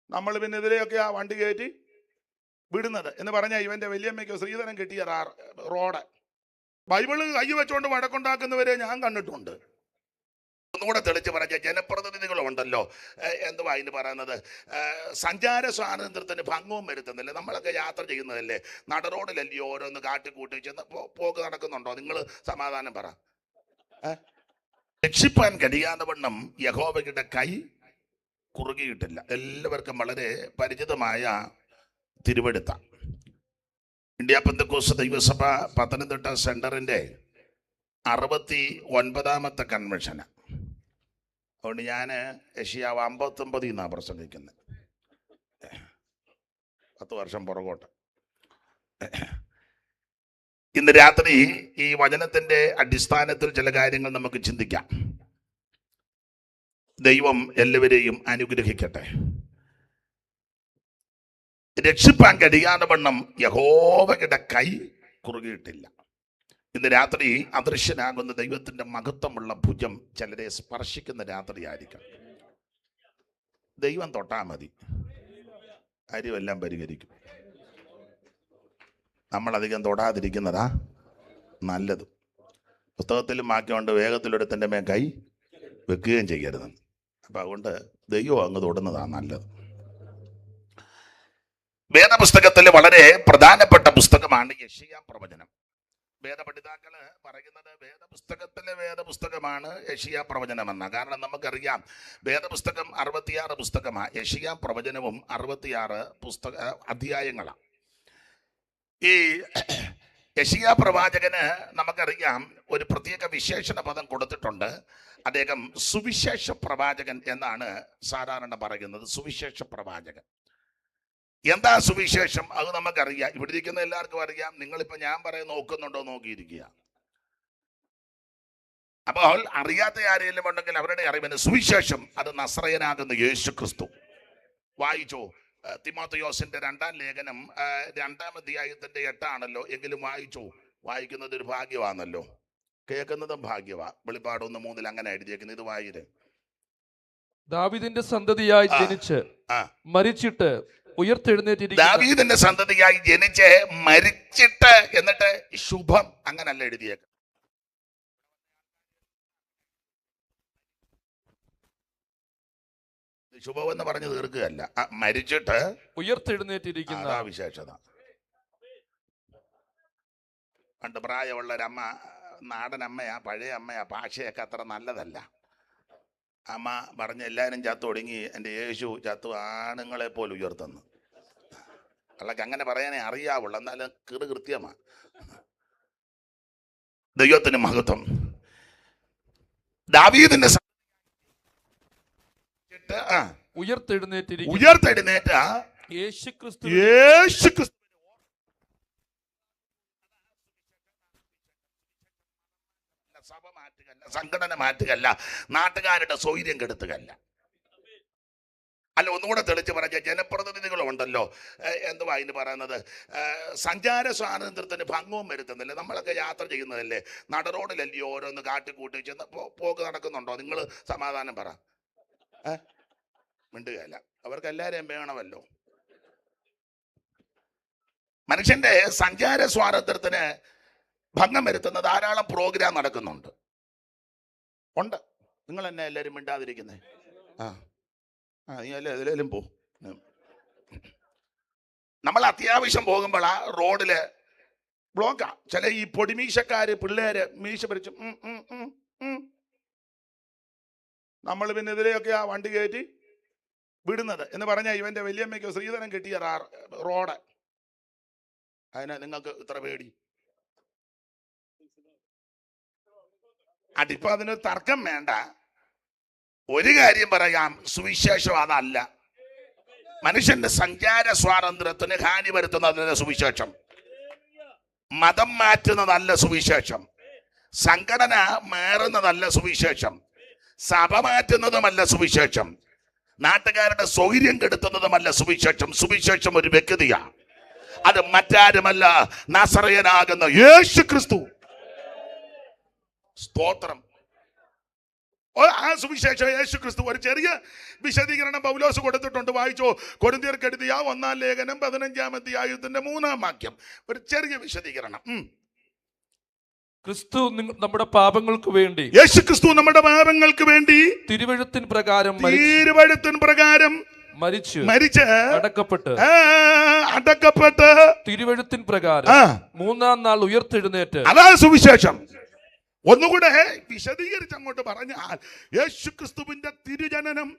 നമ്മൾ പിന്നെ ഇതിലെയൊക്കെ ആ വണ്ടി കയറ്റി വിടുന്നത് എന്ന് പറഞ്ഞാൽ ഇവന്റെ വലിയമ്മയ്ക്ക് ശ്രീധരൻ കിട്ടിയ റോഡ് ബൈബിള് കൈ വെച്ചുകൊണ്ട് വഴക്കുണ്ടാക്കുന്നവരെ ഞാൻ കണ്ടിട്ടുണ്ട്. ഒന്നുകൂടെ തെളിച്ച് പറഞ്ഞ ജനപ്രതിനിധികളുണ്ടല്ലോ, എന്തുവാ അതിന് പറയുന്നത്, സഞ്ചാര സ്വാതന്ത്ര്യത്തിന് ഭംഗവും വരുത്തുന്നില്ല. നമ്മളൊക്കെ യാത്ര ചെയ്യുന്നതല്ലേ, നട റോഡിലല്ലയോ ഓരോന്ന് കാട്ടിക്കൂട്ടി ചെന്ന് പോക്ക് നടക്കുന്നുണ്ടോ? നിങ്ങൾ സമാധാനം പറ. രക്ഷിപ്പാൻ കഴിയാതെ വണ്ണം യഹോവയുടെ കൈ കുറുകിയിട്ടില്ല. എല്ലാവർക്കും വളരെ പരിചിതമായ തിരുവെടുത്ത ഇന്ത്യ പെന്തക്കോസ്ത് ദൈവസഭ പത്തനംതിട്ട സെന്ററിന്റെ 69ാമത്തെ കൺവെൻഷന്. അതുകൊണ്ട് ഞാൻ യശയ്യാവ് 59 പ്രസംഗിക്കുന്നത്, 10 വർഷം പുറകോട്ട്. ഇന്ന് രാത്രി ഈ വചനത്തിന്റെ അടിസ്ഥാനത്തിൽ ചില കാര്യങ്ങൾ നമുക്ക് ചിന്തിക്കാം. ദൈവം എല്ലാവരെയും അനുഗ്രഹിക്കട്ടെ. രക്ഷിപ്പാൻ കഴിയാതെ വണ്ണം യഹോവയുടെ കൈ കുറുകിയിട്ടില്ല. ഇന്ന് രാത്രി അദൃശ്യനാകുന്ന ദൈവത്തിന്റെ മഹത്വമുള്ള ഭുജം ചിലരെ സ്പർശിക്കുന്ന രാത്രിയായിരിക്കാം. ദൈവം തൊട്ടാ മതി, കാര്യമെല്ലാം പരിഹരിക്കും. നമ്മളധികം തൊടാതിരിക്കുന്നതാ നല്ലത്. പുസ്തകത്തിലും വാക്യമുണ്ട്, വേഗത്തിലൊരുത്തൻ്റെ മേ കൈ വെക്കുകയും ചെയ്യരുത്. അപ്പം അതുകൊണ്ട് ദൈവം അങ്ങ് തൊടുന്നതാണ് നല്ലത്. വേദപുസ്തകത്തിലെ വളരെ പ്രധാനപ്പെട്ട പുസ്തകമാണ് യെശയ്യാ പ്രവചനം. വേദപണ്ഡിതാക്കള് പറയുന്നത് വേദപുസ്തകത്തിലെ വേദപുസ്തകമാണ് യെശയ്യാ പ്രവചനം എന്ന. കാരണം നമുക്കറിയാം വേദപുസ്തകം 66 പുസ്തകമാണ്, യെശയ്യാ പ്രവചനവും 66 അധ്യായങ്ങളാണ്. ഈ യെശയ്യാ പ്രവാചകന് നമുക്കറിയാം ഒരു പ്രത്യേക വിശേഷണ പദം കൊടുത്തിട്ടുണ്ട്. അദ്ദേഹം സുവിശേഷ പ്രവാചകൻ എന്നാണ് സാധാരണ പറയുന്നത്. സുവിശേഷ പ്രവാചകൻ എന്താ സുവിശേഷം? അത് നമുക്കറിയാം, ഇവിടെ ഇരിക്കുന്ന എല്ലാവർക്കും അറിയാം. നിങ്ങളിപ്പോ ഞാൻ പറയുന്ന നോക്കുന്നുണ്ടോ നോക്കിയിരിക്കുക. അപ്പോൾ അറിയാത്ത ആരെങ്കിലും ഉണ്ടെങ്കിൽ അവരുടെ അറിവിന് സുവിശേഷം അത് നസ്രയനാകുന്ന യേശു ക്രിസ്തു. വായിച്ചോ, തിമോഥെയോസിന്റെ 2-ാം ലേഖനം 2-ാം അധ്യായത്തിന്റെ 8 എങ്കിലും വായിച്ചോ. വായിക്കുന്നത് ഒരു ഭാഗ്യമാണല്ലോ, കേൾക്കുന്നതും ഭാഗ്യവാ. വെളിപ്പാട് 1:3 അങ്ങനെ എഴുതിയേക്കുന്നത്. ഇത് വായിര്. ദാവീദിന്റെ സന്തതിയായി ജനിച്ച് മരിച്ചിട്ട് ഉയർത്തെഴുന്നേറ്റിരിക്കുന്ന, ദാവീദിന്റെ സന്തതിയായി ജനിച്ച് മരിച്ചിട്ട്, എന്നിട്ട് ശുഭം അങ്ങനല്ല എഴുതിയേക്ക. ശുഭം എന്ന് പറഞ്ഞു തീർക്കുകയല്ല, മരിച്ചിട്ട് ഉയർത്തെഴുന്നേറ്റിരിക്കുന്ന വിശേഷത. പണ്ട് പ്രായമുള്ളൊരമ്മ, നാടൻ അമ്മയാ, പഴയ അമ്മയാ, ഭാഷയൊക്കെ അത്ര നല്ലതല്ല. അമ്മ പറഞ്ഞ എല്ലാവരും ചത്തു ഒടുങ്ങി, എൻ്റെ യേശു ചത്തു ആണുങ്ങളെ പോലെ ഉയർത്തുന്നു. അള്ളക്ക് അങ്ങനെ പറയാനേ അറിയാവുള്ളൂ, എന്നാലും കൃത്യമാണ്. ദൈവത്തിന് മഹത്വം. ദാവീദിന്റെ ഉയർത്തെഴുന്നേറ്റ യേശുക്രിസ്തു സഭ മാറ്റുകയല്ല, സംഘടന മാറ്റുകയല്ല, നാട്ടുകാരുടെ സ്വൈര്യം കെടുത്തുകയല്ല. അല്ല, ഒന്നുകൂടെ തെളിച്ച് പറഞ്ഞ ജനപ്രതിനിധികളുണ്ടല്ലോ, എന്തുവാ അതിന് പറയുന്നത്, സഞ്ചാര സ്വാതന്ത്ര്യത്തിന് ഭംഗവും വരുത്തുന്നില്ല. നമ്മളൊക്കെ യാത്ര ചെയ്യുന്നതല്ലേ, നട റോഡിലല്ലയോ ഓരോന്ന് കാട്ടിക്കൂട്ടി ചെന്ന് പോക്ക് നടക്കുന്നുണ്ടോ? നിങ്ങൾ സമാധാനം പറ. മിണ്ടുകയല്ല, അവർക്ക് എല്ലാവരെയും വേണമല്ലോ. മനുഷ്യന്റെ സഞ്ചാര സ്വാതന്ത്ര്യത്തിന് ഭംഗം വരുത്തുന്ന ധാരാളം പ്രോഗ്രാം നടക്കുന്നുണ്ട്. ഉണ്ട്. നിങ്ങൾ എന്നെ എല്ലാവരും മിണ്ടാതിരിക്കുന്നേ? നീ അല്ലേ ഇതിലേലും പോ. നമ്മൾ അത്യാവശ്യം പോകുമ്പോൾ ആ റോഡില് ബ്ലോക്കാ. ചില ഈ പൊടിമീശക്കാര് പിള്ളേര് മീശ പറിച്ചു നമ്മൾ പിന്നെ ഇതിലെയൊക്കെ ആ വണ്ടി കയറ്റി വിടുന്നത് എന്ന് പറഞ്ഞാൽ ഇവന്റെ വലിയമ്മയ്ക്ക് ശ്രീധരൻ കിട്ടിയ റോഡ്. അതിന് നിങ്ങൾക്ക് ഇത്ര പേടി? അതിപ്പോ അതിന് തർക്കം വേണ്ട. ഒരു കാര്യം പറയാം, സുവിശേഷം അതല്ല. മനുഷ്യന്റെ സഞ്ചാര സ്വാതന്ത്ര്യത്തിന് ഹാനി വരുത്തുന്നതല്ല സുവിശേഷം. മതം മാറ്റുന്നതല്ല സുവിശേഷം. സംഘടന മാറുന്നതല്ല സുവിശേഷം. സഭ മാറ്റുന്നതുമല്ല സുവിശേഷം. നാട്ടുകാരുടെ സ്വൈര്യം കെടുത്തുന്നതുമല്ല സുവിശേഷം. സുവിശേഷം ഒരു വ്യക്തിയാണ്. അത് മറ്റാരുമല്ല, നസറയനാകുന്ന യേശു ക്രിസ്തു. സ്തോത്രം. ആ സുവിശേഷം യേശു ക്രിസ്തു ഒരു ചെറിയ വിശദീകരണം പൗലോസ് കൊടുത്തിട്ടുണ്ട്. വായിച്ചോ. കൊരിന്ത്യർക്ക് എഴുതിയ 1-ാം ലേഖനം 15-ാം അധ്യായത്തിന്റെ 3-ാം വാക്യം. ഒരു ചെറിയ വിശദീകരണം. ക്രിസ്തു നമ്മുടെ പാപങ്ങൾക്ക് വേണ്ടി, യേശു ക്രിസ്തു നമ്മുടെ പാപങ്ങൾക്ക് വേണ്ടി തിരുവെഴുത്തിൻ പ്രകാരം മരിച്ച് അടക്കപ്പെട്ട് തിരുവെഴുത്തിൻ പ്രകാരം 3-ാം നാൾ ഉയർത്തെഴുന്നേറ്റ്. അതാ സുവിശേഷം. ഒന്നുകൂടെ വിശദീകരിച്ച് അങ്ങോട്ട് പറഞ്ഞാൽ, യേശുക്രിസ്തുവിന്റെ തിരുജനനം,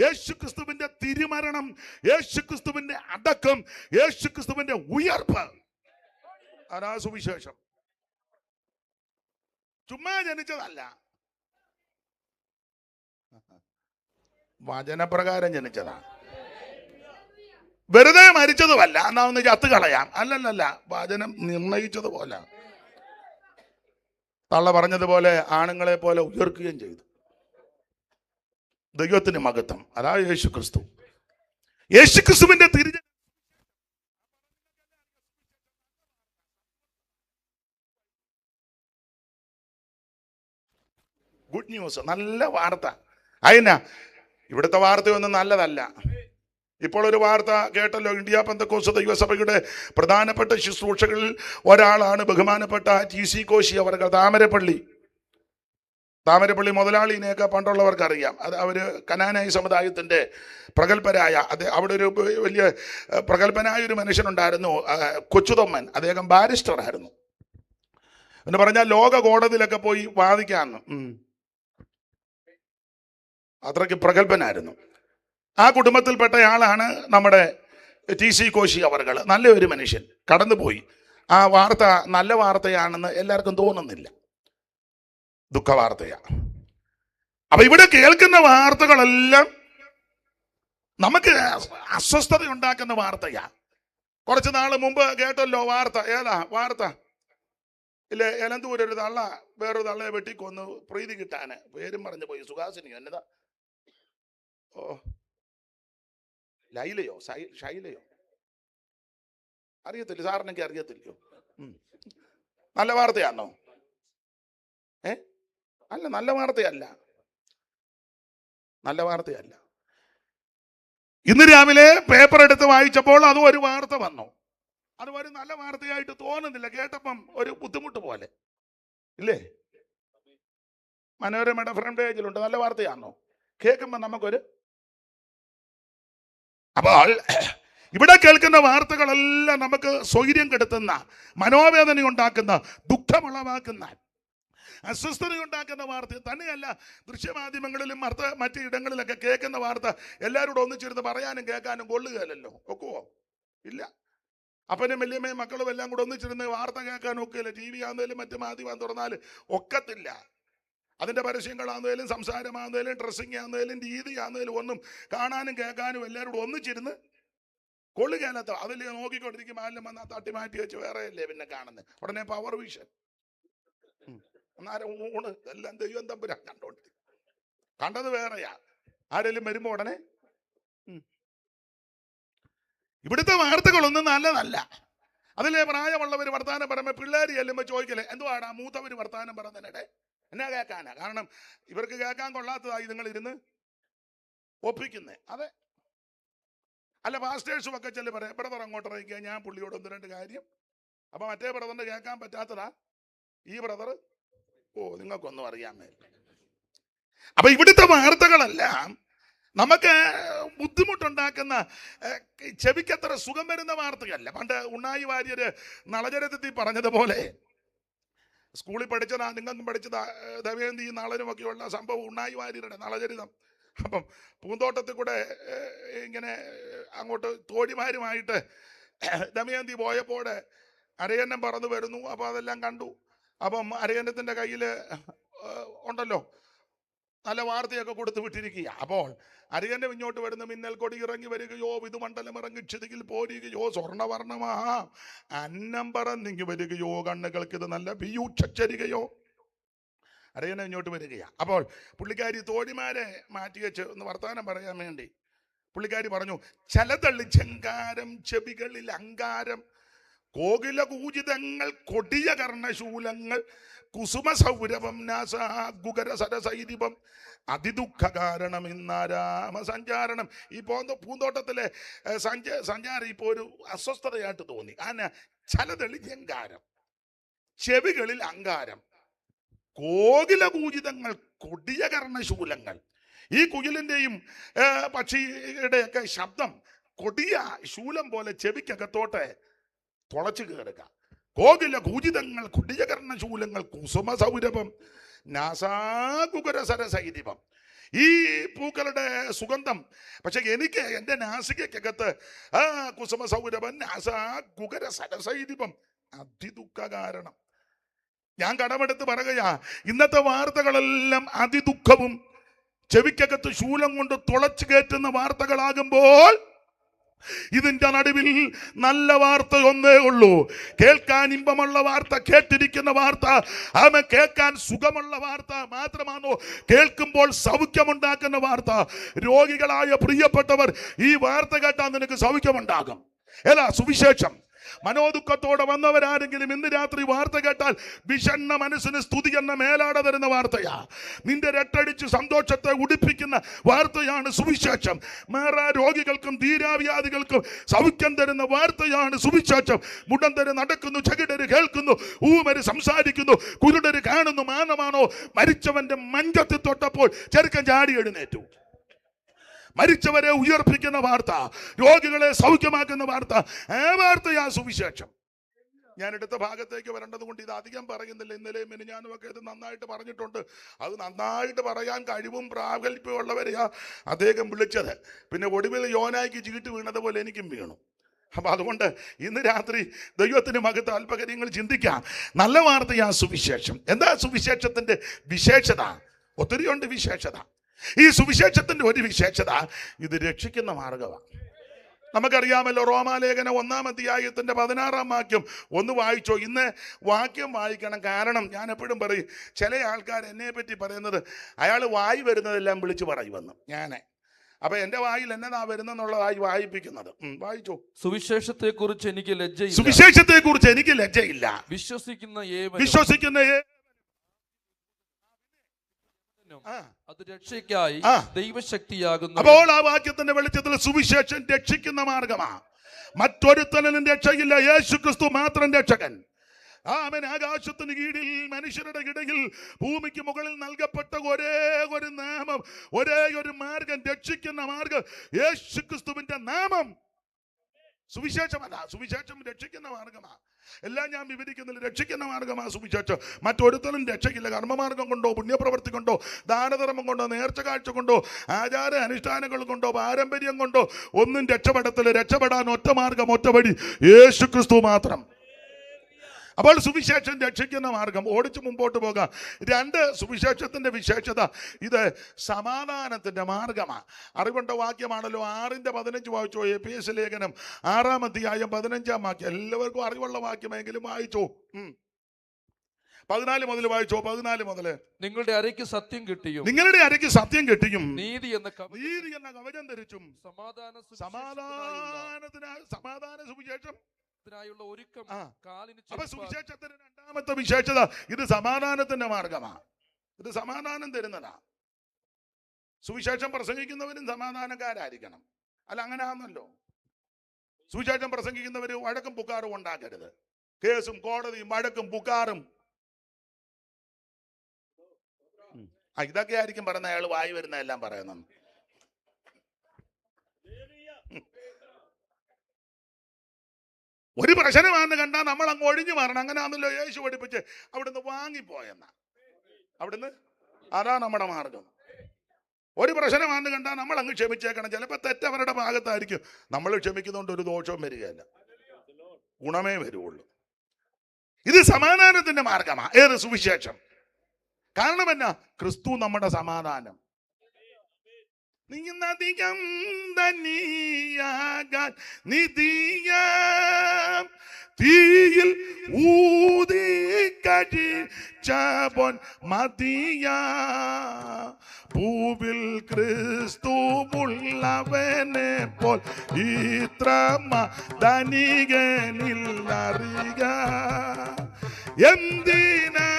യേശുക്രിസ്തുവിന്റെ തിരുമരണം, യേശുക്രിസ്തുവിന്റെ അടക്കം, യേശുക്രിസ്തുവിന്റെ ഉയർപ്പ്, അതാ സുവിശേഷം. ചുമ്മാ ജനിച്ചതല്ല, വചനപ്രകാരം ജനിച്ചതാണ്. വെറുതെ മരിച്ചതുമല്ല, എന്നാ ഒന്ന് ചത്ത് കളയാം. അല്ലല്ല, വചനം നിർണയിച്ചതുപോലെ, തള്ള പറഞ്ഞതുപോലെ ആണുങ്ങളെ പോലെ ഉയർക്കുകയും ചെയ്തു. ദൈവത്തിന് മഹത്വം. അതാ യേശു ക്രിസ്തു. യേശു ക്രിസ്തുവിന്റെ തിരുജ ഗുഡ് ന്യൂസ്, നല്ല വാർത്ത. അതിനാ ഇവിടുത്തെ വാർത്തയൊന്നും നല്ലതല്ല. ഇപ്പോൾ ഒരു വാർത്ത കേട്ടല്ലോ. ഇന്ത്യ പെന്തക്കോസ്ത് ദൈവസഭയുടെ പ്രധാനപ്പെട്ട ശുശ്രൂഷകളിൽ ഒരാളാണ് ബഹുമാനപ്പെട്ട TC കോശി അവർ. താമരപ്പള്ളി മുതലാളിനെയൊക്കെ പണ്ടുള്ളവർക്ക് അറിയാം. അത് അവർ കനാനായി സമുദായത്തിൻ്റെ പ്രഗത്ഭരായ, അവിടെ ഒരു വലിയ പ്രഗത്ഭനായ ഒരു മനുഷ്യനുണ്ടായിരുന്നു, കൊച്ചുതൊമ്മൻ. അദ്ദേഹം ബാരിസ്റ്റർ ആയിരുന്നു. എന്ന് പറഞ്ഞാൽ ലോക കോടതിയിലൊക്കെ പോയി വാദിക്കാന്ന്, അത്രയ്ക്ക് പ്രഗത്ഭനായിരുന്നു. ആ കുടുംബത്തിൽപ്പെട്ടയാളാണ് നമ്മുടെ TC കോശി അവർകൾ. നല്ലൊരു മനുഷ്യൻ കടന്നുപോയി. ആ വാർത്ത നല്ല വാർത്തയാണെന്ന് എല്ലാവർക്കും തോന്നുന്നില്ല, ദുഃഖവാർത്തയാ. അപ്പൊ ഇവിടെ കേൾക്കുന്ന വാർത്തകളെല്ലാം നമുക്ക് അസ്വസ്ഥത ഉണ്ടാക്കുന്ന വാർത്തയാ. കുറച്ച് നാൾ മുമ്പ് കേട്ടല്ലോ വാർത്ത. ഏതാ വാർത്ത? ഇല്ലേ, എലന്തൂർ ഒരു തള്ള വേറൊരു തള്ളയെ വെട്ടിക്കൊന്നു പ്രീതി കിട്ടാന്. പേരും പറഞ്ഞു പോയി. സുഹാസിനിയോ എന്നതാ, ലൈലയോ ഷൈലയോ അറിയത്തില്ല. സാറിനൊക്കെ അറിയത്തില്ലയോ? നല്ല വാർത്തയാണോ? അല്ല, നല്ല വാർത്തയല്ല. ഇന്ന് രാവിലെ പേപ്പർ എടുത്ത് വായിച്ചപ്പോൾ അതും ഒരു വാർത്ത വന്നു. അത് ഒരു നല്ല വാർത്തയായിട്ട് തോന്നുന്നില്ല. കേട്ടപ്പം ഒരു ബുദ്ധിമുട്ട് പോലെ ഇല്ലേ? മനോരമയുടെ ഫ്രണ്ട് പേജിലുണ്ട്. നല്ല വാർത്തയാണോ? കേൾക്കുമ്പോൾ നമുക്കൊരു. അപ്പോൾ ഇവിടെ കേൾക്കുന്ന വാർത്തകളെല്ലാം നമുക്ക് സ്വൈര്യം കെടുത്തുന്ന, മനോവേദന ഉണ്ടാക്കുന്ന, ദുഃഖമുളവാക്കുന്ന, അസ്വസ്ഥതയുണ്ടാക്കുന്ന വാർത്ത തന്നെയല്ല. ദൃശ്യമാധ്യമങ്ങളിലും മറ്റു ഇടങ്ങളിലൊക്കെ കേൾക്കുന്ന വാർത്ത എല്ലാവരോടും ഒന്നിച്ചിരുന്ന് പറയാനും കേൾക്കാനും കൊള്ളുകയല്ലോ. ഒക്കുവോ? ഇല്ല. അപ്പനും വല്യമ്മയും മക്കളും എല്ലാം കൂടെ ഒന്നിച്ചിരുന്ന് വാർത്ത കേൾക്കാൻ ഒക്കില്ല. TV ആണെങ്കിലും മറ്റു മാധ്യമം തുറന്നാൽ ഒക്കത്തില്ല. അതിൻ്റെ പരസ്യങ്ങളാണെന്നേലും സംസാരമാണെന്നേലും ഡ്രസ്സിങ് ആണെന്നേലും രീതി ആണെന്നേലും ഒന്നും കാണാനും കേൾക്കാനും എല്ലാവരോടും ഒന്നിച്ചിരുന്ന് കൊള്ളുകയല്ലാത്ത. അതിൽ നോക്കിക്കൊണ്ടിരിക്കും. ആരെല്ലാം വന്നാൽ തട്ടി മാറ്റി വെച്ച് വേറെയല്ലേ പിന്നെ കാണുന്നത്. ഉടനെ പവർ വിഷൻ, അന്നേരം ഊണ് എല്ലാം ദൈവം തമ്പുരാൻ കണ്ടോണ്ടിരിക്കും. കണ്ടത് വേറെയാ. ആരെങ്കിലും വരുമ്പോ ഉടനെ. ഇവിടുത്തെ വാർത്തകളൊന്നും നല്ലതല്ല. അതിലെ പ്രായമുള്ളവർ വർത്താനം പറയുമ്പോൾ പിള്ളേർ ചെല്ലുമ്പോൾ ചോദിക്കലേ, എന്തുവാടാ മൂത്തവർ വർത്താനം പറയുന്നതിനിടെ എന്നാ കേൾക്കാനാ? കാരണം ഇവർക്ക് കേൾക്കാൻ കൊള്ളാത്തതായി നിങ്ങൾ ഇരുന്ന് ഒപ്പിക്കുന്നേ. അതെ. അല്ല, പാസ്റ്റേഴ്സും ഒക്കെ ചെല്ലു പറയാം, ബ്രദർ അങ്ങോട്ട് ഇറങ്ങിക്കുക, ഞാൻ പുള്ളിയോട് 1-2 കാര്യം. അപ്പൊ മറ്റേ ബ്രദറിന് കേൾക്കാൻ പറ്റാത്തതാ ഈ ബ്രദർ. നിങ്ങൾക്കൊന്നും അറിയാമേ. അപ്പൊ ഇവിടുത്തെ വാർത്തകളെല്ലാം നമുക്ക് ബുദ്ധിമുട്ടുണ്ടാക്കുന്ന, ചെവിക്കത്ര സുഖം വരുന്ന വാർത്തയല്ല. പണ്ട് ഉണ്ണായി വാര്യര് നളചരിതത്തിൽ പറഞ്ഞതുപോലെ, സ്കൂളിൽ പഠിച്ചതാ, നിങ്ങൾക്കും പഠിച്ചതാ, ദമയന്തി നളനുമൊക്കെയുള്ള സംഭവം ഉണ്ണായി വാര്യരുടെ നളചരിതം. അപ്പം പൂന്തോട്ടത്തിൽ കൂടെ ഇങ്ങനെ അങ്ങോട്ട് തോഴിമാരുമായിട്ട് ദമയന്തി പോയപ്പോൾ അരയന്നം പറന്നു വരുന്നു. അപ്പോൾ അതെല്ലാം കണ്ടു. അപ്പം അരയന്നത്തിൻ്റെ കയ്യിൽ ഉണ്ടല്ലോ നല്ല വാർത്തയൊക്കെ കൊടുത്ത് വിട്ടിരിക്കുക. അപ്പോൾ അരയന്നം ഇങ്ങോട്ട് വരുന്ന മിന്നൽ കൊടി ഇറങ്ങി വരികയോ, വിധുമണ്ഡലം ഇറങ്ങി ക്ഷതിയിൽ പോരുകയോ, സ്വർണ്ണവർണ്ണമാ അന്നം പറന്നിങ്ങി വരികയോ, കണ്ണുകൾക്ക് ഇത് നല്ല പിയൂച്ചരികയോ. അരയന്നം ഇങ്ങോട്ട് വരികയാ. അപ്പോൾ പുള്ളിക്കാരി തോഴിമാരെ മാറ്റി വെച്ച് ഒന്ന് വർത്തമാനം പറയാൻ വേണ്ടി പുള്ളിക്കാരി പറഞ്ഞു, ചലതള്ളി ചെങ്കാരം ചെവികളിൽ അങ്കാരം കോകില കൂജിതങ്ങൾ കൊടിയ കർണശൂലങ്ങൾ കുസുമ സൗരഭം നാസാഗുകര സരസൈരിപം അതിദുഃഖ കാരണം ഇന്നാരാമ സഞ്ചാരണം. ഈ പൂന്തോട്ടത്തിലെ സഞ്ചാരം ഇപ്പോൾ ഒരു അസ്വസ്ഥതയായിട്ട് തോന്നി. ആന ചലതളി ജങ്കാരം, ചെവികളിൽ അങ്കാരം, കോകില കൂജിതങ്ങൾ കൊടിയ കർണശൂലങ്ങൾ. ഈ കുയിലിൻ്റെയും പക്ഷിയുടെയൊക്കെ ശബ്ദം കൊടിയ ശൂലം പോലെ ചെവിക്കകത്തോട്ട് തുളച്ചു കയറുക. കോകില കൂജിതങ്ങൾ കൊടിയ കർണശൂലങ്ങൾ കുസുമ സൗരഭം നാസാകുകര സരസൈരിപം. ഈ പൂക്കളുടെ സുഗന്ധം പക്ഷെ എനിക്ക് എൻ്റെ നാസികക്കകത്ത് കുസുമ സൗരഭം നാസാകുകര സരസൈരിപം അതിദുഃഖ കാരണം. ഞാൻ കടമെടുത്ത് പറയുകയാ, ഇന്നത്തെ വാർത്തകളെല്ലാം അതിദുഃഖവും ചെവിക്കകത്ത് ശൂലം കൊണ്ട് തുളച്ചു കയറ്റുന്ന വാർത്തകളാകുമ്പോൾ ഇതിന്റെ നടുവിൽ നല്ല വാർത്ത ഒന്നേ ഉള്ളൂ. കേൾക്കാൻ ഇമ്പമുള്ള വാർത്ത, കേട്ടിരിക്കുന്ന വാർത്ത, ആമേൻ, കേൾക്കാൻ സുഖമുള്ള വാർത്ത മാത്രമാണോ കേൾക്കുമ്പോൾ സൗഖ്യമുണ്ടാക്കുന്ന വാർത്ത? രോഗികളായ പ്രിയപ്പെട്ടവർ, ഈ വാർത്ത കേട്ടാൽ നിനക്ക് സൗഖ്യമുണ്ടാകും. ഏതാ സുവിശേഷം? മനോദുഃഖത്തോടെ വന്നവരാരെങ്കിലും ഇന്ന് രാത്രി വാർത്ത കേട്ടാൽ വിഷണ്ണ മനസ്സിന് സ്തുതി എന്ന മേലാട തരുന്ന വാർത്തയാ. നിന്റെ രട്ടടിച്ച് സന്തോഷത്തെ ഉടിപ്പിക്കുന്ന വാർത്തയാണ് സുവിശേഷം. മാറാ രോഗികൾക്കും ധീരാവ്യാധികൾക്കും സൗഖ്യം തരുന്ന വാർത്തയാണ് സുവിശേഷം. മുടന്തര് നടക്കുന്നു, ചകിടര് കേൾക്കുന്നു, ഊമര് സംസാരിക്കുന്നു, കുരുടര് കാണുന്നു. മാനമാണോ? മരിച്ചവന്റെ മഞ്ചത്തിൽ തൊട്ടപ്പോൾ ചെറുക്കൻ ചാടി എഴുന്നേറ്റു. മരിച്ചവരെ ഉയർപ്പിക്കുന്ന വാർത്ത, രോഗികളെ സൗഖ്യമാക്കുന്ന വാർത്ത, ആ വാർത്തയാ സുവിശേഷം. ഞാൻ എടുത്ത ഭാഗത്തേക്ക് വരേണ്ടത് കൊണ്ട് ഇത് അധികം പറയുന്നില്ല. ഇന്നലെയും മിനിഞ്ഞാന്നും ഒക്കെ ഇത് നന്നായിട്ട് പറഞ്ഞിട്ടുണ്ട്. അത് നന്നായിട്ട് പറയാൻ കഴിവും പ്രാഗൽഭ്യവും ഉള്ളവരെയാ അദ്ദേഹം വിളിച്ചത്. പിന്നെ ഒടുവിൽ യോനായ്ക്ക് ചീട്ട് വീണതുപോലെ എനിക്കും വീണു. അപ്പൊ അതുകൊണ്ട് ഇന്ന് രാത്രി ദൈവത്തിന് മകത്ത് അല്പകാര്യങ്ങൾ ചിന്തിക്കാം. നല്ല വാർത്തയാ സുവിശേഷം. എന്താ സുവിശേഷത്തിന്റെ വിശേഷത? ഒത്തിരിയുണ്ട് വിശേഷത. ഈ സുവിശേഷത്തിന്റെ ഒരു വിശേഷത, ഇത് രക്ഷിക്കുന്ന മാർഗമാണ്. നമുക്കറിയാമല്ലോ, റോമാലേഖന 1-ാം അധ്യായത്തിന്റെ 16-ാം വാക്യം ഒന്ന് വായിച്ചോ. ഇന്ന് വാക്യം വായിക്കണം. കാരണം ഞാൻ എപ്പോഴും പറയും, ചില ആൾക്കാർ എന്നെ പറ്റി പറയുന്നത് അയാൾ വായി വരുന്നതെല്ലാം വിളിച്ചു പറയുമെന്ന്. അപ്പൊ എന്റെ വായിൽ എന്നതാ വരുന്നെന്നുള്ളതായി വായിപ്പിക്കുന്നത്. വായിച്ചോ. സുവിശേഷത്തെ കുറിച്ച് എനിക്ക് ലജ്ജയില്ല. സുവിശേഷത്തെ കുറിച്ച് എനിക്ക് ലജ്ജയില്ല. വിശ്വസിക്കുന്ന അത് രക്ഷയ്ക്കായി ദൈവശക്തിയാകുന്നു. അപ്പോൾ ആ വാക്യത്തിന്റെ വെളിച്ചത്തിൽ സുവിശേഷം രക്ഷിക്കുന്ന മാർഗമാ. മറ്റൊരുത്തനും രക്ഷയില്ല, യേശു ക്രിസ്തു മാത്രം രക്ഷകൻ. ആമേൻ. ആകാശത്തിന് കീഴിൽ മനുഷ്യരുടെ ഇടയിൽ ഭൂമിക്ക് മുകളിൽ നൽകപ്പെട്ട ഒരേ ഒരു നാമം, ഒരേ ഒരു മാർഗം, രക്ഷിക്കുന്ന മാർഗം യേശു ക്രിസ്തുവിന്റെ നാമം. സുവിശേഷമല്ല, സുവിശേഷം രക്ഷിക്കുന്ന മാർഗമാ. എല്ലാം ഞാൻ വിവരിക്കുന്നില്ല. രക്ഷിക്കുന്ന മാർഗമാ സുവിശേഷം. മറ്റൊരുത്തനും രക്ഷയില്ല. കർമ്മമാർഗം കൊണ്ടോ, പുണ്യപ്രവൃത്തി കൊണ്ടോ, ദാനധർമ്മം കൊണ്ടോ, നേർച്ച കാഴ്ച കൊണ്ടോ, ആചാര അനുഷ്ഠാനങ്ങൾ കൊണ്ടോ, പാരമ്പര്യം കൊണ്ടോ ഒന്നും രക്ഷപ്പെടത്തില്ല. രക്ഷപ്പെടാൻ ഒറ്റ മാർഗം, ഒറ്റ വഴി, യേശു ക്രിസ്തു മാത്രം. അപ്പോൾ സുവിശേഷം രക്ഷിക്കുന്ന മാർഗം. ഓടിച്ചു മുമ്പോട്ട് പോകാം. 2, സുവിശേഷത്തിന്റെ വിശേഷത, ഇത് സമാധാനത്തിന്റെ മാർഗമാണ്. അറിവുണ്ട വാക്യമാണല്ലോ. 6:15 വായിച്ചോ. എഫേസ്യ ലേഖനം 6-ാം അധ്യായം 15-ാം വാക്യം. എല്ലാവർക്കും അറിവുള്ള വാക്യമെങ്കിലും വായിച്ചോ. 14 മുതൽ വായിച്ചോ. 14 മുതൽ. നിങ്ങളുടെ അരയ്ക്ക് സത്യം കിട്ടിയും, നിങ്ങളുടെ അരയ്ക്ക് സത്യം കിട്ടിയും, നീതി എന്ന കവചം ധരിച്ചും, സമാധാന സുവിശേഷം ഒരുക്കം. അപ്പൊ സുവിശേഷത്തിന്റെ 2-ാമത്തെ വിശേഷത, ഇത് സമാധാനത്തിന്റെ മാർഗമാണ്. ഇത് സമാധാനം തരുന്നതാ. സുവിശേഷം പ്രസംഗിക്കുന്നവരും സമാധാനക്കാരായിരിക്കണം. അല്ല, അങ്ങനെ ആണല്ലോ. സുവിശേഷം പ്രസംഗിക്കുന്നവര് വഴക്കും പുക്കാറും ഉണ്ടാക്കരുത്. കേസും കോടതിയും വഴക്കും പുക്കാറും. ഇതൊക്കെ ആയിരിക്കും പറയുന്ന അയാൾ വായി വരുന്ന എല്ലാം പറയുന്നത്. ഒരു പ്രശ്നമാണെന്ന് കണ്ടാൽ നമ്മൾ അങ്ങ് ഒഴിഞ്ഞു മാറണം. അങ്ങനെ ആണല്ലോ യേശു പഠിപ്പിച്ച് അവിടുന്ന് വാങ്ങിപ്പോയെന്ന. അവിടുന്ന് അതാ നമ്മുടെ മാർഗം. ഒരു പ്രശ്നമാണെന്ന് കണ്ടാൽ നമ്മൾ അങ്ങ് ക്ഷമിച്ചേക്കണം. ചിലപ്പോൾ തെറ്റവരുടെ ഭാഗത്തായിരിക്കും. നമ്മൾ ക്ഷമിക്കുന്നതുകൊണ്ട് ഒരു ദോഷവും വരികയല്ല, ഗുണമേ വരുള്ളൂ. ഇത് സമാധാനത്തിന്റെ മാർഗമാണ്. ഏത് സുവിശേഷം? കാരണം എന്നാ? ക്രിസ്തു നമ്മുടെ സമാധാനം. നീന്നധികം ധനിയാകാൻ നിധിയാം തീയിൽ ഊതി കഴിച്ച പൊൻ മതിയാ ഭൂവിൽ ക്രിസ്തുവുള്ളവനെ പോൽ ഇത്ര ധനികനില്ലറിക. എന്തിനാകുലം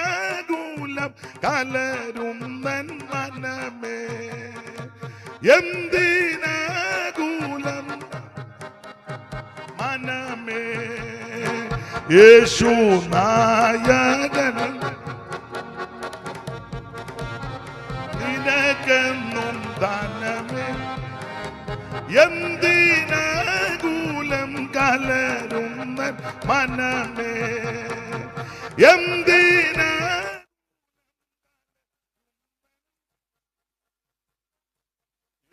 കലരും തൻ മനമേ, എന്തിനാകുലം മനമേ, യേശു നായകൻ നിനക്കെന്നും ദാനമേ. എന്തിനാകുലം കലരും തൻ മനമേ, എന്തിനാ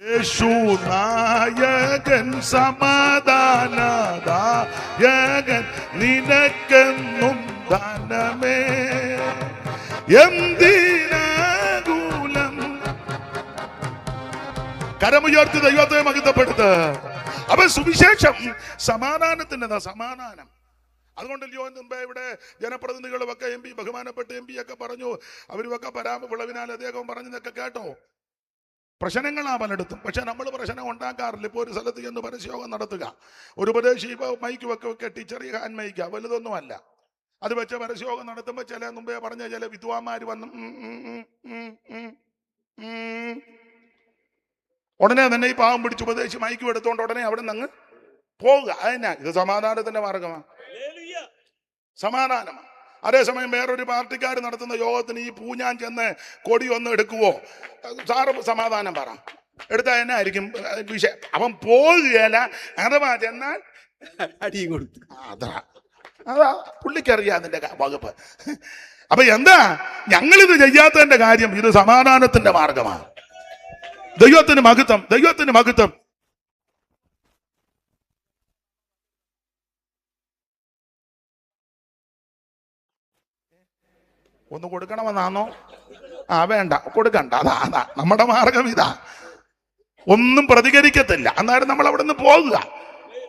യേശു നായകൻ സമാധാനദായകൻ നിനക്കെന്നും ദാനമേ. എന്തിനാകുലം കരമുയർത്തി ദൈവത്തെ മഹിതപ്പെടുത്ത്. അപ്പൊ സുവിശേഷം സമാധാനത്തിൻ്റെതാ, സമാധാനം. അതുകൊണ്ടല്ലോ മുമ്പേ ഇവിടെ ജനപ്രതിനിധികളും ഒക്കെ MP, ബഹുമാനപ്പെട്ട MP ഒക്കെ പറഞ്ഞു, അവരുമൊക്കെ വിളവിനാൽ അദ്ദേഹം പറഞ്ഞതൊക്കെ കേട്ടോ. പ്രശ്നങ്ങളാ പലയിടത്തും. പക്ഷെ നമ്മൾ പ്രശ്നം ഉണ്ടാക്കാറില്ല. ഇപ്പോൾ ഒരു സ്ഥലത്ത് ചെന്ന് പരസ്യയോഗം നടത്തുക, ഒരു ഉപദേശി മൈക്ക് ഒക്കെ കെട്ടി, ചെറിയ ഹാൻഡ് മൈക്ക, വലുതൊന്നുമല്ല, അത് വെച്ച് പരസ്യയോഗം നടത്തുമ്പോൾ ചില മുമ്പേ പറഞ്ഞ ചില വിദ്വാന്മാർ വന്ന് ഉടനെ തന്നെ ഈ പാവം പിടിച്ച് ഉപദേശി മൈക്കും എടുത്തോണ്ട് ഉടനെ അവിടെ നിന്ന് പോവുക. അതിനാ ഇത് സമാധാനത്തിന്റെ മാർഗമാണ്, സമാധാനമാണ്. അതേസമയം വേറൊരു പാർട്ടിക്കാർ നടത്തുന്ന യോഗത്തിന് ഈ പൂഞ്ഞാൻ ചെന്ന് കൊടിയൊന്നും എടുക്കുവോ? സാറ് സമാധാനം പറ, എടുത്താൽ തന്നെ ആയിരിക്കും വിഷയം. അവൻ പോവുകയല്ല, അഥവാ ചെന്നാൽ അടിയും കൊടുത്തു. അതാ പുള്ളിക്കറിയാം അതിന്റെ വകുപ്പ്. അപ്പൊ എന്താ ഞങ്ങളിത് ചെയ്യാത്തതിന്റെ കാര്യം? ഇത് സമാധാനത്തിന്റെ മാർഗമാണ്. ദൈവത്തിന് മഹത്വം, ദൈവത്തിന് മഹത്വം. ഒന്ന് കൊടുക്കണമെന്നാണോ? വേണ്ട, കൊടുക്കണ്ട. അതാ നമ്മുടെ മാർഗം. ഇതാ ഒന്നും പ്രതികരിക്കത്തില്ല, അന്നേരം നമ്മൾ അവിടെ നിന്ന് പോകുക.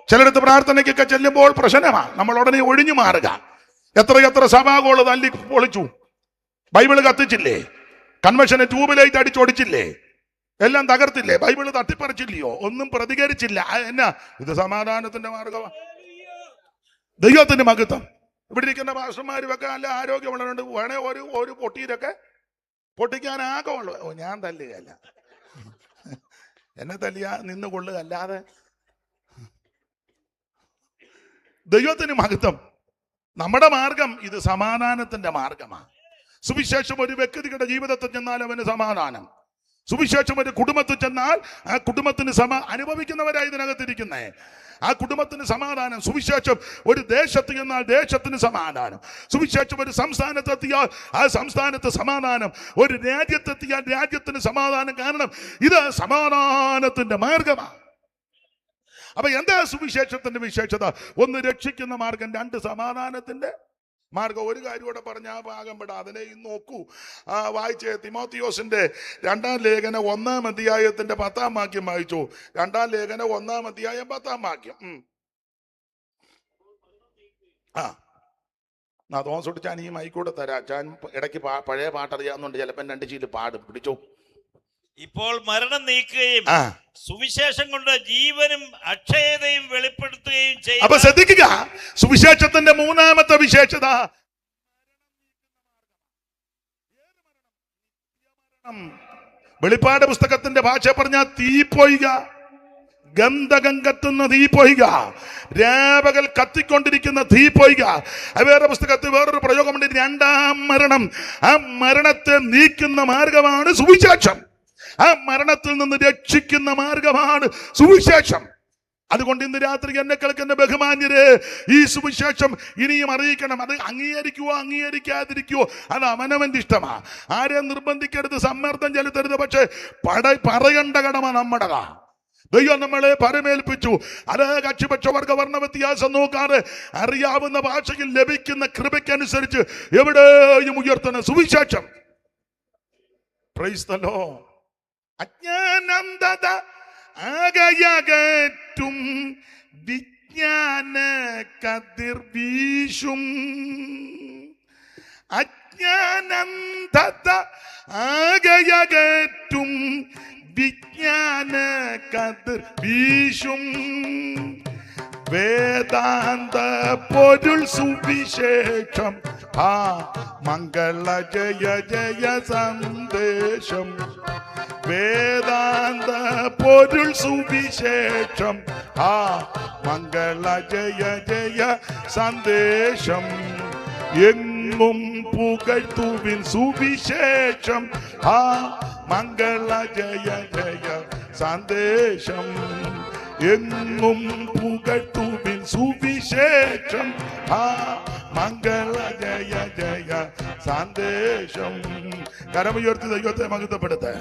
ചിലടത്ത് പ്രാർത്ഥനയ്ക്കൊക്കെ ചെല്ലുമ്പോൾ പ്രശ്നമാണ്, നമ്മൾ ഉടനെ ഒഴിഞ്ഞു മാറുക. എത്ര സഭാഗോള് തല്ലി പൊളിച്ചു, ബൈബിള് കത്തിച്ചില്ലേ, കൺവെൻഷന് ട്യൂബിലൈറ്റ് അടിച്ചൊടിച്ചില്ലേ, എല്ലാം തകർത്തില്ലേ, ബൈബിള് തട്ടിപ്പറിച്ചില്ലയോ? ഒന്നും പ്രതികരിച്ചില്ല. എന്നാ ഇത് സമാധാനത്തിന്റെ മാർഗമാണ്, ദൈവത്തിന്റെ മഹത്വം. ഇവിടെ ഇരിക്കുന്ന പാസ്റ്റർമാരും ഒക്കെ നല്ല ആരോഗ്യമുള്ളവരുണ്ട്. വേണേ ഒരു പൊട്ടിയിലൊക്കെ പൊട്ടിക്കാനാകമുള്ളൂ. ഞാൻ തല്ലുകയല്ല, എന്നെ തല്ലിയാ നിന്ന് കൊള്ളുക, അല്ലാതെ. ദൈവത്തിന് മഹത്വം. നമ്മുടെ മാർഗം ഇത് സമാധാനത്തിന്റെ മാർഗമാണ്. സുവിശേഷം ഒരു വ്യക്തിയുടെ ജീവിതത്തിൽ ചെന്നാൽ അവന് സമാധാനം. സുവിശേഷം ഒരു കുടുംബത്തിൽ ചെന്നാൽ ആ കുടുംബത്തിന് അനുഭവിക്കുന്നവരായി ഇതിനകത്തിരിക്കുന്നേ, ആ കുടുംബത്തിന് സമാധാനം. സുവിശേഷം ഒരു ദേശത്ത് ചെന്നാൽ ദേശത്തിന് സമാധാനം. സുവിശേഷം ഒരു സംസ്ഥാനത്തെത്തിയാൽ ആ സംസ്ഥാനത്ത് സമാധാനം. ഒരു രാജ്യത്തെത്തിയാൽ രാജ്യത്തിന് സമാധാനം. കാരണം ഇത് സമാധാനത്തിന്റെ മാർഗമാണ്. അപ്പൊ എന്താ സുവിശേഷത്തിന്റെ വിശേഷത? ഒന്ന്, രക്ഷിക്കുന്ന മാർഗം. രണ്ട്, സമാധാനത്തിന്റെ മാർഗം. ഒരു കാര്യം കൂടെ പറഞ്ഞ ആ ഭാഗം പെടാ, അതിനെ ഇന്ന് നോക്കൂ. വായിച്ച തിമോത്തിയോസിന്റെ 2-ാം ലേഖനം 1-ാം അധ്യായത്തിന്റെ 10-ാം വാക്യം വായിച്ചു. 2-ാം ലേഖനം 1-ാം അധ്യായം 10-ാം വാക്യം. തോമസ് ചാൻ ഈ മൈക്കൂടെ തരാം. ചാൻ ഇടയ്ക്ക് പഴയ പാട്ടറിയാവുന്നുണ്ട്, ചിലപ്പോൾ 2 ചീല് പാടും. പിടിച്ചോ. ഇപ്പോൾ മരണം നീക്കുകയും സുവിശേഷം കൊണ്ട് ജീവനും അക്ഷയതയും വെളിപ്പെടുത്തുകയും ചെയ്യും. അപ്പൊ ശ്രദ്ധിക്കുക, സുവിശേഷത്തിന്റെ 3-ാമത്തെ വിശേഷത വെളിപ്പാട് പുസ്തകത്തിന്റെ ഭാഷ പറഞ്ഞ തീപ്പൊയ്ക, ഗന്ധകം കത്തുന്ന തീപ്പൊയ്ക, രാപകൽ കത്തിക്കൊണ്ടിരിക്കുന്ന തീപ്പൊയ്ക. വേറെ പുസ്തകത്തിൽ വേറൊരു പ്രയോഗമുണ്ട്, 2-ാം മരണം. ആ മരണത്തെ നീക്കുന്ന മാർഗമാണ് സുവിശേഷം. ആ മരണത്തിൽ നിന്ന് രക്ഷിക്കുന്ന മാർഗമാണ് സുവിശേഷം. അതുകൊണ്ട് ഇന്ന് രാത്രി എന്നെ കേൾക്കുന്ന ബഹുമാന്യരെ, ഈ സുവിശേഷം ഇനിയും അറിയിക്കണം. അത് അംഗീകരിക്കുവോ അംഗീകരിക്കാതിരിക്കുവോ അത് അവനവന്റെ ഇഷ്ടമാ. ആരെയും നിർബന്ധിക്കരുത്, സമ്മർദ്ദം ചെലുത്തരുത്. പക്ഷെ പറയേണ്ട കടമ നമ്മുടെതാ. ദൈവം നമ്മളെ പരമേൽപ്പിച്ചു. അത് കക്ഷിപക്ഷ വർഗവർണ്ണ വ്യത്യാസം നോക്കാതെ അറിയാവുന്ന ഭാഷയിൽ ലഭിക്കുന്ന കൃപയ്ക്കനുസരിച്ച് എവിടെയും ഉയർത്തണം സുവിശേഷം. Praise the lord. അജ്ഞാനന്ധത ആകയകറ്റും വിജ്ഞാന കതിർ വീശും. അജ്ഞാനന്ധത ആകയകറ്റും വിജ്ഞാന കതിർ വീശും വേദാന്ത പൊരുൾ സുവിശേഷം ആ മംഗള ജയ ജയ സന്ദേശം വേദാന്ത പൊരുൾ സുവിശേഷം ആ മംഗള ജയ ജയ സന്ദേശം എങ്ങും പുകഴ്ത്തുവിൻ സുവിശേഷം ആ മംഗള ജയ ജയ സന്ദേശം എങ്ങും പുകഴ്ത്തുവിൻ സുവിശേഷം ആ മംഗള ജയ ജയ സന്ദേശം. കരമുയർത്തി ദൈവത്തെ മഹത്വപ്പെടുത്താൻ.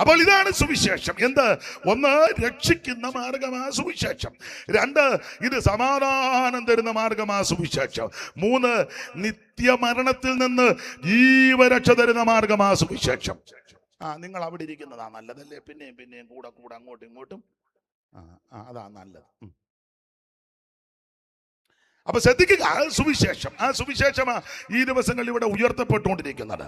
അപ്പോൾ ഇതാണ് സുവിശേഷം. എന്ത്? ഒന്ന്, രക്ഷിക്കുന്ന മാർഗമാ സുവിശേഷം. രണ്ട്, ഇത് സമാധാനം തരുന്ന മാർഗമാ സുവിശേഷം. മൂന്ന്, നിത്യമരണത്തിൽ നിന്ന് ജീവരക്ഷ തരുന്ന മാർഗമാ സുവിശേഷം. നിങ്ങൾ അവിടെ ഇരിക്കുന്നതാ നല്ലതല്ലേ? പിന്നെയും പിന്നെയും കൂടെ കൂടെ അങ്ങോട്ടും ഇങ്ങോട്ടും അതാ നല്ലത്. അപ്പൊ ശ്രദ്ധിക്കുക, സുവിശേഷം. ആ സുവിശേഷമാ ഈ ദിവസങ്ങളിൽ ഇവിടെ ഉയർത്തപ്പെട്ടുകൊണ്ടിരിക്കുന്നത്.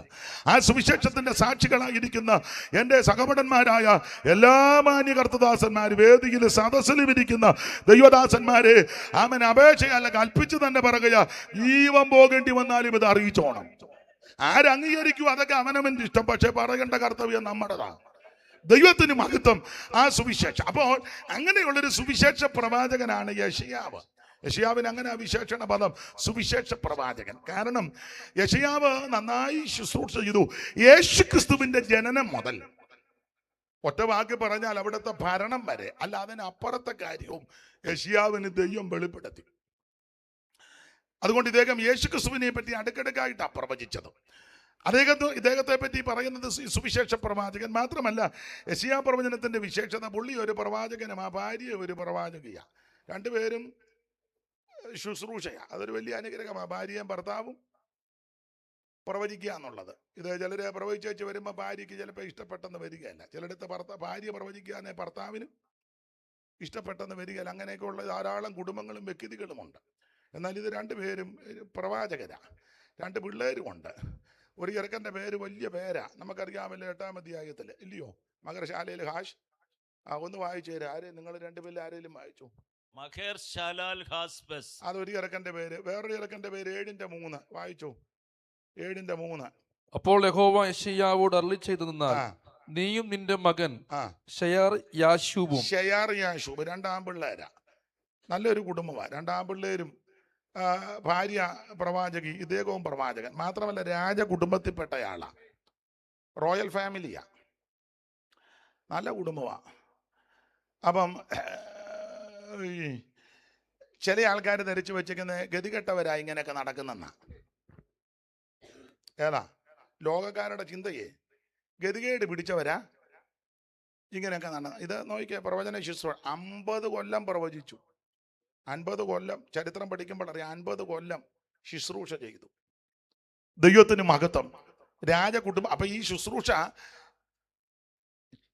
ആ സുവിശേഷത്തിന്റെ സാക്ഷികളായിരിക്കുന്ന എൻ്റെ സഹപടന്മാരായ എല്ലാ മാന്യ കർത്തദാസന്മാർ, വേദിയിൽ സദസ്സിലും ഇരിക്കുന്ന ദൈവദാസന്മാരെ അവൻ അപേക്ഷയല്ല കൽപ്പിച്ചു തന്നെ പറയുക, ജീവൻ പോകേണ്ടി വന്നാലും ഇത് അറിയിച്ചോണം. ആരംഗീകരിക്കും അതൊക്കെ അവനവൻ്റെ ഇഷ്ടം, പക്ഷെ പറയേണ്ട കർത്തവ്യം നമ്മുടേതാണ്. ദൈവത്തിന് മഹത്വം. ആ സുവിശേഷം. അപ്പോൾ അങ്ങനെയുള്ളൊരു സുവിശേഷ പ്രവാചകനാണ് യെശയ്യാവ്. യെശയ്യാവിന് അങ്ങനെ വിശേഷണ പദം സുവിശേഷ പ്രവാചകൻ. കാരണം യെശയ്യാവ് നന്നായി ശുശ്രൂഷ ചെയ്തു. യേശുക്രിസ്തുവിന്റെ ജനനം മുതൽ, ഒറ്റ വാക്ക് പറഞ്ഞാൽ അവിടുത്തെ ഭരണം വരെ, അല്ല അതിനപ്പുറത്തെ കാര്യവും യെശയ്യാവിന് ദൈവം വെളിപ്പെടുത്തി. അതുകൊണ്ട് ഇദ്ദേഹം യേശുക്രിസ്തുവിനെ പറ്റി അടുക്കടുക്കായിട്ടാണ് പ്രവചിച്ചത്. ഇദ്ദേഹത്തെ പറ്റി പറയുന്നത് സുവിശേഷ പ്രവാചകൻ മാത്രമല്ല. യെശയ്യാ പ്രവചനത്തിന്റെ വിശേഷത, പുള്ളി ഒരു പ്രവാചകനും ആ ഭാര്യ ഒരു പ്രവാചകയാണ്. രണ്ടുപേരും ശുശ്രൂഷയാ. അതൊരു വലിയ അനുഗ്രഹമാണ്. ഭാര്യയും ഭർത്താവും പ്രവചിക്കുക എന്നുള്ളത്. ഇത് ചിലരെ പ്രവചിച്ച് വെച്ച് വരുമ്പോൾ ഭാര്യയ്ക്ക് ചിലപ്പോൾ ഇഷ്ടപ്പെട്ടെന്ന് വരികയല്ല. ചിലടത്ത് ഭാര്യ പ്രവചിക്കുക ഭർത്താവിനും ഇഷ്ടപ്പെട്ടെന്ന് വരികയല്ല. അങ്ങനെയൊക്കെ ഉള്ള ധാരാളം കുടുംബങ്ങളും വ്യക്തികളുമുണ്ട്. എന്നാൽ ഇത് രണ്ടുപേരും പ്രവാചകരാണ്. രണ്ട് പിള്ളേരുമുണ്ട്. ഒരു ചെറുക്കൻ്റെ പേര് വലിയ പേരാ, നമുക്കറിയാമല്ലോ, 8-ാം അധ്യായത്തിൽ ഇല്ലയോ? മകരശാലയിൽ ഹാഷ്. ഒന്ന് വായിച്ചു തരാം. ആര് നിങ്ങൾ രണ്ടുപേരിൽ ആരെങ്കിലും വായിച്ചു? അതൊരു ചെറുക്കൻ്റെ പേര്. വേറൊരു ചെറുക്കൻ്റെ പേര് 7:3. വായിച്ചു. 7:3. അപ്പോൾ യഹോവ യെശയ്യാവോട് അരുളിച്ചെയ്തതെന്നാൽ, നീയും നിന്റെ മകൻ ഷെയർ-യാശൂബും. ഷെയർ-യാശൂബ് 2 ആൺപിള്ളേരാ. നല്ലൊരു കുടുംബമാണ്. 2 ആൺപിള്ളേരും ഭാര്യ പ്രവാചകി, ഇദ്ദേഹവും പ്രവാചകൻ. മാത്രമല്ല രാജകുടുംബത്തിൽപ്പെട്ടയാളാ, റോയൽ ഫാമിലിയാ, നല്ല കുടുംബമാണ്. അപ്പം ചില ആൾക്കാർ ധരിച്ചു വെച്ചിരിക്കുന്ന ഗതികെട്ടവരായി ഇങ്ങനെയൊക്കെ നടക്കുന്നെന്നാ. ഏതാ ലോകക്കാരുടെ ചിന്തയെ ഗതികേട് പിടിച്ചവരാ ഇങ്ങനെയൊക്കെ നടന്ന. ഇത് നോക്കിയ പ്രവചന ശുശ്രൂഷ 50 കൊല്ലം പ്രവചിച്ചു. 50 കൊല്ലം ചരിത്രം പഠിക്കുമ്പോൾ അറിയാം. 50 കൊല്ലം ശുശ്രൂഷ ചെയ്തു. ദൈവത്തിന് മഹത്വം. രാജകുടുംബം. അപ്പൊ ഈ ശുശ്രൂഷ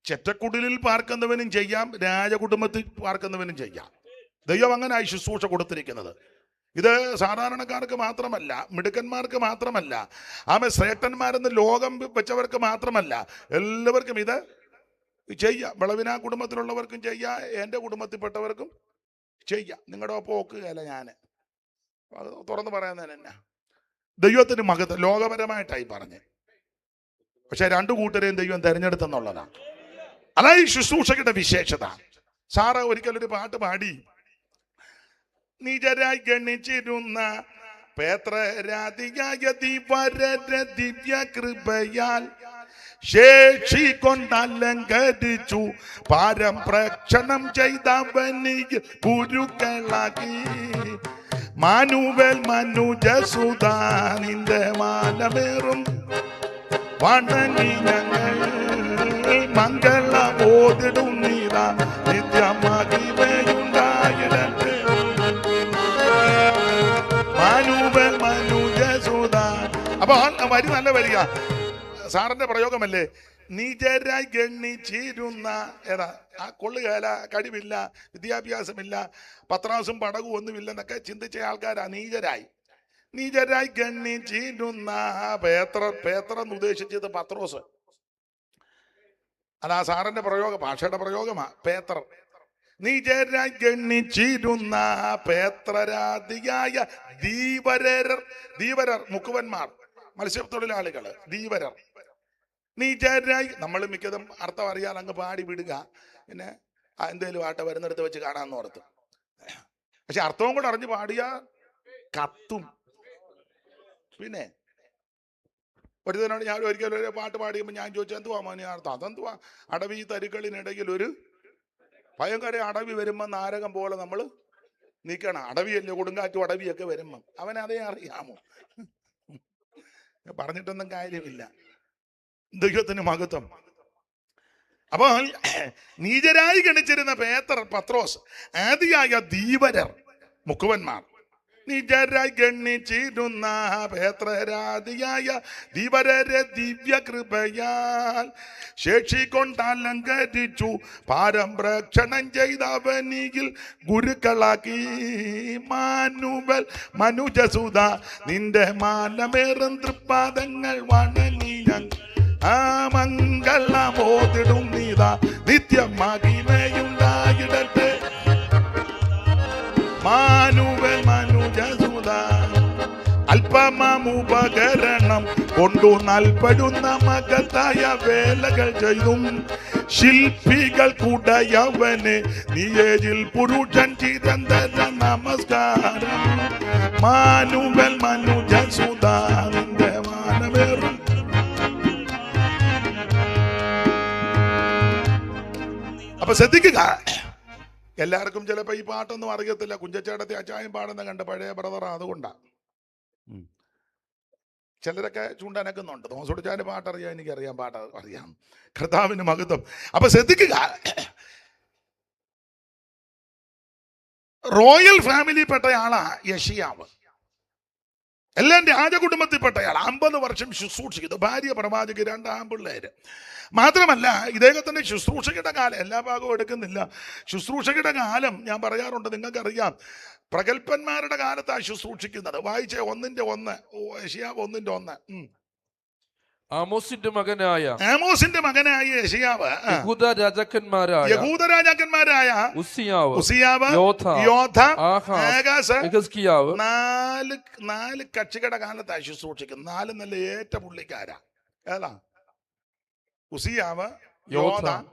ചെറ്റക്കുടിലിൽ പാർക്കുന്നവനും ചെയ്യാം, രാജകുടുംബത്തിൽ പാർക്കുന്നവനും ചെയ്യാം. ദൈവം അങ്ങനെ ഈ ശുശ്രൂഷ കൊടുത്തിരിക്കുന്നത്. ഇത് സാധാരണക്കാർക്ക് മാത്രമല്ല, മിടുക്കന്മാർക്ക് മാത്രമല്ല, ശ്രേഷ്ഠന്മാരെന്ന് ലോകം വെച്ചവർക്ക് മാത്രമല്ല, എല്ലാവർക്കും ഇത് ചെയ്യാം. വിളവിനാ കുടുംബത്തിലുള്ളവർക്കും ചെയ്യാം, എൻ്റെ കുടുംബത്തിൽപ്പെട്ടവർക്കും ചെയ്യാം. നിങ്ങളുടെ ഒപ്പം ഒക്കുകയല്ല ഞാൻ, തുറന്ന് പറയുന്നതിന് എന്നാ. ദൈവത്തിന് മഹത്വം. ലോകപരമായിട്ടായി പറഞ്ഞ്, പക്ഷെ 2 കൂട്ടരെയും ദൈവം തിരഞ്ഞെടുത്തെന്നുള്ളതാണ്. അതാ ഈ ശുശ്രൂഷയുടെ വിശേഷത. സാറ ഒരിക്കലൊരു പാട്ട് പാടി, നിജരായി ഗണിച്ചിരുന്ന പേത്രരാധിയായ ദിവ്യ കൃപയാൽ ശേഷി കൊണ്ടലങ്കരിച്ചു പാരം പ്രക്ഷണം ചെയ്തവനിൽ ഗുരുക്കളാക്കി. മാനുവേൽ മനുജസുതാ നിന്റെ മാനമേറും വണങ്ങി ഞങ്ങൾ മംഗള ബോധിടും നീതാ നിത്യമഹിമയുണ്ടായിടട്ടെ. മാനുവേൽ മനുജസുതാ. അപ്പൊ വരി നല്ല വരിക. സാറിന്റെ പ്രയോഗമല്ലേ? നീചരായി ഗണിച്ചിരുന്ന. ഏതാ ആ കൊള്ളുകേല, കഴിവില്ല, വിദ്യാഭ്യാസമില്ല, പത്രാസും പടകും ഒന്നുമില്ലെന്നൊക്കെ ചിന്തിച്ച ആൾക്കാരാ നീചരായി. നീചരായി ഗണ്ണിച്ചിരുന്ന പേത്ര എന്ന് ഉദ്ദേശിച്ചത് പത്രോസ്. അതാ സാറിന്റെ പ്രയോഗം, ഭാഷയുടെ പ്രയോഗമാ പേത്ര. നീചരായി ഗണ്ണിച്ചിരുന്ന പേത്രരാധിയായ ധീവരർ മുക്കുവന്മാർ, മത്സ്യത്തൊഴിലാളികള്, ധീവരർ. നീചരായി, നമ്മൾ മിക്കതും അർത്ഥം അറിയാൻ അങ്ങ് പാടി വിടുക, പിന്നെ എന്തേലും ആട്ടെ വരുന്നിടത്ത് വെച്ച് കാണാമെന്ന് ഓർത്ത്. പക്ഷെ അർത്ഥവും കൂടെ അറിഞ്ഞ് പാടിയ കത്തും. പിന്നെ ഒരു ദിനോട് ഞാൻ ഒരിക്കലും ഒരു പാട്ട് പാടിയുമ്പോൾ ഞാൻ ചോദിച്ചു, എന്തുവാ മോനെ അർത്ഥം? അതെന്തുവാ? അടവി തരുക്കളിനിടയിൽ ഒരു ഭയങ്കര അടവി വരുമ്പോൾ നാരകം പോലെ നമ്മൾ നിൽക്കണം. അടവിയല്ലേ, കൊടുങ്കാറ്റും അടവിയൊക്കെ വരുമ്പം അവനതേ അറിയാമോ? പറഞ്ഞിട്ടൊന്നും കാര്യമില്ല. ദൈവത്തിന് മഹത്വം. അപ്പോൾ നീചരായി ഗണിച്ചിരുന്ന പത്രോസ്, ആദിയായ ധീവരർ മുക്കുവന്മാർ, നിജരായി ഗണ്ണിച്ചിരുന്ന പേത്രരാധിയായ ധീവരരെ ദിവ്യകൃപയാൽ ശേഷിക്കൊണ്ടലങ്കരിച്ചു പാരം പ്രക്ഷണം ചെയ്തവനിൽ ഗുരുക്കളാക്കി. മാനുവൽ മനുജസുത നിന്റെ മാനമേറും തൃപ്പാദങ്ങൾ വണങ്ങി ആ മംഗളമോതിടും നീതാ നിത്യം മഹിമയുണ്ടായിടട്ടെ. മാനുവൽ മനുജസുത അല്പമുപകരണം കൊണ്ടു നൽപടുന്ന മകത്തായ വേലകൾ ചെയ്തും ശില്പികൾ കൂടയവന് നീയേജിൽ പുരുഷൻ ചിരന്തര നമസ്കാരം. മാനുവൽ മനുജസുത നിന്റെ മാനമേറും. അപ്പൊ ശ്രദ്ധിക്കുക, എല്ലാവർക്കും ചിലപ്പോ ഈ പാട്ടൊന്നും അറിയത്തില്ല. കുഞ്ചച്ചേട്ടത്തെ അച്ചായം പാടുന്ന കണ്ട് പഴയ ബ്രദറാ, അതുകൊണ്ടാ. ചിലരൊക്കെ ചൂണ്ടനക്കുന്നുണ്ട്. തോമസുടിച്ചാന്റെ പാട്ടറിയാം, എനിക്കറിയാം, പാട്ട് അറിയാം. കർത്താവിന് മഹത്വം. അപ്പൊ ശ്രദ്ധിക്കുക, റോയൽ ഫാമിലിയിൽപ്പെട്ട ആളാ യെശയ്യാവ്. എല്ലാം രാജകുടുംബത്തിൽപ്പെട്ടയാൾ. 50 വർഷം ശുശ്രൂഷിക്കുന്നു. ഭാര്യ പ്രവാചക, 2 ആൺപിള്ളേര്. മാത്രമല്ല ഇദ്ദേഹത്തിന്റെ ശുശ്രൂഷയുടെ കാലം, എല്ലാ ഭാഗവും എടുക്കുന്നില്ല. ശുശ്രൂഷയുടെ കാലം ഞാൻ പറയാറുണ്ട്, നിങ്ങൾക്കറിയാം. പ്രഗൽഭന്മാരുടെ കാലത്താണ് ശുശ്രൂഷിക്കുന്നത്. വായിച്ചേ 1:1, യെശയ്യാവ് 1:1. ആമോസിന്റെ മകനായ യെശയ്യാവ് യഹൂദ രാജാക്കന്മാരായ ഉസ്സിയാവ്, യോഥാം, ആഹാസ്, യെഹിസ്കീയാവ് 4 കക്ഷികളുടെ കാലത്താണ് ശുശ്രൂഷിക്കുന്നത്. 4 നല്ല ഏറ്റ പുള്ളിക്കാരാ. ഏതാ? ഉസ്സിയാവ്, യോഥാം,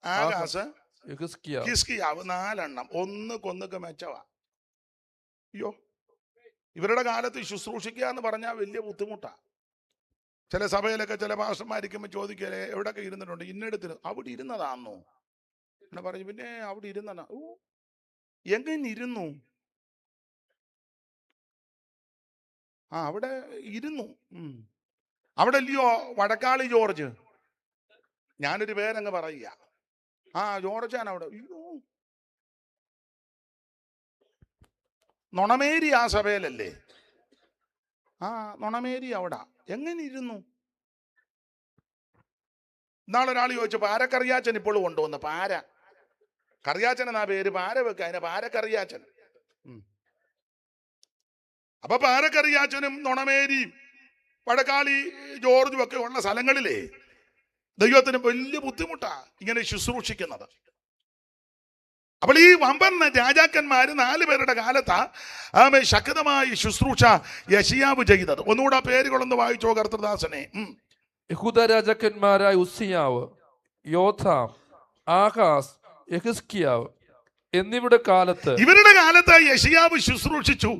ആഹാസ്, യെഹിസ്കീയാവ്. 4 എണ്ണം. ഒന്നുകൊന്നൊക്കെ മെച്ചവാ. അയ്യോ, ഇവരുടെ കാലത്ത് ശുശ്രൂഷിക്കുക എന്ന് പറഞ്ഞാൽ വലിയ ബുദ്ധിമുട്ടാ. ചില സഭയിലൊക്കെ ചില പാസ്റ്റർമാരിക്കുമ്പോൾ ചോദിക്കലേ, എവിടെയൊക്കെ ഇരുന്നിട്ടുണ്ട്? ഇന്നെടുത്തിന്. അവിടെ ഇരുന്നതാന്നോ എന്നെ പറഞ്ഞു. പിന്നെ അവിടെ ഇരുന്നതാ. ഓ, എങ്ങനെ ഇരുന്നു? അവിടെ ഇരുന്നു. അവിടെ അല്ലയോ വടക്കാളി ജോർജ്. ഞാനൊരു പേരങ്ങ് പറയുക. ജോർജാൻ അവിടെ. അയ്യോ, നൊണമേരി ആ സഭയിലല്ലേ? നൊണമേരി അവിടെ. എങ്ങനെ ഇരുന്നു? ഇന്നാളൊരാൾ ചോദിച്ചു, പാരക്കറിയാച്ചൻ ഇപ്പോൾ കൊണ്ടുവന്ന പാര. കറിയാച്ചൻ എന്നാ പേര്, പാര വെക്ക, അതിനെ പാരക്കറിയാച്ചൻ. അപ്പൊ പാരക്കറിയാച്ചനും നൊണമേരിയും വടക്കാളി ജോർജും ഒക്കെ ഉള്ള സ്ഥലങ്ങളിലെ ദൈവത്തിന് വലിയ ബുദ്ധിമുട്ടാ ഇങ്ങനെ ശുശ്രൂഷിക്കുന്നത്. അപ്പോൾ ഈ വമ്പൻ രാജാക്കന്മാര് 4 പേരുടെ കാലത്താ ശക്തമായി ശുശ്രൂഷ യെശയ്യാവ് ചെയ്തത്. ഒന്നുകൂടെ ആ പേരുകളൊന്ന് വായിച്ചോ കർത്തൃദാസനെ. യഹൂദ രാജാക്കന്മാരായ ഉസ്സിയാവ്, യോഥാം, ആഹാസ്, യെഹിസ്കീയാവ് എന്നിവരുടെ കാലത്ത്, ഇവരുടെ കാലത്ത് യെശയ്യാവ് ശുശ്രൂഷിച്ചു.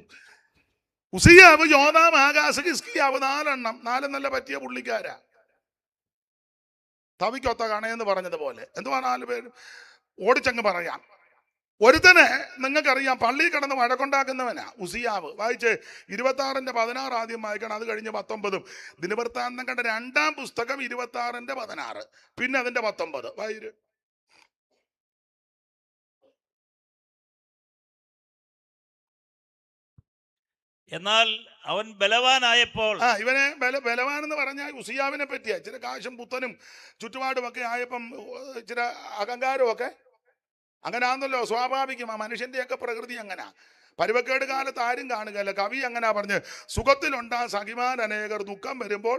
ഉസ്സിയാവ്, യോഥാം, ആഹാസ്, യെഹിസ്കീയാവ് 4 എണ്ണം. 4 നല്ല പറ്റിയ പുള്ളിക്കാരാ. തവിക്കൊത്ത കണയെന്ന് പറഞ്ഞതുപോലെ. എന്തുവാ 4 പേര്? ഓടിച്ചങ്ങ് പറയാം. ഒരുത്തനെ നിങ്ങൾക്കറിയാം, പള്ളി കിടന്ന് വഴക്കുണ്ടാക്കുന്നവനാ ഉസ്സിയാവ്. വായിച്ച് 26:16 ആദ്യം വായിക്കണം, അത് കഴിഞ്ഞ് 19. ദിനവൃത്താന്തങ്ങളുടെ 2-ാം പുസ്തകം 26:16, പിന്നെ അതിന്റെ 19 വായിര്. എന്നാൽ അവൻ ബലവാനായപ്പോൾ, ഇവനെ ബലവാൻ എന്ന് പറഞ്ഞാൽ ഉസ്സിയാവിനെ പറ്റിയാ. ഇച്ചിരി കാശും പുത്തനും ചുറ്റുപാടും ഒക്കെ ആയപ്പം ഇച്ചിരി അഹങ്കാരവും ഒക്കെ അങ്ങനെ ആണല്ലോ സ്വാഭാവികം. മനുഷ്യന്റെയൊക്കെ പ്രകൃതി അങ്ങനെ. പരുവക്കേട് കാലത്ത് ആരും കാണുകയല്ല. കവി അങ്ങനെ പറഞ്ഞ്, സുഖത്തിലുണ്ടാ സഖിമാൻ അനേകർ, ദുഃഖം വരുമ്പോൾ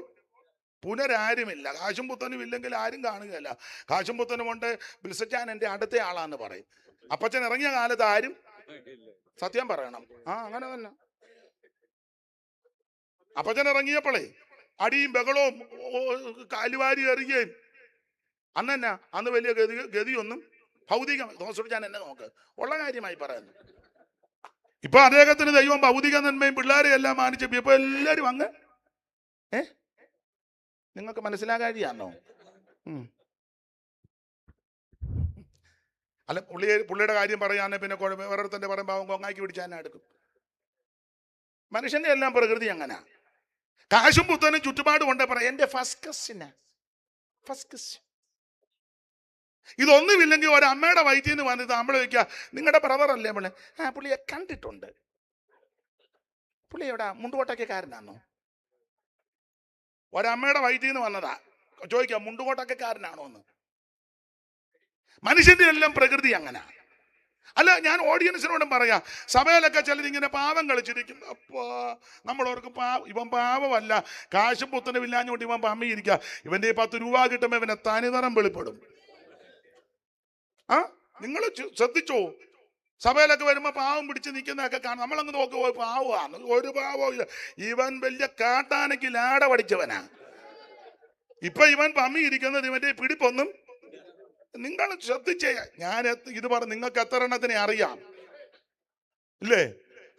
പുനരാരുമില്ല. കാശും പുത്തനും ഇല്ലെങ്കിൽ ആരും കാണുകയല്ല. കാശും പുത്തനും കൊണ്ട് ബിൽസച്ചാൻ എൻ്റെ അടുത്ത ആളാന്ന് പറയും. അപ്പച്ചൻ ഇറങ്ങിയ കാലത്ത് ആരും, സത്യം പറയണം, അങ്ങനെ തന്നെ. അപ്പച്ചൻ ഇറങ്ങിയപ്പോളേ അടിയും ബഹളവും കാലുവാരി എറിയുകയും അന്ന് വലിയ ഗതിയൊന്നും ഭൗതിക ദോഷം എന്നെ നോക്ക് ഉള്ള കാര്യമായി പറയുന്നു. ഇപ്പൊ അദ്ദേഹത്തിന് ദൈവം ഭൗതിക നന്മയും പിള്ളേരെ എല്ലാം മാനിച്ചു. ഇപ്പൊ എല്ലാരും അങ്ങ് നിങ്ങൾക്ക് മനസ്സിലാകാരിയാണോ? അല്ല, പുള്ളിയുടെ കാര്യം പറയാന്നെ പിന്നെ വേറൊരുത്തന്റെ പറയുമ്പോ അവൻ കൊങ്ങാക്കി പിടിച്ചാൽ തന്നെ എടുക്കും. മനുഷ്യന്റെ എല്ലാം പ്രകൃതി അങ്ങനെ. കാശും പുത്തനും ചുറ്റുപാട് കൊണ്ടേ പറയാം എന്റെ ഫസ്റ്റ് ക്വസ്റ്റ്യൻ. ഇതൊന്നുമില്ലെങ്കിൽ ഒരമ്മയുടെ വയറ്റിൽ നിന്ന് വന്നിട്ട് നമ്മൾ ചോദിക്കുക, നിങ്ങളുടെ ബ്രദർ അല്ലേ നമ്മള്? പുള്ളിയെ കണ്ടിട്ടുണ്ട്. പുള്ളി എവിടെ? മുണ്ടുകോട്ടക്കാരനാണോ? ഒരമ്മയുടെ വയറ്റിൽ നിന്ന് വന്നതാ. ചോദിക്കാം, മുണ്ടുകോട്ടക്കാരനാണോ എന്ന്. മനുഷ്യന്റെ എല്ലാം പ്രകൃതി അങ്ങനെ. അല്ല, ഞാൻ ഓഡിയൻസിനോടും പറയാം, സഭയിലൊക്കെ ചിലരിങ്ങനെ പാവം കളിച്ചിരിക്കും. അപ്പോ നമ്മളവർക്ക് ഇവൻ പാവമല്ല, കാശും പുത്തനും ഇല്ലാഞ്ഞോണ്ട് ഇവൻ പമ്മിയിരിക്കുക. ഇവന്റെ 10 രൂപ കിട്ടുമ്പോൾ ഇവനെ തനിനിറം വെളിപ്പെടും. നിങ്ങൾ ശ്രദ്ധിച്ചോ? സഭയിലൊക്കെ വരുമ്പോ പാവം പിടിച്ച് നിൽക്കുന്നതൊക്കെ കാണാം. നമ്മളങ്ങ് നോക്കുമ്പോ പാവമാണ്, ഒരു പാവവും ഇല്ല. ഇവൻ വലിയ കാട്ടാനയ്ക്ക് ലാട പഠിച്ചവനാ. ഇപ്പൊ ഇവൻ പമ്മി ഇരിക്കുന്നത് ഇവന്റെ പിടിപ്പൊന്നും. നിങ്ങൾ ശ്രദ്ധിച്ചേ. ഞാൻ ഇത് പറഞ്ഞു, നിങ്ങൾക്ക് എത്ര എണ്ണത്തിനെ അറിയാം ഇല്ലേ?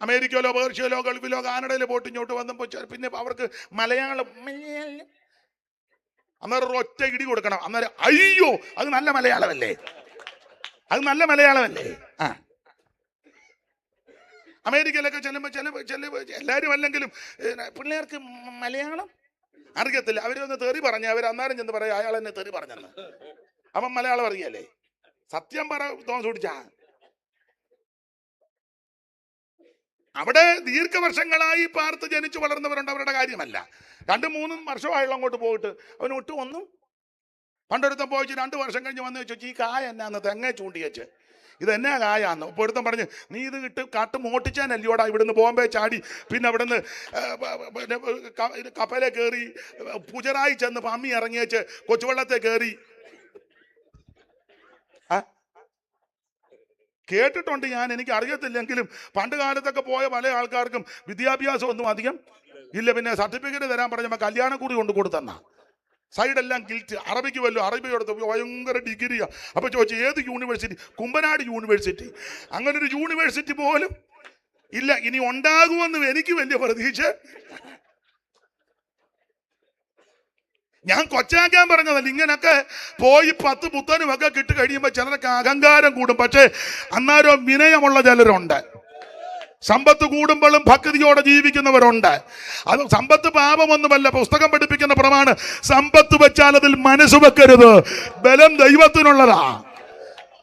അമേരിക്കയിലോ പേർഷ്യയിലോ ഗൾഫിലോ കാനഡയിലോ പോയിട്ട് ഇങ്ങോട്ട് വന്നപ്പോ പിന്നെ അവർക്ക് മലയാളം അന്നേരം ഒറ്റ ഇടി കൊടുക്കണം. അന്നേരം അയ്യോ, അത് നല്ല മലയാളമല്ലേ, അത് നല്ല മലയാളമല്ലേ. അമേരിക്കയിലൊക്കെ ചെല്ലുമ്പോ എല്ലാവരും അല്ലെങ്കിലും പിള്ളേർക്ക് മലയാളം അറിയത്തില്ല. അവരൊന്ന് തെറി പറഞ്ഞ അവർ അന്നേരം ചെന്ന് പറയാം അയാൾ എന്നെ തെറി പറഞ്ഞെന്ന്. അവൻ മലയാളം അറിയല്ലേ? സത്യം പറ തോന്നിച്ച. അവിടെ ദീർഘവർഷങ്ങളായി പാർത്ത് ജനിച്ചു വളർന്നവരുണ്ട്. അവരുടെ കാര്യമല്ല. 2-3 വർഷമായുള്ള അങ്ങോട്ട് പോയിട്ട് അവന് ഒട്ടും ഒന്നും. പണ്ടൊരുത്തം പോയിച്ച് 2 വർഷം കഴിഞ്ഞ് വന്ന് വെച്ചു, ഈ കായ എന്നാന്ന് തെങ്ങ ചൂണ്ടി വെച്ച്, ഇതെന്നാ കായാന്ന്. ഇപ്പോൾ ഒരുത്തം പറഞ്ഞ്, നീ ഇത് കാട്ട് മോട്ടിച്ചാനല്ലോടാ ഇവിടുന്ന് ബോംബെ ചാടി പിന്നെ അവിടുന്ന് കപ്പലെ കയറി പുജറായി ചെന്ന് പമ്മി ഇറങ്ങിയേച്ച് കൊച്ചുവെള്ളത്തെ കയറി. കേട്ടിട്ടുണ്ട് ഞാൻ, എനിക്ക് അറിയത്തില്ലെങ്കിലും പണ്ട് കാലത്തൊക്കെ പോയ പല ആൾക്കാർക്കും വിദ്യാഭ്യാസം ഒന്നും അധികം ഇല്ല. പിന്നെ സർട്ടിഫിക്കറ്റ് തരാൻ പറഞ്ഞപ്പോൾ കല്യാണക്കൂടി കൊണ്ട് കൊടുത്തെന്നാ. സൈഡെല്ലാം ഗിൽറ്റ്. അറബിക്ക് വല്ലോ, അറബി എടുത്ത് ഭയങ്കര ഡിഗ്രിയാ. അപ്പൊ ചോദിച്ചു ഏത് യൂണിവേഴ്സിറ്റി? കുമ്പനാട് യൂണിവേഴ്സിറ്റി. അങ്ങനെ ഒരു യൂണിവേഴ്സിറ്റി പോലും ഇല്ല. ഇനി ഉണ്ടാകുമെന്ന് എനിക്ക് വലിയ പ്രതീക്ഷ. ഞാൻ കൊച്ചാക്കാൻ പറഞ്ഞതല്ല. ഇങ്ങനൊക്കെ പോയി 10 പുത്തനും ഒക്കെ കിട്ടി കഴിയുമ്പോൾ ചിലർക്ക് അഹങ്കാരം കൂടും. പക്ഷേ അന്നേരം വിനയമുള്ള ചിലരുണ്ട്. സമ്പത്ത് കൂടുമ്പോഴും ഭക്തിയോടെ ജീവിക്കുന്നവരുണ്ട്. അത് സമ്പത്ത് പാപമൊന്നുമല്ല. പുസ്തകം പഠിപ്പിക്കുന്ന പ്രമാണം സമ്പത്ത് വെച്ചാൽ അതിൽ മനസ്സ് വെക്കരുത്. ബലം ദൈവത്തിനുള്ളതാ.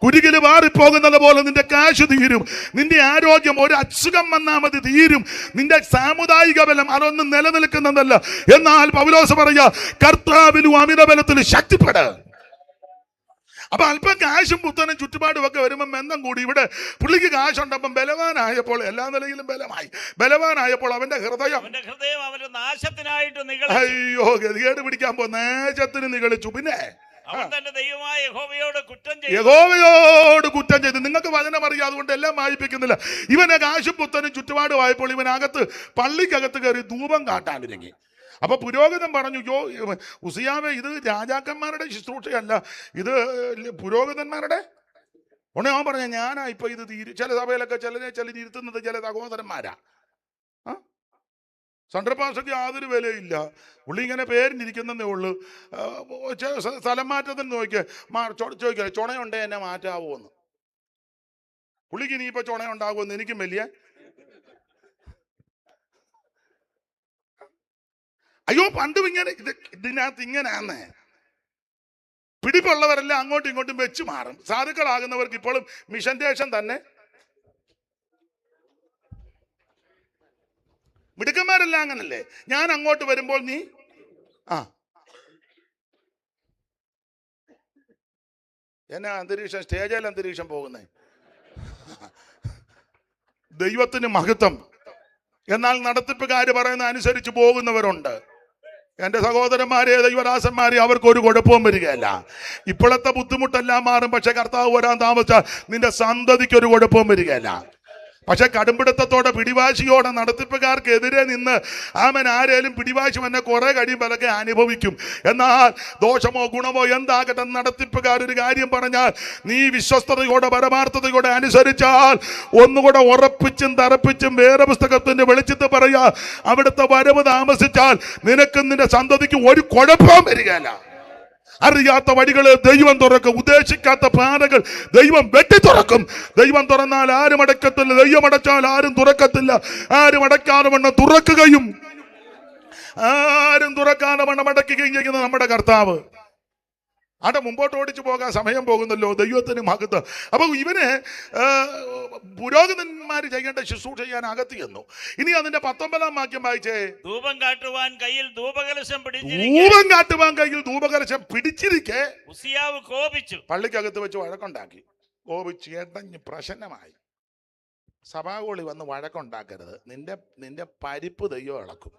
കുരുകില് മാറിപ്പോകുന്നത് പോലെ നിന്റെ കാശ് തീരും, നിന്റെ ആരോഗ്യം, ഒരു അസുഖം വന്നാൽ മതി തീരും. നിന്റെ സാമുദായിക ബലം അതൊന്നും നിലനിൽക്കുന്നതല്ല. എന്നാൽ പൗലോസ് പറയാ, കർത്താവിലും അമിതബലത്തിലും ശക്തിപ്പെട്. അപ്പൊ അല്പം കാശും പുത്തനും ചുറ്റുപാടും ഒക്കെ വരുമ്പോൾ ബന്ധം കൂടി. ഇവിടെ പുള്ളിക്ക് കാശുണ്ടപ്പം ബലവാനായപ്പോൾ എല്ലാ നിലയിലും ബലവാനായപ്പോൾ അവന്റെ ഹൃദയം അവന്റെ നാശത്തിനായിട്ട് അയ്യോ ഗതികേട് പിടിക്കാൻ പോ നാശത്തിന് നിഗളിച്ചു. പിന്നെ യഹോവയോട് കുറ്റം ചെയ്ത്. നിങ്ങൾക്ക് വചനം അറിയാം, അതുകൊണ്ട് എല്ലാം വായിപ്പിക്കുന്നില്ല. ഇവനെ കാശും പുത്തനും ചുറ്റുപാടുമായപ്പോൾ ഇവനകത്ത് പള്ളിക്കകത്ത് കയറി ധൂപം കാട്ടാനിരങ്ങി. അപ്പൊ പുരോഹിതൻ പറഞ്ഞു, ഉസിയാവേ, ഇത് രാജാക്കന്മാരുടെ ശുശ്രൂഷയല്ല, ഇത് പുരോഹിതന്മാരുടെ. ഉടനെ അവൻ പറഞ്ഞു, ഞാനാ ഇപ്പൊ ഇത് ചില സഭയിലൊക്കെ ചിലരിരുത്തുന്നത് ചില സഹോദരന്മാരാ. സണ്ടർപാസയ്ക്ക് യാതൊരു വിലയില്ല. പുള്ളി ഇങ്ങനെ പേരിനിരിക്കുന്നതേ ഉള്ളൂ. സ്ഥലം മാറ്റത്തിന് ചോദിക്കുക, ചുണയുണ്ടേ എന്നെ മാറ്റാവോ എന്ന്. പുള്ളിക്ക് ഇനിയിപ്പോ ചുണയുണ്ടാകുമെന്ന് എനിക്കും വലിയ. അയ്യോ, പണ്ടും ഇങ്ങനെ ഇതിനകത്ത് ഇങ്ങനെയാന്ന്. പിടിപ്പുള്ളവരെല്ലാം അങ്ങോട്ടും ഇങ്ങോട്ടും വെച്ച് മാറും. സാധുക്കളാകുന്നവർക്ക് ഇപ്പോഴും മിഷൻറ്റേഷൻ തന്നെ. മിടുക്കന്മാരെല്ലാം അങ്ങനല്ലേ? ഞാൻ അങ്ങോട്ട് വരുമ്പോൾ നീ എന്നാ അന്തരീക്ഷം, സ്റ്റേജിൽ അന്തരീക്ഷം പോകുന്നേ. ദൈവത്തിന് മഹത്വം. എന്നാൽ നടത്തിപ്പുകാര് പറയുന്ന അനുസരിച്ച് പോകുന്നവരുണ്ട്. എൻ്റെ സഹോദരന്മാരെ, ദൈവദാസന്മാരെ, അവർക്കൊരു കുഴപ്പവും വരികയല്ല. ഇപ്പോഴത്തെ ബുദ്ധിമുട്ടെല്ലാം മാറും. പക്ഷെ കർത്താവ് വരാൻ താമസിച്ചാൽ നിന്റെ സന്തതിക്കൊരു കുഴപ്പവും വരികയല്ല. പക്ഷെ കടുംപിടുത്തത്തോടെ പിടിവാശിയോടെ നടത്തിപ്പുകാർക്കെതിരെ നിന്ന് ആരേലും പിടിവാശി വന്നെ കുറെ കഴിയുമ്പോൾ അതൊക്കെ അനുഭവിക്കും. എന്നാൽ ദോഷമോ ഗുണമോ എന്താകട്ടെ, നടത്തിപ്പുകാരൊരു കാര്യം പറഞ്ഞാൽ നീ വിശ്വസ്തയോടെ പരമാർത്ഥതയോടെ അനുസരിച്ചാൽ ഒന്നുകൂടെ ഉറപ്പിച്ചും തറപ്പിച്ചും വേറെ പുസ്തകത്തിന്റെ വെളിച്ചത്തിൽ പറയാ, അവിടുത്തെ വരവ് താമസിച്ചാൽ നിനക്കും നിന്റെ സന്തതിക്ക് ഒരു കുഴപ്പവും വരികയില്ല. അറിയാത്ത വഴികളെ ദൈവം തുറക്കും. ഉദ്ദേശിക്കാത്ത പാതകൾ ദൈവം വെട്ടി തുറക്കും. ദൈവം തുറന്നാൽ ആരും അടക്കത്തില്ല, ദൈവം അടച്ചാൽ ആരും തുറക്കത്തില്ല. ആരും അടക്കാതെ വണ്ണം തുറക്കുകയും ആരും തുറക്കാതെ വണ്ണം അടയ്ക്കുകയും ചെയ്യുന്ന നമ്മുടെ കർത്താവ്. അവിടെ മുമ്പോട്ട് ഓടിച്ചു പോകാൻ സമയം പോകുന്നല്ലോ. ദൈവത്തിന് മഹത്വം. അപ്പൊ ഇവന് പുരോഹിതന്മാര് ചെയ്യേണ്ട ശുശ്രൂഷ ചെയ്യാൻ അകത്ത് ചെന്നു. ഇനി അതിന്റെ 19-ാം വാക്യം വായിച്ചേ. ധൂപം കാട്ടുവാൻ കയ്യിൽ ധൂപകലശം പിടിച്ചിരിക്കെ ഉസിയാവ് കോപിച്ചു, പള്ളിക്കകത്ത് വെച്ച് വഴക്കുണ്ടാക്കി. കോപിച്ച് എട്ടഞ്ഞ് പ്രശ്നമായി. സഭാകോളി വന്ന് വഴക്കുണ്ടാക്കരുത്. നിന്റെ പരിപ്പ് ദൈവം ഇളക്കും.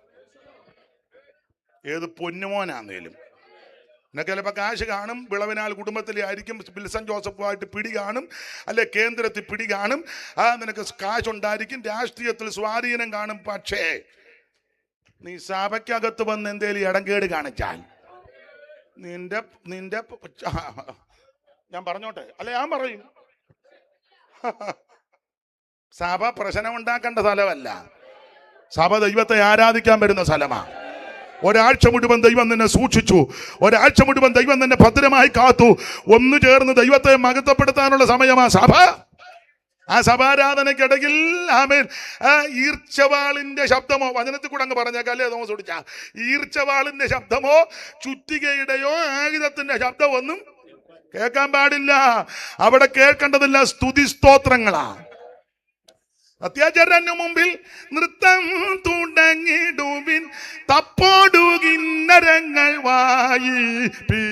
ഏത് പൊന്നുമോനാന്നേലും നിനക്ക് ചിലപ്പോൾ കാശ് കാണും, വിളവിനാൽ കുടുംബത്തിലെ ആയിരിക്കും, വിൽസൺ ജോസഫുമായിട്ട് പിടി കാണും, അല്ലെ കേന്ദ്രത്തിൽ പിടി കാണും, നിനക്ക് കാശുണ്ടായിരിക്കും, രാഷ്ട്രീയത്തിൽ സ്വാധീനം കാണും. പക്ഷേ നീ സഭയ്ക്കകത്ത് വന്ന് എന്തേലും ഇടംകേട് കാണിച്ചാൽ നിന്റെ ഞാൻ പറഞ്ഞോട്ടെ, അല്ലെ ഞാൻ പറയും, സഭ പ്രശ്നം ഉണ്ടാക്കേണ്ട സ്ഥലമല്ല, സഭ ദൈവത്തെ ആരാധിക്കാൻ വരുന്ന സ്ഥലമാണ്. ഒരാഴ്ച മുഴുവൻ ദൈവം നിന്നെ സൂക്ഷിച്ചു. ഒരാഴ്ച മുഴുവൻ ദൈവം നിന്നെ ഭദ്രമായി കാത്തു. ഒന്നു ചേർന്ന് ദൈവത്തെ മഹത്വപ്പെടുത്താനുള്ള സമയമാണ് സഭ. ആ സഭാരാധനയ്ക്കിടയിൽ ആമേൻ ഈർച്ചവാളിന്റെ ശബ്ദമോ, വചനത്തിൽ കൂടെ അങ്ങ് പറഞ്ഞേക്കല്ലേ തോമസ് ഓടിച്ച, ഈർച്ചവാളിന്റെ ശബ്ദമോ ചുറ്റികയുടെയോ ആയുധത്തിന്റെ ശബ്ദമോ ഒന്നും കേൾക്കാൻ പാടില്ല. അവിടെ കേൾക്കേണ്ടതില്ല സ്തുതി സ്തോത്രങ്ങളാ. അത്യാചാരന് മുമ്പിൽ നൃത്തം തുടങ്ങിടുവിൻ, തപ്പോടുകിന്നരങ്ങൾ വായിപ്പി.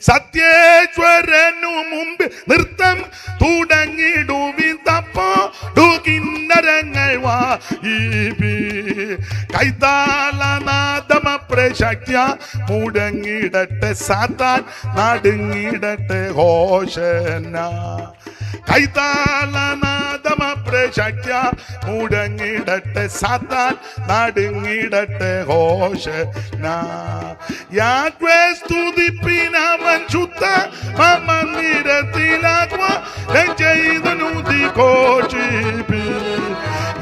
സത്യേശ്വരനു മുമ്പിൽ നൃത്തം തുടങ്ങിടുവിൻ, തപ്പോടുകിന്നരങ്ങൾ വായിപ്പി. കൈതാളനാദമ പ്രശക്തിയ മുടങ്ങിടട്ടെ, സാത്താൻ നടുങ്ങിടട്ടെ, ഹോശന. കൈതാളനാദമ പ്രശക്തിയ മുടങ്ങിടട്ടെ, സാത്താൻ നടുങ്ങിടട്ടെ, ഹോശന. യാഗ്വേ സ്തുതിപ്പിനവൻ ശുദ്ധ മമനിരത്തിലാകുവാൻ ചെയ്തനു ദിഘോഷിപ്പി.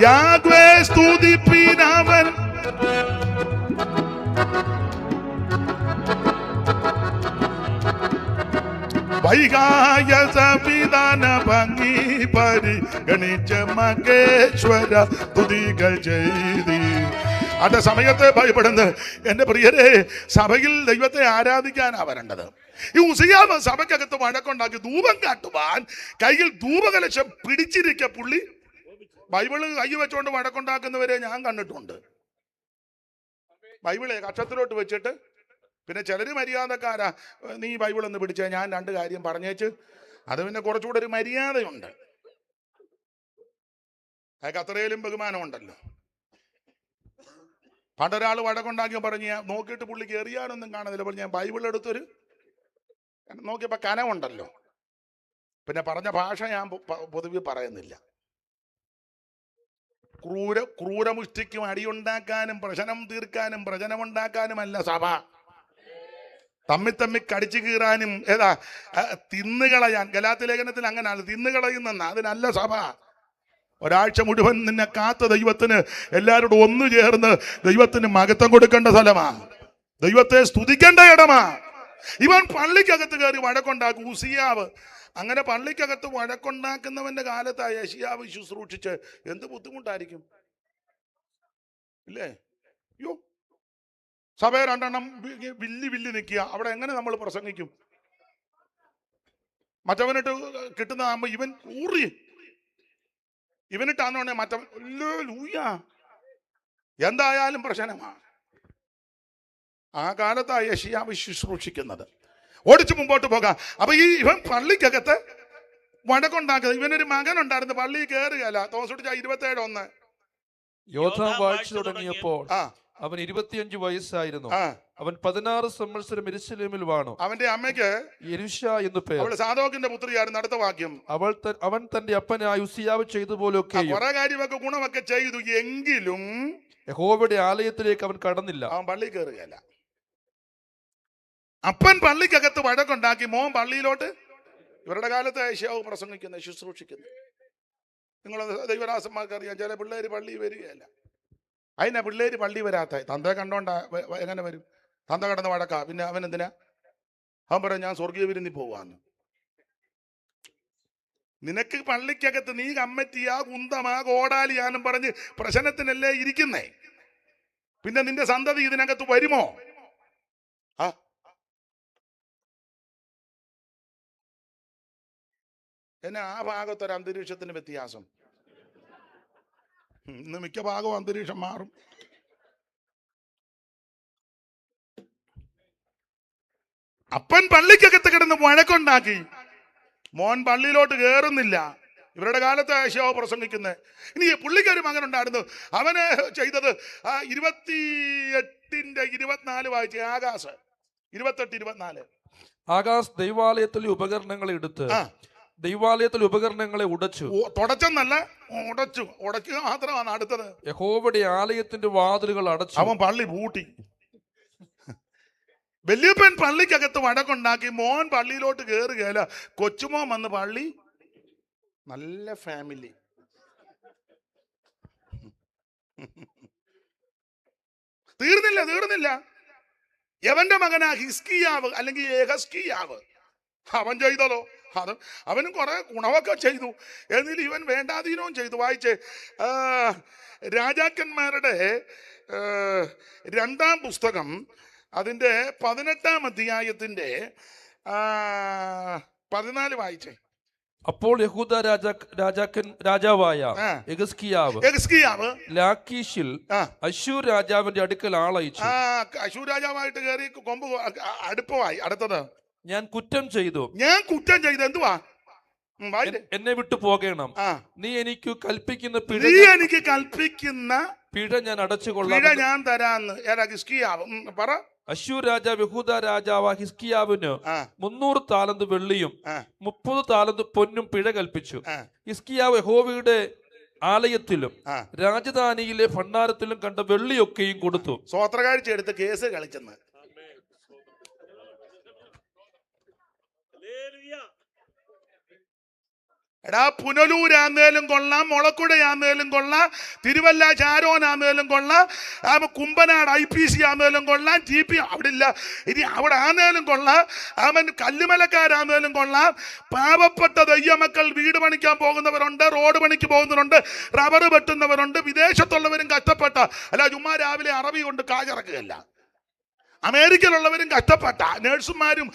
യാഗ്വേ സ്തുതിപ്പിനവൻ വൈകായ സംവിധാന ഭംഗി പരിഗണിച്ച മകേശ്വര തുതികൾ ചെയ്തി. അതെ സമയത്തെ ഭയപ്പെടുന്നത് എൻ്റെ പ്രിയരെ, സഭയിൽ ദൈവത്തെ ആരാധിക്കാനാ വരേണ്ടത്. ഈ ഉസിയാവ് സഭയ്ക്കകത്ത് വഴക്കുണ്ടാക്കി ധൂപം കാട്ടുവാൻ കയ്യിൽ ധൂപകലശം പിടിച്ചിരിക്കെ പുള്ളി ബൈബിള് കൈ വെച്ചുകൊണ്ട് വഴക്കുണ്ടാക്കുന്നവരെ ഞാൻ കണ്ടിട്ടുണ്ട്. ബൈബിളെ കക്ഷത്തിലോട്ട് വെച്ചിട്ട്, പിന്നെ ചിലര് മര്യാദക്കാരാ, നീ ബൈബിൾ ഒന്ന് പിടിച്ചേ, ഞാൻ 2 കാര്യം പറഞ്ഞേച്ച്. അത് പിന്നെ കുറച്ചുകൂടെ ഒരു മര്യാദയുണ്ട്, അതൊക്കെ അത്രയിലും ബഹുമാനമുണ്ടല്ലോ. പണ്ടൊരാൾ വഴക്കുണ്ടാക്കി പറഞ്ഞ് നോക്കിയിട്ട് പുള്ളിക്ക് എറിയാനൊന്നും കാണുന്നില്ല. അപ്പോൾ ഞാൻ ബൈബിൾ എടുത്തൊരു നോക്കിയപ്പോൾ കനമുണ്ടല്ലോ. പിന്നെ പറഞ്ഞ ഭാഷ ഞാൻ പൊതുവെ പറയുന്നില്ല. ക്രൂരമുഷ്ടിക്കും അടിയുണ്ടാക്കാനും പ്രശ്നം തീർക്കാനും പ്രചനമുണ്ടാക്കാനുമല്ല സഭ. തമ്മി കടിച്ചു കീറാനും തിന്നുകളയാൻ. ഗലാത്യ ലേഖനത്തിൽ അങ്ങനെയാണ്, തിന്നുകളയുന്ന അതിനല്ല സഭ. ഒരാഴ്ച മുഴുവൻ നിന്നെ കാത്ത ദൈവത്തിന് എല്ലാവരോടും ഒന്നു ചേർന്ന് ദൈവത്തിന് മഹത്വം കൊടുക്കേണ്ട സ്ഥലമാണ്, ദൈവത്തെ സ്തുതിക്കേണ്ട ഇടമാ. ഇവൻ പള്ളിക്കകത്ത് കയറി വഴക്കുണ്ടാക്കും. ഉസിയാവ് അങ്ങനെ പള്ളിക്കകത്ത് വഴക്കുണ്ടാക്കുന്നവന്റെ കാലത്ത് യെശയ്യാവ് ശുശ്രൂഷിച്ച് എന്ത് ബുദ്ധിമുട്ടായിരിക്കും ഇല്ലേ? യോ, സഭയെ 2 എണ്ണം വില്ലി നിൽക്കുക, അവിടെ എങ്ങനെ നമ്മൾ പ്രസംഗിക്കും? മറ്റവനിട്ട് കിട്ടുന്ന ഇവൻ ഊറി, ഇവനിട്ടാന്നോണെ മറ്റവൻ എന്തായാലും പ്രശ്നമാണ്. ആ കാലത്താ യെശയ്യാവ് ശുശ്രൂഷിക്കുന്നത്. ഓടിച്ചു മുമ്പോട്ട് പോകാം. അപ്പൊ ഇവൻ പള്ളിക്കകത്ത് വടക്കുണ്ടാക്കുന്നത്. ഇവനൊരു മകനുണ്ടായിരുന്നു, പള്ളിയിൽ കയറുകയല്ല. തോമസ് 27:1. യോഥാം വാഴ്ച തുടങ്ങിയപ്പോൾ ആ അവൻ 25 വയസ്സായിരുന്നു. ആ അവൻ 16 സംവത്സരം യെരൂശലേമിൽ വാണു. അവന്റെ അമ്മയ്ക്ക് യെരൂശ എന്നു പേർ. അവള് സാദോക്കിന്റെ പുത്രിയായിരുന്നു. അടുത്ത വാക്യം. അവൻ തന്റെ അപ്പനായ ഉസിയാവ് ചെയ്തതുപോലെയൊക്കെ കുറെ കാര്യമൊക്കെ ഗുണമൊക്കെ ചെയ്തു, എങ്കിലും യഹോവയുടെ ആലയത്തിലേക്ക് അവൻ കടന്നില്ല. അവൻ പള്ളി കയറുകയല്ല. അപ്പൻ പള്ളിക്കകത്ത് വഴക്കുണ്ടാക്കി, മോൻ പള്ളിയിലോട്ട്. ഇവരുടെ കാലത്ത് യേശയ്യാവ് പ്രസംഗിക്കുന്നത്, ശുശ്രൂഷിക്കുന്നത്. നിങ്ങൾ ദൈവദാസന്മാർക്ക് അറിയാം, ചില പിള്ളേര് പള്ളി വരികയല്ല. അതിനാ പിള്ളേര് പള്ളി വരാത്ത. തന്ത കണ്ടോണ്ടാ എങ്ങനെ വരും? തന്ത കടന്ന് വഴക്കാ. പിന്നെ അവൻ എന്തിനാ? അവൻ പറയാം, ഞാൻ സ്വർഗീയ വിരുന്നിൽ പോവാന്ന്. നിനക്ക് പള്ളിക്കകത്ത് നീ കമ്മറ്റിയാ, കുന്തമാ, കോടാലിയാന്നും പറഞ്ഞ് പ്രശ്നത്തിനല്ലേ ഇരിക്കുന്നേ. പിന്നെ നിന്റെ സന്തതി ഇതിനകത്ത് വരുമോ? ആ എന്നെ ആ ഭാഗത്തൊരു അന്തരീക്ഷത്തിന് വ്യത്യാസം. ഇന്ന് മിക്ക ഭാഗവും അന്തരീക്ഷം മാറും. അപ്പൻ പള്ളിക്കകത്ത് കിടന്ന് വഴക്കുണ്ടാക്കി, മോൻ പള്ളിയിലോട്ട് കയറുന്നില്ല. ഇവരുടെ കാലത്ത് യേശയ്യാവ് പ്രസംഗിക്കുന്നത്. ഇനി പുള്ളിക്കൊരു മകനുണ്ടായിരുന്നു. അവന് ചെയ്തത് 28:24 വായിച്ച്. ആകാശ് 28:24. ആകാശ് ദൈവാലയത്തിലെ ഉപകരണങ്ങളെ എടുത്ത് ദൈവാലയത്തിലെ ഉപകരണങ്ങളെ ഉടച്ചു. തുടച്ചെന്നല്ല, ഉടച്ചു മാത്രമാണ്. അടുത്തത് യഹോവയുടെ ആലയത്തിന്റെ വാതിലുകൾ അടച്ചു. അവൻ പള്ളി പൂട്ടി. വല്യപ്പൻ പള്ളിക്കകത്ത് വഴക്കുണ്ടാക്കി, മോൻ പള്ളിയിലോട്ട് കയറുകയല്ല. കൊച്ചുമോൻ വന്ന് പള്ളി. നല്ല ഫാമിലി. തീർന്നില്ല. എവന്റെ മകനാ ഹിസ്കിയാവ് അല്ലെങ്കിൽ യെഹസ്കിയാവ്. അവൻ ചെയ്തതോ അവനും കുറെ ഗുണമൊക്കെ ചെയ്തു. എന്നിട്ട് ഇവൻ വേണ്ടാധീനവും ചെയ്തു. വായിച്ചേ, രാജാക്കന്മാരുടെ 2-ാം പുസ്തകം അതിൻ്റെ 18-ാം അധ്യായത്തിന്റെ 14 വായിച്ചേ. അപ്പോൾ യഹൂദ രാജാവായ യെഹിസ്കിയാവ് ലാഖീഷിൽ അശ്ശൂർ രാജാവിന്റെ അടുക്കൽ ആളയച്ചു. അശ്ശൂർ രാജാവായിട്ട് കയറി കൊമ്പ് അടുപ്പമായി. അടുത്തത്, ഞാൻ കുറ്റം ചെയ്തു. എന്തുവാ? എന്നെ വിട്ടു പോകണം. നീ എനിക്ക് കൽപ്പിക്കുന്ന പിഴ ഞാൻ അടച്ചുകൊള്ളാം. ഞാൻ തരാന്ന്. പറ. അശ്ശൂർ രാജാവ് യഹൂദ രാജാവ് ഹിസ്കിയാവിന് 300 താലന്ത് വെള്ളിയും 30 താലന്ത് പൊന്നും പിഴ കൽപ്പിച്ചു. ഹിസ്കിയാവ് യഹോവയുടെ ആലയത്തിലും രാജധാനിയിലെ ഭണ്ഡാരത്തിലും കണ്ട വെള്ളിയൊക്കെയും കൊടുത്തു. സ്വോത്രകാഴ്ച എടുത്ത് കേസ് കളിച്ചെന്ന്. എടാ, പുനലൂരാന്നേലും കൊള്ളാം, മുളക്കുടയാന്നേലും കൊള്ളാം, തിരുവല്ല ചാരോനാന്നേലും കൊള്ളാം, കുമ്പനാട് IPC ആന്നേലും കൊള്ളാം, TP അവിടെ ഇല്ല, ഇനി അവിടെ ആന്നേലും കൊള്ളാം, അവൻ കല്ലുമലക്കാരാന്നേലും കൊള്ളാം. പാവപ്പെട്ട ദയ്യമക്കൾ വീട് പണിക്കാൻ പോകുന്നവരുണ്ട്, റോഡ് പണിക്ക് പോകുന്നവരുണ്ട്, റബ്ബർ വെട്ടുന്നവരുണ്ട്, വിദേശത്തുള്ളവരും കഷ്ടപ്പെട്ട. അല്ല, ചുമ്മാ രാവിലെ അറബി കൊണ്ട് കാജിറക്കുകയല്ല. അമേരിക്കയിലുള്ളവരും കഷ്ടപ്പെട്ട, നേഴ്സുമാരും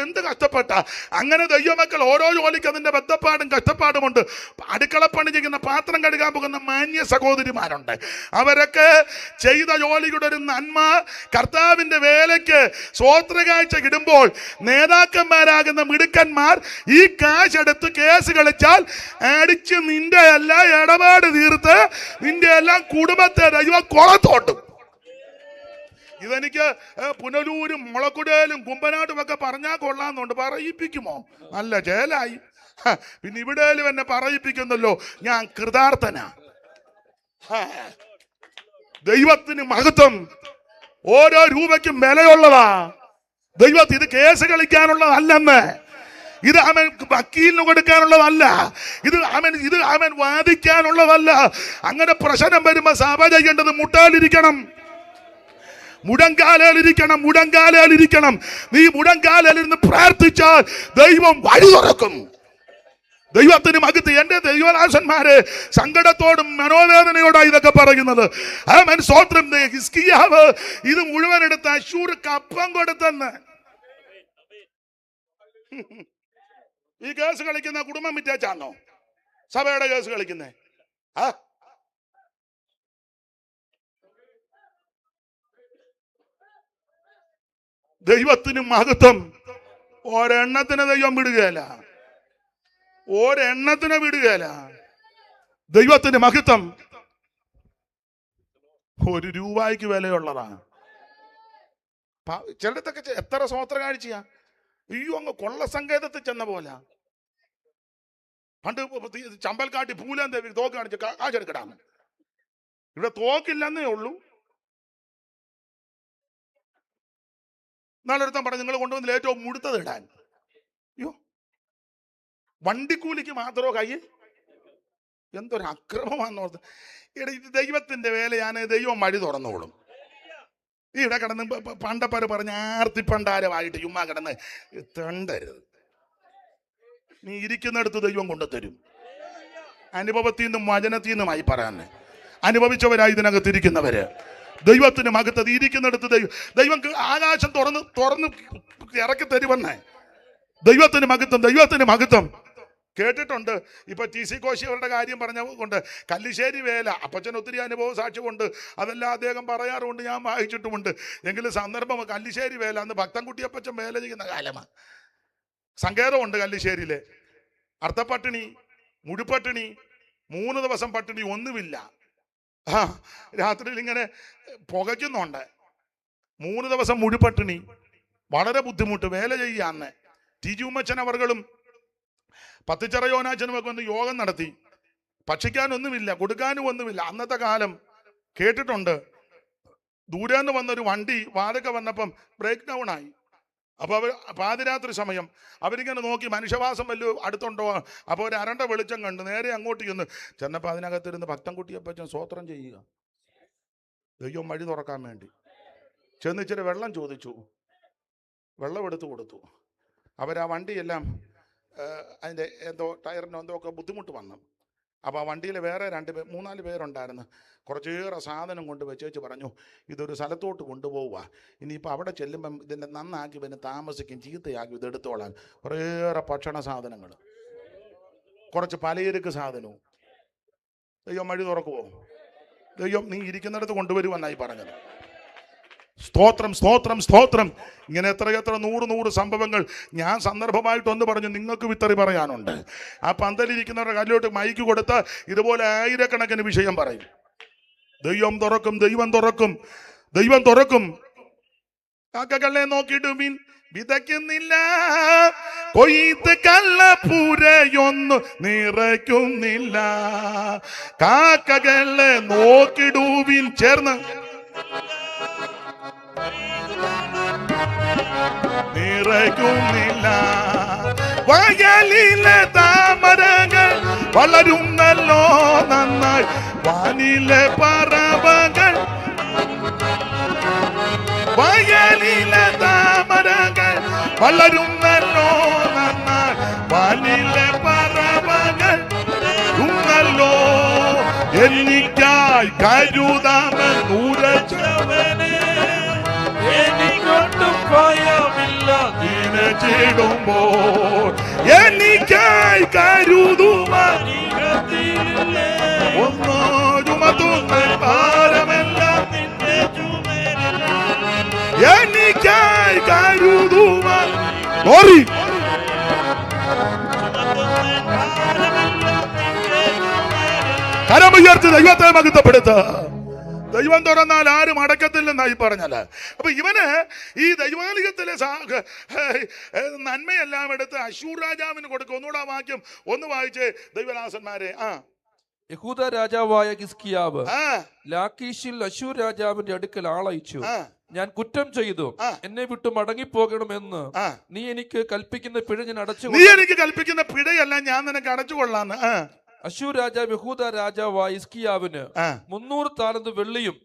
എന്ത് കഷ്ടപ്പെട്ട. അങ്ങനെ ദൈവമക്കൾ ഓരോ ജോലിക്ക് അതിൻ്റെ ബദ്ധപ്പാടും കഷ്ടപ്പാടുമുണ്ട്. അടുക്കളപ്പണി ചെയ്യുന്ന, പാത്രം കഴുകാൻ പോകുന്ന മാന്യ സഹോദരിമാരുണ്ട്. അവരൊക്കെ ചെയ്ത ജോലിയുടെ ഒരു നന്മ കർത്താവിൻ്റെ വേലയ്ക്ക് സ്വോത്രകാഴ്ച ഇടുമ്പോൾ നേതാക്കന്മാരാകുന്ന മിടുക്കന്മാർ ഈ കാശെടുത്ത് കേസ് കളിച്ചാൽ അടിച്ച് നിന്റെ എല്ലാം ഇടപാട് തീർത്ത് നിന്റെ എല്ലാം കുടുംബത്തെ ദൈവം കൊളത്തോട്ടും. ഇതെനിക്ക് പുനലൂരും മുളക്കുടയിലും കുമ്പനാട്ടും ഒക്കെ പറഞ്ഞാൽ കൊള്ളാന്നുണ്ട്. പറയിപ്പിക്കുമോ? നല്ല ജയിലായി. പിന്നെ ഇവിടേലും എന്നെ പറയിപ്പിക്കുന്നല്ലോ. ഞാൻ കൃതാർത്ഥനാ. ദൈവത്തിന് മഹത്വം. ഓരോ രൂപയ്ക്കും വിലയുള്ളതാ. ദൈവത്തിന് ഇത് കേസ് കളിക്കാനുള്ളതല്ലെന്ന്. ഇത് അവൻ വക്കീലിന് കൊടുക്കാനുള്ളതല്ല. ഇത് അവൻ വാദിക്കാനുള്ളതല്ല. അങ്ങനെ പ്രശ്നം വരുമ്പോ സഭ ചെയ്യേണ്ടത് മുട്ടാലിരിക്കണം, മുടങ്കാലിരിക്കണം. നീ മുടങ്കാലിരുന്ന് പ്രാർത്ഥിച്ചാൽ ദൈവം വഴി തുറക്കും. ദൈവത്തിന് മകത്ത്. എന്റെ ദൈവദാസന്മാരെ സങ്കടത്തോടും മനോവേദനയോടാണ് ഇതൊക്കെ പറയുന്നത്. അവൻ സ്വോത്രം. ഹിസ്കിയാവ് ഇത് മുഴുവൻ എടുത്ത് അശ്ശൂർക്ക് അപ്പം കൊടുത്തെന്ന്. ഈ കേസ് കളിക്കുന്ന കുടുംബം വിറ്റേച്ചാണോ സഭയുടെ കേസ് കളിക്കുന്നേ? ദൈവത്തിന് മഹത്വം. ഒരെണ്ണത്തിന് ദൈവം വിടുകയല്ല. ഒരെണ്ണത്തിനെ വിടുകയില്ല. ദൈവത്തിന്റെ മഹത്വം ₹1 വിലയുള്ളതാണ്. ചിലടത്തൊക്കെ എത്ര സ്വോത്ര കാഴ്ചയാ. അയ്യോ, അങ്ങ് കൊള്ള സങ്കേതത്തിൽ ചെന്ന പോലെ. പണ്ട് ചമ്പൽക്കാട്ടി പൂലാൻ ദേവി തോക്ക് കാണിച്ച് കാശെടുക്കടാന്ന്. ഇവിടെ തോക്കില്ലെന്നേ ഉള്ളൂ. നാളെടുത്താൻ പറഞ്ഞു നിങ്ങൾ കൊണ്ടുവന്നില്ല ഏറ്റവും മുടുത്തത് ഇടാൻ. അയ്യോ, വണ്ടിക്കൂലിക്ക് മാത്രമോ കയ്യിൽ. എന്തൊരു അക്രമമാണെന്നോർത്ത്. ഇവിടെ ഇത് ദൈവത്തിന്റെ വേലയാണ്. ദൈവം വഴി തുറന്നോളും. ഇവിടെ കിടന്ന് പണ്ടപ്പാര് പറഞ്ഞ ആർത്തിപ്പണ്ടാരമായിട്ട് ചുമ്മാ കിടന്ന് തണ്ടരുത്. നീ ഇരിക്കുന്നിടത്ത് ദൈവം കൊണ്ടുതരും. അനുഭവത്തിൽ നിന്നും വചനത്തിൽ നിന്നുമായി പറയാൻ അനുഭവിച്ചവരായി ഇതിനകത്തിരിക്കുന്നവര് ദൈവത്തിന് മഹത്വം ഇരിക്കുന്നിടത്ത് ദൈവം ആകാശം തുറന്ന് ഇറക്കി തരുമെന്നേ. ദൈവത്തിന് മഹത്വം, ദൈവത്തിന് മഹത്വം. കേട്ടിട്ടുണ്ട്. ഇപ്പൊ TC കോശി അവരുടെ കാര്യം പറഞ്ഞ കൊണ്ട് കല്ലിശ്ശേരി വേല അപ്പച്ചൻ ഒത്തിരി അനുഭവ സാക്ഷി കൊണ്ട് അതെല്ലാം അദ്ദേഹം പറയാറുണ്ട്, ഞാൻ വായിച്ചിട്ടുമുണ്ട്. എങ്കിലും സന്ദർഭം കല്ലിശ്ശേരി വേല അന്ന് ഭക്തൻകുട്ടി അപ്പച്ചൻ വേല ചെയ്യുന്ന കാലമാണ്. സങ്കേതമുണ്ട് കല്ലിശ്ശേരിയിലെ. അർത്ഥപ്പട്ടിണി, മുഴുപ്പട്ടിണി, 3 ദിവസം പട്ടിണി, ഒന്നുമില്ല. രാത്രിയിൽ ഇങ്ങനെ പുകയ്ക്കുന്നുണ്ട്. 3 ദിവസം മുഴുപ്പട്ടിണി, വളരെ ബുദ്ധിമുട്ട്, വേല ചെയ്യാന്ന്. TG ഉമ്മച്ചൻ അവർകളും പത്തിച്ചിറ യോനാച്ചനുമൊക്കെ ഒന്ന് യോഗം നടത്തി. ഭക്ഷിക്കാനൊന്നുമില്ല, കൊടുക്കാനും ഒന്നുമില്ല. അന്നത്തെ കാലം കേട്ടിട്ടുണ്ട്. ദൂരെന്ന് വന്നൊരു വണ്ടി വാതൊക്കെ വന്നപ്പം ബ്രേക്ക് ഡൗൺ ആയി. അപ്പോൾ അവർ പാതിരാത്രി സമയം അവരിങ്ങനെ നോക്കി മനുഷ്യവാസം വല്ല അടുത്തുണ്ടോ. അപ്പോൾ ഒരു അരണ്ട വെളിച്ചം കണ്ട് നേരെ അങ്ങോട്ട് ചെന്നപ്പോൾ അതിനകത്തിരുന്ന് ഭക്തൻകുട്ടിയപ്പച്ചൻ സ്വോത്രം ചെയ്യുക, ദൈവം വഴി തുറക്കാൻ വേണ്ടി. ചെന്നിച്ചിരി വെള്ളം ചോദിച്ചു, വെള്ളം എടുത്തു കൊടുത്തു. അവരാ വണ്ടിയെല്ലാം അതിൻ്റെ എന്തോ ടയറിനോ എന്തോ ഒക്കെ ബുദ്ധിമുട്ട് വന്നു. അപ്പോൾ ആ വണ്ടിയിൽ വേറെ 3-4 പേരുണ്ടായിരുന്നു. കുറച്ചേറെ സാധനം കൊണ്ട് വെച്ചേച്ച് പറഞ്ഞു, ഇതൊരു സ്ഥലത്തോട്ട് കൊണ്ടുപോവുക. ഇനിയിപ്പോൾ അവിടെ ചെല്ലുമ്പം ഇതിൻ്റെ നന്നാക്കി പിന്നെ താമസിക്കും, ചീത്തയാക്കി ഇതെടുത്തോളാൻ. കുറേയേറെ ഭക്ഷണ സാധനങ്ങൾ, കുറച്ച് പലചരക്ക് സാധനവും. ദൈവം വഴി തുറക്കുമോ? ദൈവം നീ ഇരിക്കുന്നിടത്ത് കൊണ്ടുവരുമെന്നായി പറഞ്ഞത്. സ്തോത്രം, സ്തോത്രം, സ്തോത്രം. ഇങ്ങനെ എത്ര 100 സംഭവങ്ങൾ ഞാൻ സന്ദർഭമായിട്ടൊന്ന് പറഞ്ഞു. നിങ്ങൾക്ക് വിത്തറി പറയാനുണ്ട്. ആ പന്തലിരിക്കുന്നവരുടെ കല്ലോട്ട് മൈക്ക് കൊടുത്ത ഇതുപോലെ ആയിരക്കണക്കിന് വിഷയം പറയും. ദൈവം തുറക്കും, ദൈവം തുറക്കും, ദൈവം തുറക്കും. കാക്കകളെ നോക്കിയിട്ട് മീൻ വിതയ്ക്കുന്നില്ല, കൊയ്ത്ത് കള്ളപ്പൂരയൊന്നു നിറയ്ക്കുന്നില്ല. കാക്കകളെ നോക്കിടുവിൻ ചേർന്ന് നിറയ്ക്കുന്നില്ല. വയലിലെ താമരകൾ വളരുന്നല്ലോ നന്നായി, വാനിലെ പറവകൾ. വയലിലെ താമരകൾ വളരുന്നല്ലോ നന്നായി, വാനിലെ പറവകൾ ഉന്നല്ലോ. എനിക്കായി കരുതാമെന്നുരച്ചവനെ, എനിക്കൊട്ടും ഭയമില്ല ദിനചിടുമ്പോൾ. എനിക്കായി കരുതുവാൻ ഒന്നോ ചുമത്തുന്ന ഭാരമെല്ലാം നിന്റെ ചുമരിൽ. എനിക്കായി കരുതുവാൻ കരമുയർത്തി ദൈവത്തെ മഹത്വപ്പെടുത്തുക. ദൈവം തുറന്നാൽ ആരും അടക്കത്തില്ലെന്നായി പറഞ്ഞാല്. അപ്പൊ ഇവന് ഈ ദൈവാലയത്തിലെ നന്മയെല്ലാം എടുത്ത് അശ്ശൂർ രാജാവിന് കൊടുക്കും. ഒന്നുകൂടെ വാക്യം ഒന്ന് വായിച്ച് ദൈവദാസന്മാരെ. യഹൂദ രാജാവായ ഹിസ്കിയാവ് ലാക്കീഷിൽ അശ്ശൂർ രാജാവിന്റെ അടുക്കൽ ആളയച്ചു. ഞാൻ കുറ്റം ചെയ്തു, എന്നെ വിട്ടു മടങ്ങിപ്പോകണമെന്ന് നീ എനിക്ക് കൽപ്പിക്കുന്ന പിഴ ഞാൻ അടച്ചു. നീ എനിക്ക് കൽപ്പിക്കുന്ന പിഴയല്ല, ഞാൻ നിനക്ക് അടച്ചുകൊള്ളാന്ന്. അശ്ശൂർ രാജാവ് യഹൂദ രാജാവായ ഹിസ്കിയാവിന് 300 താലന്ത് വെള്ളിയും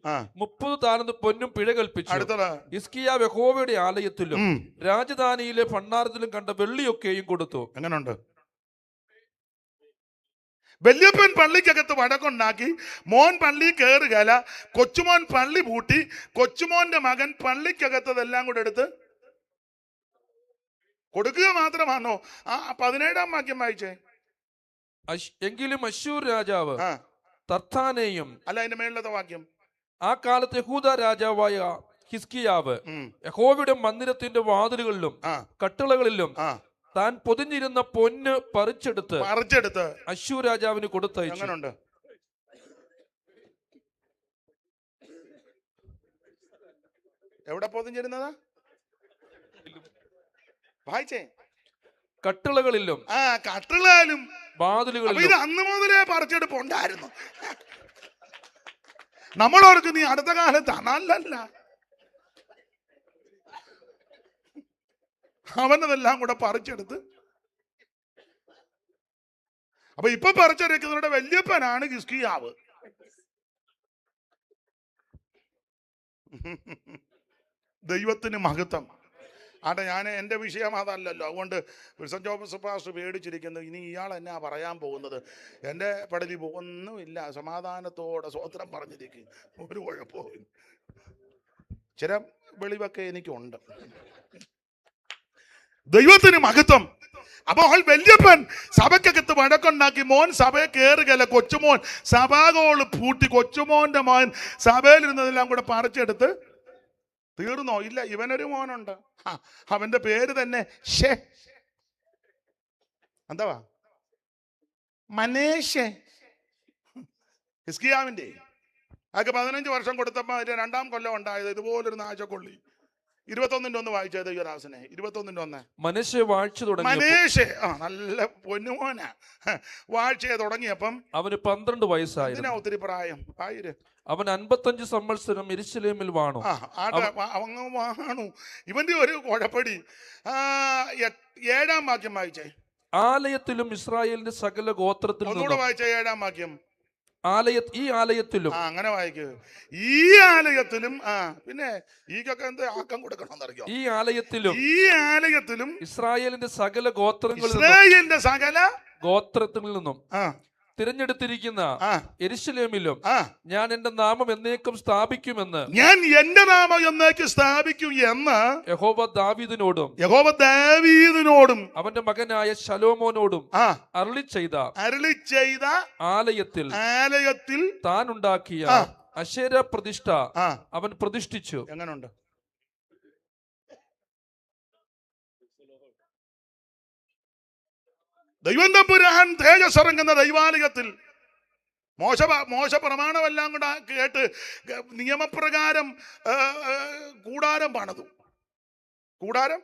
30 താലന്ത് പൊന്നും പിഴ കൽപ്പിച്ചു. ഹിസ്കിയാവ് യഹോവയുടെ ആലയത്തിലും രാജധാനിയിലെ ഭണ്ഡാരത്തിലും കണ്ട വെള്ളിയൊക്കെയും കൊടുത്തു. എങ്ങനെയുണ്ട്? വല്യപ്പൻ പള്ളിക്കകത്ത് വടക്കുണ്ടാക്കി, മോൻ പള്ളി കയറുകല, കൊച്ചുമോൻ പള്ളി പൂട്ടി, കൊച്ചുമോന്റെ മകൻ പള്ളിക്കകത്തതെല്ലാം കൂടെ എടുത്ത് കൊടുക്കുക മാത്രമാണോ? 17-ാം വാക്യം വായിച്ചേ. എങ്കിലും അശ്ശൂർ രാജാവ് തർത്താനെയും, അല്ല അതിന്റെ മേളിലത്തെ വാക്യം, ആ കാലത്ത് യഹൂദ രാജാവായ ഹിസ്കിയാവ് യഹോവയുടെ മന്ദിരത്തിന്റെ വാതിലുകളിലും കട്ടിളകളിലും താൻ പൊതിഞ്ഞിരുന്ന പൊന്ന് പറിച്ചെടുത്ത് അശ്ശൂർ രാജാവിന് കൊടുത്തയച്ചു. എങ്ങനുണ്ട്? എവിടെ പൊതിഞ്ഞിരുന്നതാ? വായിച്ചേ. കട്ടിളകളിലും കട്ടിളാലും വാതിലുകളിലും. ഇത് അന്ന് മുതലേ പറിച്ചെടുപ്പുണ്ടായിരുന്നു. നമ്മളോർക്ക് നീ അടുത്ത കാലത്ത് നല്ലല്ല, അവനതെല്ലാം കൂടെ പറിച്ചെടുത്ത്. അപ്പൊ ഇപ്പൊ പറിച്ചെടുക്കുന്നവരുടെ വല്യപ്പനാണ് ഹിസ്കിയാവ്. ദൈവത്തിന് മഹത്വം. ആട്ടെ, ഞാൻ എൻ്റെ വിഷയം അതല്ലല്ലോ, അതുകൊണ്ട് വിൽസൺ ജോസഫ് പാസ്റ്റർ പേടിച്ചിരിക്കുന്നു. ഇനി ഇയാൾ എന്നാ പറയാൻ പോകുന്നത്? എൻ്റെ പടലി ഒന്നുമില്ല, സമാധാനത്തോടെ സ്വോത്രം പറഞ്ഞിരിക്കും, ഒരു കുഴപ്പവും. ചില വെളിവൊക്കെ എനിക്കുണ്ട്. ദൈവത്തിന് മഹത്വം. അപ്പോൾ വല്യപ്പൻ സഭയ്ക്കകത്ത് വഴക്കുണ്ടാക്കി. മോൻ സഭയെ കയറുകയല്ല, കൊച്ചുമോൻ സഭാകോള് പൂട്ടി. കൊച്ചുമോന്റെ മോൻ സഭയിലിരുന്നതെല്ലാം കൂടെ പറിച്ചെടുത്ത് തീർന്നോ? ഇല്ല, ഇവനൊരു മോനുണ്ട്, അവന്റെ പേര് തന്നെ എന്താ മനേഷ്. ഹിസ്കിയാവിന്റെ അതൊക്കെ 15 വർഷം കൊടുത്തപ്പോ അതിന്റെ 2-ാം കൊല്ലം ഉണ്ടായത് ഇതുപോലൊരു നാശക്കൊള്ളി. 21-ന്റെ 1 വായിച്ചത് യുവരാസിനെ. 21-ന്റെ 1 മനേഷ് വാഴ്ച തുടങ്ങി. മനേഷ് നല്ല പൊന്നുമോനാ. വാഴ്ചയെ തുടങ്ങിയപ്പം അവന് 12 വയസ്സായിരുന്നു. ഒത്തിരി പ്രായം ആയിര്. അവൻ 55 സംവത്സരം യെരൂശലേമിൽ വാണു. വാണു. ഇവന്റെ ഒരു കുഴപ്പടി. 7-ാം വാക്യം വായിച്ചേ. ആലയത്തിലും ഇസ്രായേലിന്റെ സകല ഗോത്രത്തിൽ ഒന്നുകൂടെ വായിച്ചേ 7-ാം വാക്യം. ഈ ആലയത്തിലും. അങ്ങനെ വായിക്കുക. ഈ ആലയത്തിലും. പിന്നെ ഈക്കൊക്കെ എന്ത് ആക്കം കൊടുക്കണമെന്നറിയോ? ഈ ആലയത്തിലും ഇസ്രായേലിന്റെ സകല ഗോത്രത്തിൽ നിന്നും തിരഞ്ഞെടുത്തിരിക്കുന്ന യെരൂശലേമിലും ഞാൻ എന്റെ നാമം എന്നേക്കും സ്ഥാപിക്കുമെന്ന് യഹോവ ദാവീദിനോടും അവന്റെ മകനായ ശലോമോനോടും അരുളി ചെയ്ത ആലയത്തിൽ താൻ ഉണ്ടാക്കിയ അശേര പ്രതിഷ്ഠ അവൻ പ്രതിഷ്ഠിച്ചു. എങ്ങനുണ്ട്? ദൈവം തമ്പുരാൻ തേജസ് ഇറങ്ങുന്ന ദൈവാലയത്തിൽ മോശ പ്രമാണമെല്ലാം കൂടെ കേട്ട് നിയമപ്രകാരം കൂടാരം പണിതു. കൂടാരം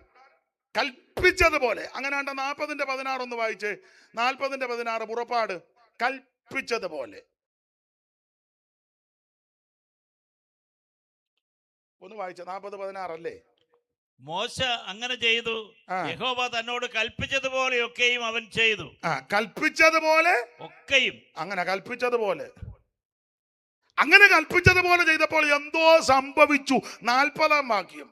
കൽപ്പിച്ചതുപോലെ. അങ്ങനെയാണ്ട് 40-ന്റെ 16 ഒന്ന് വായിച്ച്. 40-ന്റെ 16 പുറപ്പാട്. കൽപ്പിച്ചതുപോലെ ഒന്ന് വായിച്ച. 40-16 അല്ലേ? മോശ അങ്ങനെ ചെയ്തു, യഹോവ തന്നോട് കൽപ്പിച്ചതുപോലെ ഒക്കെയും അവൻ ചെയ്തു. കൽപ്പിച്ചതുപോലെ ഒക്കെയും. അങ്ങനെ കൽപ്പിച്ചതുപോലെ ചെയ്തപ്പോൾ എന്തോ സംഭവിച്ചു. 40-ാം വാക്യം.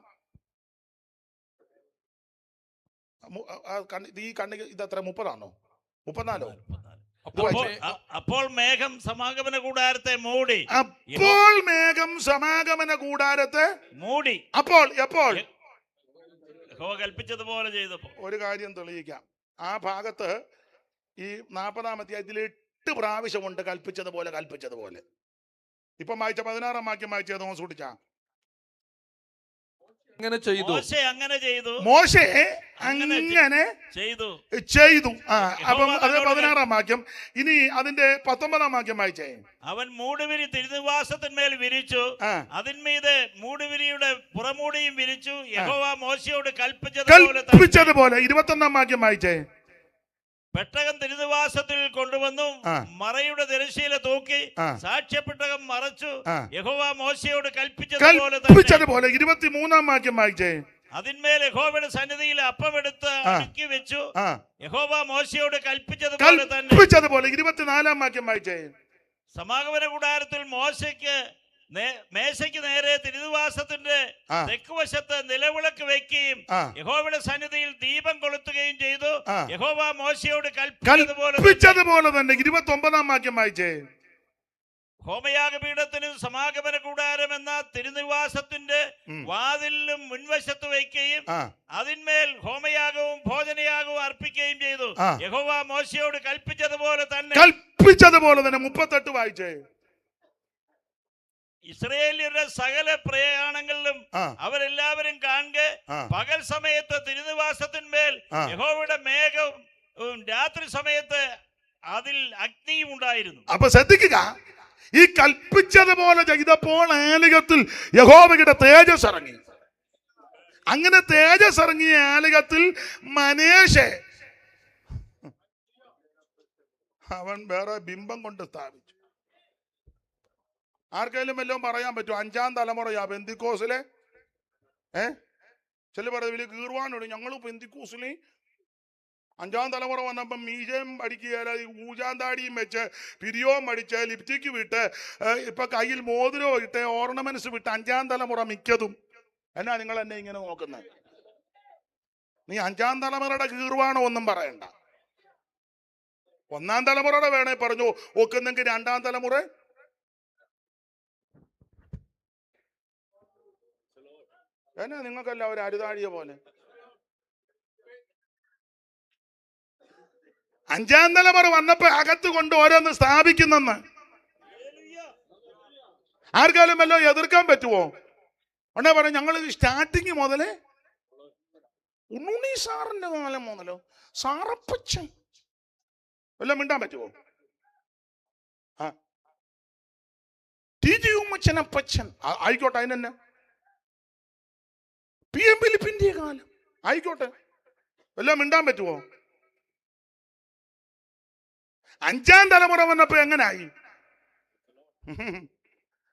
ഈ കണ്ണിക്ക് ഇതത്ര 30-ആണോ 34-ഓ? അപ്പോൾ മേഘം സമാഗമന കൂടാരത്തെ മൂടി. അപ്പോൾ എപ്പോൾ? കൽപ്പിച്ചതുപോലെ ചെയ്തപ്പോൾ. ഒരു കാര്യം തെളിയിക്കാം. ആ ഭാഗത്ത് ഈ 40-ാം അധ്യായത്തിൽ 8 പ്രാവശ്യമുണ്ട് കൽപ്പിച്ചതുപോലെ. ഇപ്പം വായിച്ച 16-ാം വാക്യം വായിച്ചത് സൂക്ഷിച്ചാ. മോശെ അങ്ങനെ ചെയ്തു. അപ്പം അത് 16-ാം വാക്യം. ഇനി അതിന്റെ 19-ാം വാക്യം വായിച്ചേ. അവൻ മൂടുവിരി തിരുനിവാസത്തിന്മേൽ വിരിച്ചു, അതിന്മീതെ മൂടുവിരിയുടെ പുറമൂടിയും വിരിച്ചു. യഹോവ മോശയോട് കൽപ്പിച്ചതുപോലെ 21-ാം വാക്യം വായിച്ചേ. പെട്ടകം തിരുനിവാസത്തിൽ കൊണ്ടുവന്നു, മറയുടെ തിരശ്ശീല തൂക്കി, സാക്ഷ്യപ്പെട്ടകം മറച്ചു. യഹോവ മോശയോട് കൽപ്പിച്ചതുപോലെ 23-ാം വാക്യം വായിച്ചേ. അതിന്മേൽ യഹോവയുടെ സന്നിധിയിൽ അപ്പമെടുത്ത് അടുക്കി വെച്ചു. യഹോവ മോശയോട് കൽപ്പിച്ചതുപോലെ തന്നെ. 24-ാം വാക്യം വായിച്ചേ. സമാഗമന കൂടാരത്തിൽ മേശയ്ക്ക് നേരെ തിരുനിവാസത്തിന്റെ തെക്കുവശത്ത് നിലവിളക്ക് വെക്കുകയും യഹോവയുടെ സന്നിധിയിൽ ദീപം കൊളുത്തുകയും ചെയ്തു. യഹോവ മോശയോട് കൽപ്പിച്ചതുപോലെ തന്നെ. 29-ാം വാക്യം വായിച്ചേ. ഹോമയാഗപീഠത്തിനും സമാഗമന കൂടാരം എന്ന തിരുനിവാസത്തിന്റെ വാതിലിലും മുൻവശത്ത് വയ്ക്കുകയും അതിന്മേൽ ഹോമയാഗവും ഭോജനയാഗവും അർപ്പിക്കുകയും ചെയ്തു. യഹോവ മോശയോട് കൽപ്പിച്ചതുപോലെ തന്നെ. 38 വായിച്ചേ. ഇസ്രായേലിയരുടെ സകല പ്രയാണങ്ങളിലും അവരെല്ലാവരും കാണുക പകൽ സമയത്ത് തിരുനിവാസത്തിന്മേൽ യഹോവയുടെ മേഘവും രാത്രി സമയത്ത് അതിൽ അഗ്നിയും ഉണ്ടായിരുന്നു. അപ്പൊ ശ്രദ്ധിക്കുക, ഈ കൽപ്പിച്ചതുപോലെ ചെയ്തപ്പോൾ ആലയത്തിൽ യഹോവയുടെ തേജസ് ഇറങ്ങി. അങ്ങനെ തേജസ് ഇറങ്ങിയ ആലയത്തിൽ മനേശെ അവൻ വേറെ ബിംബം കൊണ്ട് സ്ഥാപിച്ചു. ആർക്കെങ്കിലും വല്ലതും പറയാൻ പറ്റുമോ? 5-ാം തലമുറയാ പെന്തിക്കോസിലെ. ചില പറയുന്നത് വലിയ കീർവാനോട് ഞങ്ങൾ പെന്തിക്കോസിലെ 5-ാം തലമുറ വന്നപ്പം മീശയും അടിക്കുകയല്ല, ഊജാന്താടിയും വെച്ച് പിരിയോം അടിച്ച് ലിപ്റ്റിക്ക് വിട്ട് ഇപ്പൊ കയ്യിൽ മോതിരോ ഇട്ട് ഓർണമെന്റ്സ് വിട്ട് 5-ാം തലമുറ മിക്കതും. എന്നാ നിങ്ങൾ എന്നെ ഇങ്ങനെ നോക്കുന്നത്? നീ 5-ാം തലമുറയുടെ കീർവാണോ ഒന്നും പറയണ്ട. 1-ാം തലമുറയുടെ വേണേ പറഞ്ഞു ഒക്കുന്നെങ്കിൽ 2-ാം തലമുറ എന്നാ നിങ്ങൾക്കല്ല ഒരു അരുതാഴിയ പോലെ. 5-ാം തലമുറ വന്നപ്പോ അകത്ത് കൊണ്ട് ഓരോന്ന് സ്ഥാപിക്കുന്നെന്ന് ആർക്കാലും വല്ലോ എതിർക്കാൻ പറ്റുമോ? ഉടനെ പറയും ഞങ്ങൾ സ്റ്റാർട്ടിങ് മുതലേ ഉണ്ണുണ്ണി സാറിന്റെ കാലം മുതലോ സാറപ്പച്ചൻ വല്ലതും മിണ്ടാൻ പറ്റുമോ? ടി.ജി. ഉമ്മച്ചനപ്പച്ചൻ ആയിക്കോട്ടെ, അതിനെന്നെ PM ഫിലിപ്പിന്റെ കാലം ആയിക്കോട്ടെ, വല്ലതും മിണ്ടാൻ പറ്റുമോ? 5-ാം തലമുറ വന്നപ്പോ എങ്ങനായി?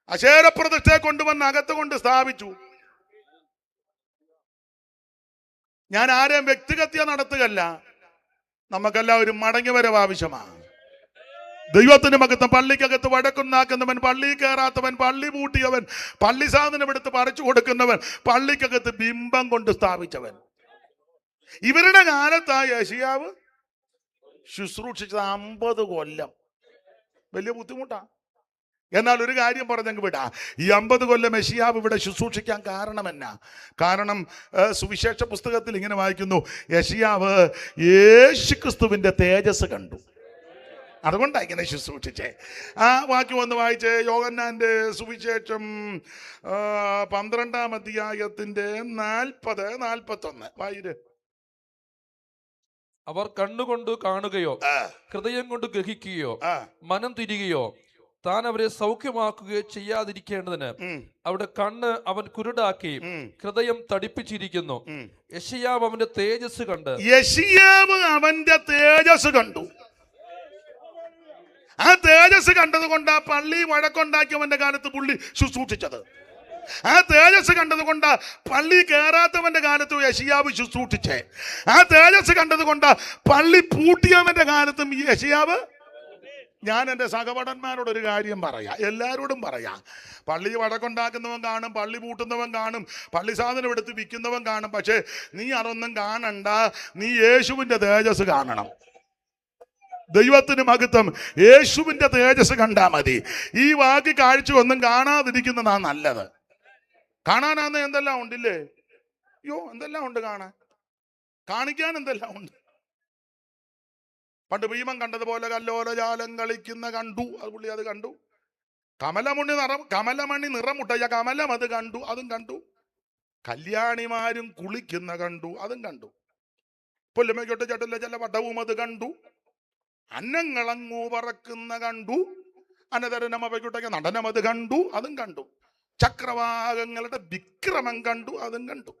അശേരപ്രതിഷ്ഠയെ കൊണ്ടുവന്ന് അകത്ത് കൊണ്ട് സ്ഥാപിച്ചു. ഞാൻ ആരെയും വ്യക്തിഹത്യ നടത്തുകയല്ല, നമുക്കെല്ലാം ഒരു മടങ്ങി വരവ് ആവശ്യമാണ്. ദൈവത്തിന് മകത്ത് പള്ളിക്കകത്ത് വടക്കുണ്ടാക്കുന്നവൻ, പള്ളി കയറാത്തവൻ, പള്ളി പൂട്ടിയവൻ, പള്ളി സാധനം എടുത്ത് പറിച്ചു കൊടുക്കുന്നവൻ, പള്ളിക്കകത്ത് ബിംബം കൊണ്ട് സ്ഥാപിച്ചവൻ. ഇവരുടെ കാലത്തായി യെശയ്യാവ് ശുശ്രൂഷിച്ചത് 50 കൊല്ലം. വലിയ ബുദ്ധിമുട്ടാ. എന്നാൽ ഒരു കാര്യം പറഞ്ഞെങ്കിൽ വിടാ, ഈ 50 കൊല്ലം യെശയ്യാവ് ഇവിടെ ശുശ്രൂഷിക്കാൻ കാരണമെന്നാ? കാരണം സുവിശേഷ പുസ്തകത്തിൽ ഇങ്ങനെ വായിക്കുന്നു, യെശയ്യാവ് യേശുക്രിസ്തുവിന്റെ തേജസ് കണ്ടു, അതുകൊണ്ടാണ് ഇങ്ങനെ ശുശ്രൂഷിച്ചേ. ആ വാക്യം ഒന്ന് വായിച്ചേ. യോഹന്നാന്റെ സുവിശേഷം 12-ാം അധ്യായത്തിന്റെ 40-41 വായിര്. അവർ കണ്ണുകൊണ്ട് കാണുകയോ ഹൃദയം കൊണ്ട് ഗ്രഹിക്കുകയോ മനം തിരികയോ താൻ അവരെ സൗഖ്യമാക്കുകയോ ചെയ്യാതിരിക്കേണ്ടതിന് അവിടെ കണ്ണ് അവൻ കുരുടാക്കി ഹൃദയം തടിപ്പിച്ചിരിക്കുന്നു. യെശയ്യാവ് അവന്റെ തേജസ് കണ്ട് ആ തേജസ് കണ്ടത് കൊണ്ട് ആ പള്ളി വഴക്കുണ്ടാക്കിയവന്റെ കാലത്ത് പുള്ളി ശുശ്രൂഷിച്ചത്. ആ തേജസ് കണ്ടത് കൊണ്ട് പള്ളി കയറാത്തവന്റെ കാലത്ത് യെശയ്യാവ് ശുശ്രൂഷിച്ചേ. ആ തേജസ് കണ്ടത് കൊണ്ട് പള്ളി പൂട്ടിയവന്റെ കാലത്തും യെശയ്യാവ്. ഞാൻ എൻ്റെ സഹപഠന്മാരോട് ഒരു കാര്യം പറയാം, എല്ലാവരോടും പറയാം. പള്ളി വടക്കുണ്ടാക്കുന്നവൻ കാണും, പള്ളി പൂട്ടുന്നവൻ കാണും, പള്ളി സാധനം എടുത്ത് വിൽക്കുന്നവൻ കാണും. പക്ഷേ നീ അതൊന്നും കാണണ്ട, നീ യേശുവിൻ്റെ തേജസ് കാണണം. ദൈവത്തിന് മഹത്വം. യേശുവിൻ്റെ തേജസ് കണ്ടാ മതി. ഈ വാക്ക് കാഴ്ച ഒന്നും കാണാതിരിക്കുന്നതാ നല്ലത്. കാണാനാന്ന് എന്തെല്ലാം ഉണ്ടില്ലേ? അയ്യോ എന്തെല്ലാം ഉണ്ട് കാണാൻ, കാണിക്കാൻ എന്തെല്ലാം ഉണ്ട്. പണ്ട് ഭീമൻ കണ്ടതുപോലെ കല്ലോലജാലം കളിക്കുന്ന കണ്ടു, അത് പുള്ളി അത് കണ്ടു. കമലമണി നിറമുട്ടയ കമലം അത് കണ്ടു, അതും കണ്ടു. കല്യാണിമാരും കുളിക്കുന്ന കണ്ടു, അതും കണ്ടു. പുല്ലുമയ്ക്കൊട്ട് ചട്ടില്ല ചില വട്ടവും അത് കണ്ടു. അന്നങ്ങളങ്ങൂ പറക്കുന്ന കണ്ടു. അനതരനമവയ്ക്കൊട്ടയ്ക്ക് നടനം അത് കണ്ടു, അതും കണ്ടു. ചക്രവാകങ്ങളുടെ വിക്രമം കണ്ടു, അതും കണ്ടു.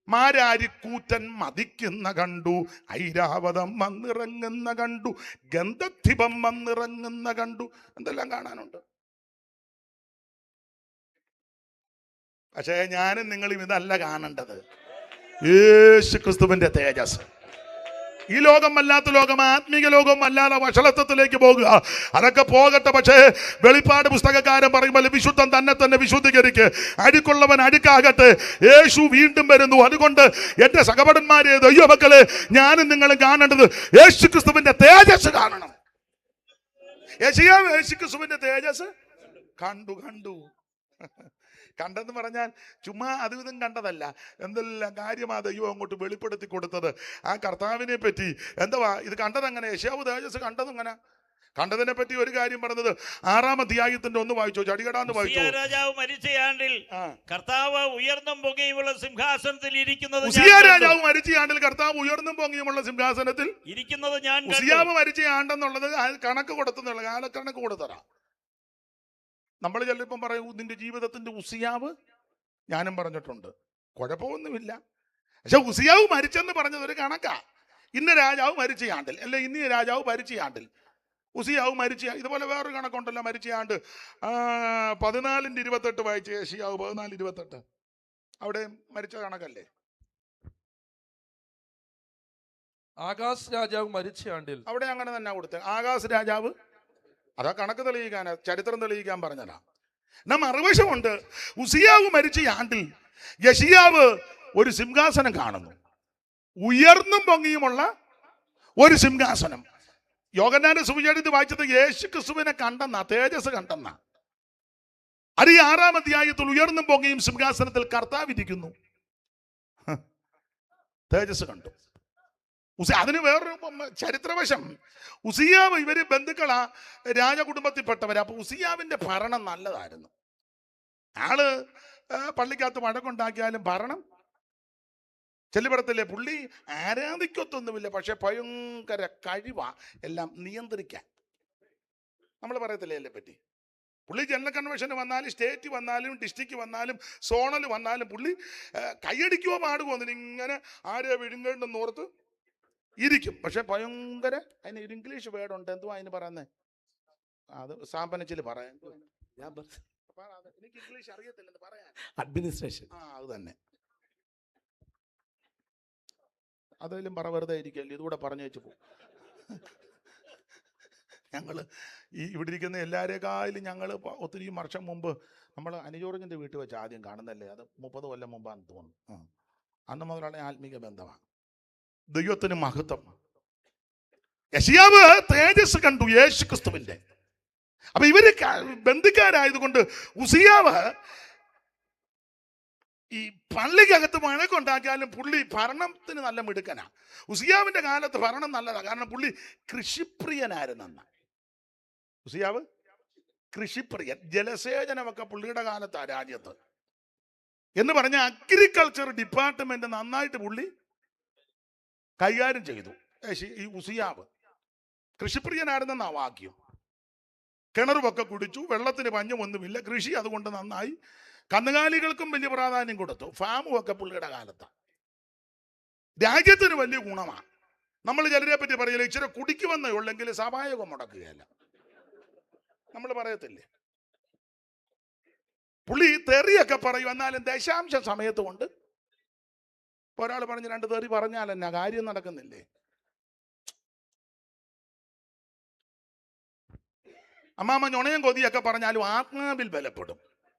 മാരാരിക്കൂറ്റൻ മതിക്കുന്ന കണ്ടു. ഐരാവതം വന്നിറങ്ങുന്ന കണ്ടു. ഗന്ധദ്വീപം വന്നിറങ്ങുന്ന കണ്ടു. എന്തെല്ലാം കാണാനുണ്ട്. പക്ഷേ ഞാനും നിങ്ങളും ഇതല്ല കാണേണ്ടത്, യേശു ക്രിസ്തുവിന്റെ തേജസ്. ഈ ലോകം അല്ലാത്ത ലോകം, ആത്മീക ലോകം അല്ലാതെ വഷളത്വത്തിലേക്ക് പോകുക, അതൊക്കെ പോകട്ടെ. പക്ഷേ വെളിപ്പാട് പുസ്തകക്കാരൻ പറയുമ്പോൾ വിശുദ്ധൻ തന്നെ തന്നെ വിശുദ്ധീകരിക്ക്, അഴുക്കുള്ളവൻ അഴുക്കാകട്ടെ, യേശു വീണ്ടും വരുന്നു. അതുകൊണ്ട് എൻ്റെ സഹപഠന്മാരെ, ദൈവമക്കളെ, ഞാനും നിങ്ങളും കാണേണ്ടത് യേശു ക്രിസ്തുവിന്റെ തേജസ് കാണണം. യെശയ്യാവ് യേശു ക്രിസ്തുവിന്റെ തേജസ് കണ്ടു. കണ്ടെന്ന് പറഞ്ഞാൽ ചുമ്മാ അതും ഇതും കണ്ടതല്ല, എന്തെല്ലാം കാര്യമാ ദൈവം അങ്ങോട്ട് വെളിപ്പെടുത്തി കൊടുത്തത്. ആ കർത്താവിനെ പറ്റി എന്തുവാ ഇത് കണ്ടത്? അങ്ങനെ യെശയ്യാവ് തേജസ് കണ്ടത് അങ്ങനെ. കണ്ടതിനെ പറ്റി ഒരു കാര്യം പറഞ്ഞത് 6-ാം അധ്യായത്തിന്റെ 1 വായിച്ചോ, ചടികടാന്ന് വായിച്ചോ. രാജാവ് മരിച്ചയാണ്ടിൽ കർത്താവ് ഉയർന്നും പൊങ്ങിയുമുള്ള സിംഹാസനത്തിൽ ഇരിക്കുന്നത്. രാജാവ് മരിച്ചയാണ്ടിൽ കർത്താവ് ഉയർന്നും പൊങ്ങിയുമുള്ള സിംഹാസനത്തിൽ ഇരിക്കുന്നത് ഞാൻ. ഉസിയാവ് മരിച്ച ആണ്ടെന്നുള്ളത് കണക്ക് കൊടുത്തെന്നുള്ള കാലക്കണക്ക് കൊടുത്തറ. നമ്മൾ ചിലപ്പം പറയും നിന്റെ ജീവിതത്തിന്റെ ഉസിയാവ്. ഞാനും പറഞ്ഞിട്ടുണ്ട്, കുഴപ്പമൊന്നുമില്ല. പക്ഷെ ഉസിയാവ് മരിച്ചെന്ന് പറഞ്ഞത് ഒരു കണക്കാ. ഇന്ന രാജാവ് മരിച്ചയാണ്ടിൽ, അല്ലെ ഇന്ന രാജാവ് മരിച്ചയാണ്ടിൽ ഉസിയാവ് മരിച്ച. ഇതുപോലെ വേറൊരു കണക്കുണ്ടല്ലോ, മരിച്ചയാണ്ട് 14:28 വായിച്ച യെശയ്യാവ് 14:28. അവിടെ മരിച്ച കണക്കല്ലേ? ആകാശ് രാജാവ് മരിച്ചയാണ്ടിൽ അവിടെ അങ്ങനെ തന്നെ കൊടുത്തത്. ആകാശ് രാജാവ് അതാ കണക്ക് തെളിയിക്കാൻ, ചരിത്രം തെളിയിക്കാൻ പറഞ്ഞതാ. മറുവശമുണ്ട്, ഉസിയാവ് മരിച്ച ആണ്ടിൽ യെശയ്യാവ് ഒരു സിംഹാസനം കാണുന്നു, ഉയർന്നും പൊങ്ങിയുമുള്ള ഒരു സിംഹാസനം. യോഹന്നാന്റെ സുവിശേഷത്തിൽ വായിച്ചത് യേശു ക്രിസ്തുവിനെ കണ്ടെന്ന, തേജസ് കണ്ടെന്ന. അത് ഈ 6-ാം അധ്യായത്തിൽ ഉയർന്നും പൊങ്ങിയും സിംഹാസനത്തിൽ കർത്താവ് ഇരിക്കുന്നു, തേജസ് കണ്ടു. അതിന് വേറൊരു ചരിത്രവശം, ഉസിയാവ് ഇവര് ബന്ധുക്കളാ, രാജകുടുംബത്തിൽപ്പെട്ടവരാ. അപ്പൊ ഉസിയാവിന്റെ ഭരണം നല്ലതായിരുന്നു. ആള് പള്ളിക്കകത്ത് വഴക്കുണ്ടാക്കിയാലും ഭരണം ചെല്ലുപടത്തില്ലേ. പുള്ളി ആരാധിക്കത്തൊന്നുമില്ല, പക്ഷെ ഭയങ്കര കഴിവാ എല്ലാം നിയന്ത്രിക്കാൻ. നമ്മൾ പറയത്തില്ലേ അതിനെ പറ്റി. പുള്ളി ജനറൽ കൺവെൻഷന് വന്നാലും, സ്റ്റേറ്റ് വന്നാലും, ഡിസ്ട്രിക്ട് വന്നാലും, സോണൽ വന്നാലും പുള്ളി കൈയടിക്കുവോ പാടുവോ ഇങ്ങനെ ആരെ വിഴുങ്ങണ്ടെന്ന് ഓർത്ത് ഇരിക്കും. പക്ഷെ ഭയങ്കര, അതിന് ഒരു ഇംഗ്ലീഷ് വേർഡ് ഉണ്ട്, എന്തുവാ അതിന് പറയുന്നത്? അത് സാമ്പനച്ചിൽ പറയാൻ, എനിക്ക് ഇംഗ്ലീഷ് അറിയത്തില്ലെന്ന് പറയാൻ. അഡ്മിനിസ്ട്രേഷൻ. അത് തന്നെ. അതെങ്കിലും പറ, വെറുതെ ഇരിക്കല്ലേ, ഇതുകൂടെ പറഞ്ഞു വെച്ച് പോകും. ഞങ്ങൾ ഈ ഇവിടെ ഇരിക്കുന്ന എല്ലാവരേക്കാളും ഞങ്ങൾ ഒത്തിരി വർഷം മുമ്പ് നമ്മൾ അനുജോർജിൻ്റെ വീട്ടിൽ വെച്ച് ആദ്യം കാണുന്നല്ലേ. അത് 30 കൊല്ലം മുമ്പാന്ന് തോന്നുന്നു. അന്ന് മുതലുള്ള ആത്മീക ബന്ധമാണ്. ദൈവത്തിന് മഹത്വം. യെശയ്യാവ് തേജസ് കണ്ടു യേശു ക്രിസ്തുവിന്റെ. അപ്പൊ ഇവര് ബന്ധുക്കാരായതുകൊണ്ട് ഉസിയാവ് ഈ പള്ളിക്കകത്ത് വഴക്കുണ്ടാക്കിയാലും പുള്ളി ഭരണത്തിന് നല്ല മിടുക്കനാ. ഉസിയാവിന്റെ കാലത്ത് ഭരണം നല്ലതാ, കാരണം പുള്ളി കൃഷിപ്രിയനായിരുന്നു. ഉസിയാവ് കൃഷിപ്രിയൻ, ജലസേചനമൊക്കെ പുള്ളിയുടെ കാലത്താ രാജ്യത്ത്. എന്ന് പറഞ്ഞ അഗ്രികൾച്ചർ ഡിപ്പാർട്ട്മെന്റ് നന്നായിട്ട് പുള്ളി കൈകാര്യം ചെയ്തു. ഈ ഉസിയാവ് കൃഷിപ്രിയനായിരുന്നെന്നാ വാക്യം. കിണറുമൊക്കെ കുടിച്ചു, വെള്ളത്തിന് പഞ്ഞമൊന്നുമില്ല, കൃഷി അതുകൊണ്ട് നന്നായി. കന്നുകാലികൾക്കും വലിയ പ്രാധാന്യം കൊടുത്തു. ഫാമും ഒക്കെ പുള്ളിയുടെ കാലത്താണ്. രാജ്യത്തിന് വലിയ ഗുണമാണ്. നമ്മൾ ചിലരെ പറ്റി പറയില്ല, ഇച്ചിരി കുടിക്കുമെന്നേ ഉള്ളെങ്കിൽ സഭായോഗം മുടക്കുകയല്ല, നമ്മൾ പറയത്തില്ലേ. പുള്ളി തെറിയൊക്കെ പറയും, എന്നാലും ദശാംശ സമയത്ത് കൊണ്ട് ഒരാൾ പറഞ്ഞ് 2 തെറി പറഞ്ഞാൽ എന്നാ കാര്യം നടക്കുന്നില്ലേ? അമ്മാമ്മ ഞൊണയും കൊതിയൊക്കെ പറഞ്ഞാലും ആത്മാവിൽ ബലപ്പെടും.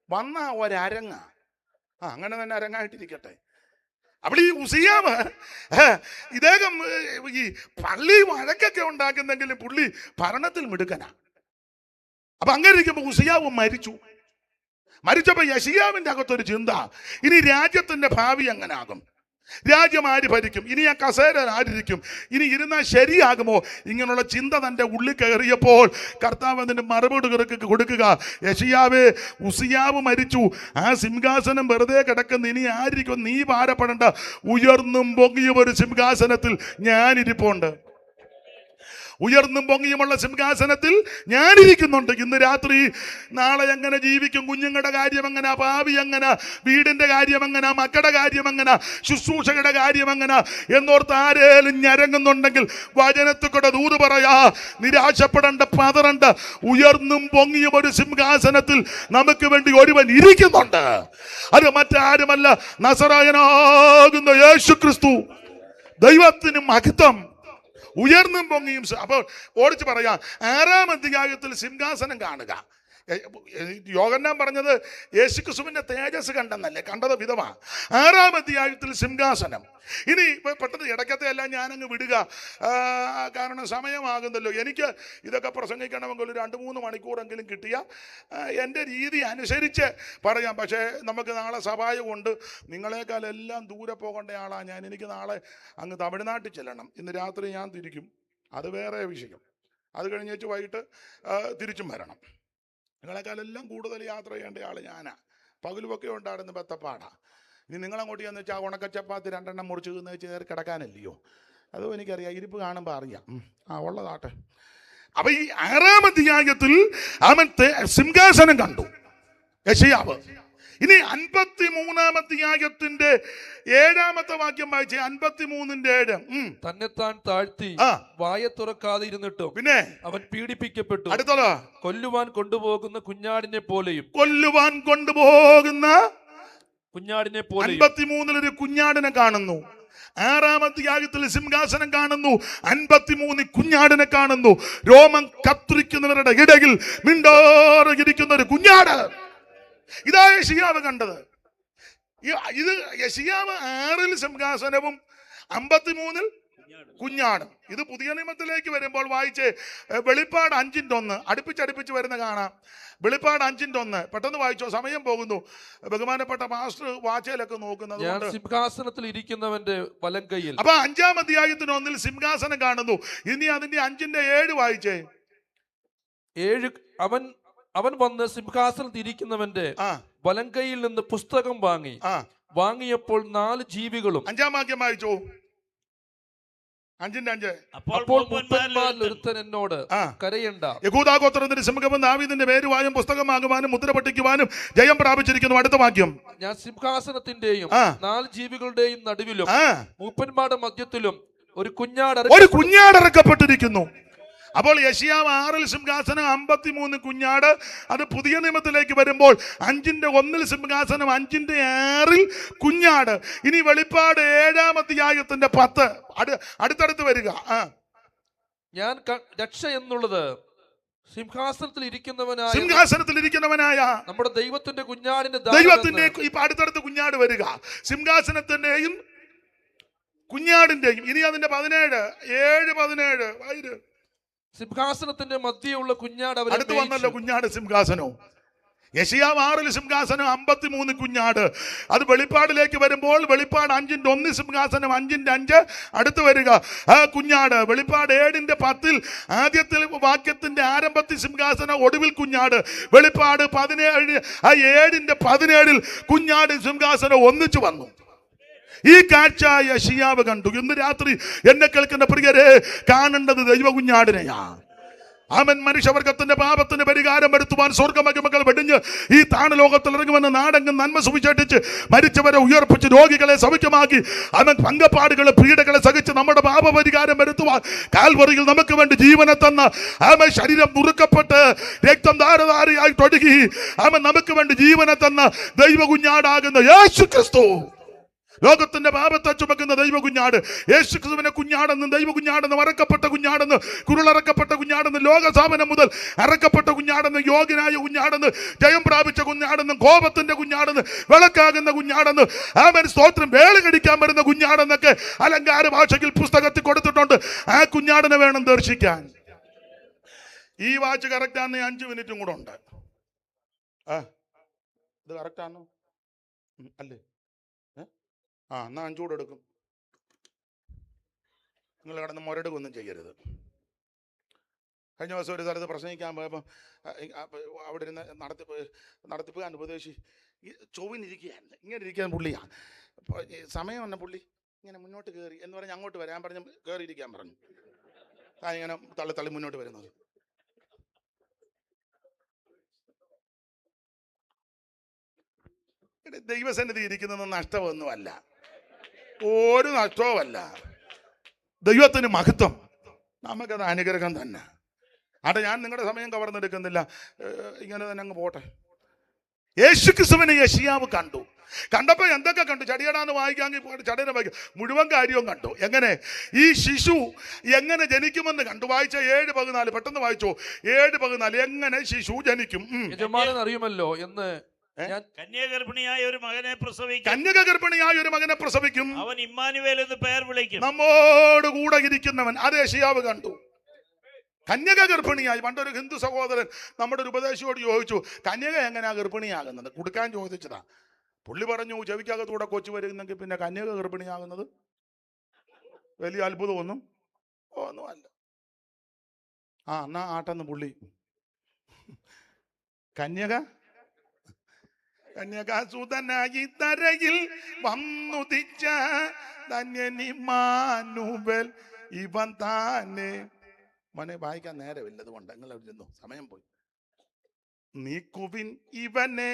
വന്ന ഒരരങ്ങ, അങ്ങനെ തന്നെ അരങ്ങായിട്ടിരിക്കട്ടെ. അവിടെ ഈ ഉസിയാവ് ഇദ്ദേഹം ഈ പള്ളി വഴക്കൊക്കെ ഉണ്ടാക്കുന്നെങ്കിലും പുള്ളി ഭരണത്തിൽ മിടുക്കനാ. അപ്പൊ അങ്ങനെ ഇരിക്കുമ്പോ ഉസിയാവ് മരിച്ചപ്പോ യെശയ്യാവിന്റെ അകത്തൊരു ചിന്ത, ഇനി രാജ്യത്തിന്റെ ഭാവി എങ്ങനാകും? രാജ്യം ആര് ഭരിക്കും? ഇനി ആ കസേര ആരിരിക്കും? ഇനി ഇരുന്നാൽ ശരിയാകുമോ? ഇങ്ങനെയുള്ള ചിന്ത തൻ്റെ ഉള്ളിൽ കയറിയപ്പോൾ കർത്താവ് അതിന് മറുപടി കൊടുക്കുക. യെശയ്യാവേ, ഉസിയാവ് മരിച്ചു, ആ സിംഹാസനം വെറുതെ കിടക്കുന്ന, ഇനി ആയിരിക്കും? നീ ഭാരപ്പെടേണ്ട, ഉയർന്നും പൊങ്ങിയും ഒരു സിംഹാസനത്തിൽ ഞാനിരിപ്പുണ്ട്. ഉയർന്നും പൊങ്ങിയുമുള്ള സിംഹാസനത്തിൽ ഞാനിരിക്കുന്നുണ്ട്. ഇന്ന് രാത്രി നാളെ എങ്ങനെ ജീവിക്കും, കുഞ്ഞുങ്ങളുടെ കാര്യം എങ്ങനെ, ഭാവി എങ്ങനെ, വീടിന്റെ കാര്യം എങ്ങനെ, മക്കളുടെ കാര്യം എങ്ങനെ, ശുശ്രൂഷകളുടെ കാര്യം എങ്ങനെ എന്നോർത്ത് ആരേലും ഞരങ്ങുന്നുണ്ടെങ്കിൽ വചനത്തിൽ കൂടെ ദൂത് പറയാ, നിരാശപ്പെടേണ്ട, പതറണ്ട. ഉയർന്നും പൊങ്ങിയും ഒരു സിംഹാസനത്തിൽ നമുക്ക് വേണ്ടി ഒരുവൻ ഇരിക്കുന്നുണ്ട്. അത് മറ്റാരുമല്ല, നസറായനാകുന്ന യേശു ക്രിസ്തു. ദൈവത്തിന് മഹത്വം. ഉയർന്നും പൊങ്ങിയും. അപ്പോൾ ഓടിച്ച് പറയാം, 6-ാം അധ്യായത്തിൽ സിംഹാസനം കാണുക. യോഹന്നാൻ പറഞ്ഞത് യേശുക്രിസ്തുവിന്റെ തേജസ് കണ്ടെന്നല്ലേ, കണ്ടത് വിധവാ. 6-ാം അധ്യായത്തിൽ സിംഹാസനം. ഇനി പെട്ടെന്ന് ഇടയ്ക്കത്തെ എല്ലാം ഞാനങ്ങ് വിടുക, കാരണം സമയമാകുന്നല്ലോ. എനിക്ക് ഇതൊക്കെ പ്രസംഗിക്കണമെങ്കിൽ ഒരു 2-3 മണിക്കൂറെങ്കിലും കിട്ടിയ എൻ്റെ രീതി അനുസരിച്ച് പറയാം. പക്ഷേ നമുക്ക് നാളെ സഭായോഗമുണ്ട്. നിങ്ങളെക്കാൾ എല്ലാം ദൂരെ പോകേണ്ട ആളാണ് ഞാൻ. എനിക്ക് നാളെ അങ്ങ് തമിഴ്നാട്ടിൽ ചെല്ലണം. ഇന്ന് രാത്രി ഞാൻ തിരിക്കും, അത് വേറെ വിഷയം. അത് കഴിഞ്ഞേച്ച് വൈകിട്ട് തിരിച്ചും വരണം. നിങ്ങളെക്കാളെല്ലാം കൂടുതൽ യാത്ര ചെയ്യേണ്ട ആൾ ഞാനാ. പകലുമൊക്കെ ഉണ്ടായിരുന്നു ബത്തപ്പാടാ. ഇനി നിങ്ങളങ്ങോട്ട് ചെന്ന് വെച്ചാൽ ഉണക്കച്ചപ്പാത്തി 2 എണ്ണം മുറിച്ച് തിന്ന് കയറി കിടക്കാനല്ലയോ? അതും എനിക്കറിയാം, ഇരിപ്പ് കാണുമ്പോൾ അറിയാം. ഉള്ളതാട്ടെ. അപ്പൊ ഈ 6-ാം അധ്യായത്തിൽ അവൻ സിംഹാസനം കണ്ടു യെശയ്യാവ്. ഇനി 53-ാം അധ്യായത്തിന്റെ 7-ാമത്തെ വാക്യം വായിച്ചേ. 53-ന്റെ 7. തന്നെത്താൻ താഴ്ത്തി വായ തുറക്കാതെ ഇരുന്നിട്ടും പിന്നെ അവൻ പീഡിപ്പിക്കപ്പെട്ടു. അടുത്തത് കൊല്ലുവാൻ കൊണ്ടുപോകുന്ന കുഞ്ഞാടിനെ പോലെയും. കൊല്ലുവാൻ കൊണ്ടുപോകുന്ന കുഞ്ഞാടിനെ പോലെ 53-ൽ ഒരു കുഞ്ഞാടിനെ കാണുന്നു. 6-ാം അധ്യായത്തിൽ സിംഹാസനം കാണുന്നു. 53 കുഞ്ഞാടിനെ കാണുന്നു. രോമം കത്തിരിക്കുന്നവരുടെ ഇടയിൽ മിണ്ടാതെ ഇരിക്കുന്ന ഒരു കുഞ്ഞാട്. ഇതാ യെശയ്യാവ് കണ്ടത്. ഇത് യെശയ്യാവ് 6-ൽ സിംഹാസനവും 53-ൽ കുഞ്ഞാടും. ഇത് പുതിയ നിയമത്തിലേക്ക് വരുമ്പോൾ വായിച്ച് വെളിപ്പാട് 5:1 അടുപ്പിച്ചടുപ്പിച്ച് വരുന്ന കാണാം. വെളിപ്പാട് 5:1 പെട്ടെന്ന് വായിച്ചോ, സമയം പോകുന്നു. ബഹുമാനപ്പെട്ട മാസ്റ്റർ വാച്ചയിലൊക്കെ നോക്കുന്നത്. സിംഹാസനത്തിൽ ഇരിക്കുന്നവന്റെ വലം കൈയിൽ. അപ്പൊ 5-ാം അധ്യായത്തിന് 1-ൽ സിംഹാസനം കാണുന്നു. ഇനി അതിന്റെ 5-ന്റെ 7 വായിച്ചേ. 7 അവൻ വന്ന് സിംഹാസനത്തിൽ ഇരിക്കുന്നവന്റെ വലം കൈയിൽ നിന്ന് പുസ്തകം വാങ്ങിയപ്പോൾ 4 ജീവികളും. 5-ാം വാക്യം വായിച്ചോ. 5:5. അപ്പോൾ മൂപ്പന്മാരിൽ ഒരുത്തൻ എന്നോട് കരയണ്ട, യഹൂദാ ഗോത്രത്തിന്റെ സിംഹവും ദാവീദിന്റെ പേരുവായും പുസ്തകം വാങ്ങുവാനും മുദ്ര പൊട്ടിക്കുവാനും ജയം പ്രാപിച്ചിരിക്കുന്നു. അടുത്ത വാക്യം. ഞാൻ സിംഹാസനത്തിന്റെയും 4 ജീവികളുടെയും നടുവിലും മൂപ്പന്മാരുടെ മധ്യത്തിലും ഒരു കുഞ്ഞാട് ഇറക്കപ്പെട്ടിരിക്കുന്നു. അപ്പോൾ യെശയ്യാവ് 6-ൽ സിംഹാസനം, 53 കുഞ്ഞാട്. അത് പുതിയ നിയമത്തിലേക്ക് വരുമ്പോൾ 5-ന്റെ 1-ൽ സിംഹാസനം, 5-ന്റെ 6-ൽ കുഞ്ഞാട്. ഇനി വെളിപ്പാട് 7-ാം അധ്യായത്തിന്റെ 10 അടുത്തടുത്ത് വരിക. ഞാൻ രക്ഷ എന്നുള്ളത് സിംഹാസനത്തിൽ ഇരിക്കുന്നവനായ നമ്മുടെ ദൈവത്തിന്റെ കുഞ്ഞാടിന്റെ ഇപ്പൊ അടുത്തടുത്ത് കുഞ്ഞാട് വരിക. സിംഹാസനത്തിന്റെയും കുഞ്ഞാടിന്റെയും. ഇനി അതിന്റെ 17 7:17 സിംഹാസനത്തിന്റെ മധ്യയുള്ള കുഞ്ഞാട്. അടുത്ത് വന്നല്ലോ കുഞ്ഞാട് സിംഹാസനവും. യെശയ്യാവ് 6-ൽ സിംഹാസനം, 53 കുഞ്ഞാട്. അത് വെളിപ്പാടിലേക്ക് വരുമ്പോൾ വെളിപ്പാട് 5-ന്റെ 1 സിംഹാസനം, 5-ന്റെ 5 അടുത്ത് വരിക കുഞ്ഞാട്. വെളിപ്പാട് 7-ന്റെ 10 ആദ്യത്തെ വാക്യത്തിന്റെ ആരംഭത്തിൽ സിംഹാസനം, ഒടുവിൽ കുഞ്ഞാട്. വെളിപ്പാട് 7-ന്റെ 17 കുഞ്ഞാട് സിംഹാസനം ഒന്നിച്ചു വന്നു. ഈ കാഴ്ച യെശയ്യാവ് കണ്ടു. ഇന്ന് രാത്രി എന്നെ കേൾക്കുന്ന പ്രിയരെ, കാണേണ്ടത് ദൈവ കുഞ്ഞാടിനെയാ. അവൻ മനുഷ്യവർഗത്തിന്റെ പാപത്തിന് പരിഹാരം വരുത്തുവാൻ സ്വർഗമഹിമകൾ വെടിഞ്ഞ് ഈ താണലോകത്തിൽ ഇറങ്ങുമെന്ന് നാടെങ്ങും നന്മ സുവിശേഷിച്ച് മരിച്ചവരെ ഉയർപ്പിച്ച് രോഗികളെ സൗഖ്യമാക്കി അവൻ പങ്കപ്പാടുകളെ പീഡകളെ സഹിച്ച് നമ്മുടെ പാപപരിഹാരം വരുത്തുവാൻ കാൽവറിയിൽ നമുക്ക് വേണ്ടി ജീവനെ തന്ന അവൻ ശരീരം മുറുക്കപ്പെട്ട് രക്തം ധാരധാരയായി തൊടുകി അവൻ നമുക്ക് വേണ്ടി ജീവനെ തന്ന ദൈവ കുഞ്ഞാടാകുന്ന യേശു ക്രിസ്തു, ലോകത്തിന്റെ പാപത്തെ ചുമക്കുന്ന ദൈവ കുഞ്ഞാട്, യേശു ക്രിസ്തുവിനെ കുഞ്ഞാടെന്ന്, ദൈവ കുഞ്ഞാടെന്ന്, അറക്കപ്പെട്ട കുഞ്ഞാടെന്ന്, കുരുളറക്കപ്പെട്ട കുഞ്ഞാടെന്ന്, ലോകസ്ഥാപനം മുതൽ അറക്കപ്പെട്ട കുഞ്ഞാടെന്ന്, യോഗ്യനായ കുഞ്ഞാടെന്ന്, ജയം പ്രാപിച്ച കുഞ്ഞാടെന്ന്, കോപത്തിന്റെ കുഞ്ഞാടെന്ന്, വിളക്കാകുന്ന കുഞ്ഞാടെന്ന്, അവൻ സ്തോത്രം വേളകടിക്കാൻ വരുന്ന കുഞ്ഞാടെന്നൊക്കെ അലങ്കാര ഭാഷയിൽ പുസ്തകത്തിൽ കൊടുത്തിട്ടുണ്ട്. ആ കുഞ്ഞാടിനെ വേണം ദർശിക്കാൻ. ഈ വാച്ച് കറക്റ്റാന്ന് 5 മിനിറ്റും കൂടെ ഉണ്ട്. ഇത് കറക്റ്റാണോ അല്ലേ? എന്നാ 5 കൂടെ എടുക്കും. നിങ്ങൾ കിടന്ന് മുരടുകൊന്നും ചെയ്യരുത്. കഴിഞ്ഞ ദിവസം ഒരു സ്ഥലത്ത് പ്രസംഗിക്കാൻ പോയപ്പോൾ അവിടെ ഇരുന്ന് നടത്തിപ്പുകാരൻ ഉപദേശി ചൊവ്വിനിരിക്കുകയായിരുന്നു. ഇങ്ങനെ ഇരിക്കാൻ പുള്ളിയാണ്. സമയം വന്ന പുള്ളി ഇങ്ങനെ മുന്നോട്ട് കയറി എന്ന് പറഞ്ഞ് അങ്ങോട്ട് വരാൻ പറഞ്ഞു, കയറിയിരിക്കാൻ പറഞ്ഞു. ഇങ്ങനെ തള്ളി മുന്നോട്ട് വരുന്നത്. ദൈവസന്നിധി ഇരിക്കുന്നത് നഷ്ടമൊന്നുമല്ല, ഒരു നഷ്ടവുമല്ല. ദൈവത്തിന് മഹത്വം, നമുക്കത് അനുഗ്രഹം തന്നെ. ഞാൻ നിങ്ങളുടെ സമയം കവർന്നെടുക്കുന്നില്ല, ഇങ്ങനെ തന്നെ അങ്ങ് പോട്ടെ. യേശുക്രിസ്തുവിനെ യെശയ്യാവ് കണ്ടു. കണ്ടപ്പോൾ എന്തൊക്കെ കണ്ടു? ചടിയടാന്ന് വായിക്കാമെങ്കിൽ ചടയനെ വായിക്കാം. മുഴുവൻ കാര്യവും കണ്ടു. എങ്ങനെ ഈ ശിശു എങ്ങനെ ജനിക്കുമെന്ന് കണ്ടു. വായിച്ച 7:14 പെട്ടെന്ന് വായിച്ചോ. 7:14 എങ്ങനെ ശിശു ജനിക്കും അറിയുമല്ലോ എന്ന്. കന്യാഗർഭിണിയായ ഒരു മകനെ പ്രസവിക്കും, അവൻ ഇമ്മാനുവേൽ എന്ന് പേർ വിളിക്കും. നമ്മോട് കൂടെ ഇരിക്കുന്നവൻ. അത് യെശയ്യാവ് കണ്ടു. കന്യക ഗർഭിണിയായി. പണ്ടൊരു ഹിന്ദു സഹോദരൻ നമ്മുടെ ഒരു ഉപദേശിയോട് ചോദിച്ചു, കന്യക എങ്ങനെയാ ഗർഭിണിയാകുന്നത്? കൊടുക്കാൻ ചോദിച്ചതാ. പുള്ളി പറഞ്ഞു, ചെവിക്കകത്തൂടെ കൊച്ചു വരുന്നെങ്കിൽ പിന്നെ കന്യക ഗർഭിണിയാകുന്നത് വലിയ അത്ഭുതമൊന്നുമല്ല. എന്നാ ആട്ടെന്ന് പുള്ളി. കന്യകാസുതനായി തരയിൽ വന്നുദിച്ച ധന്യനിമാനുവൽ ഇവൻ താനെ. മോനെ വായിക്കാൻ നേരമില്ല, അതുകൊണ്ട് നിങ്ങൾ ഇരുന്നു, സമയം പോയി. നീക്കുവിൻ ഇവനെ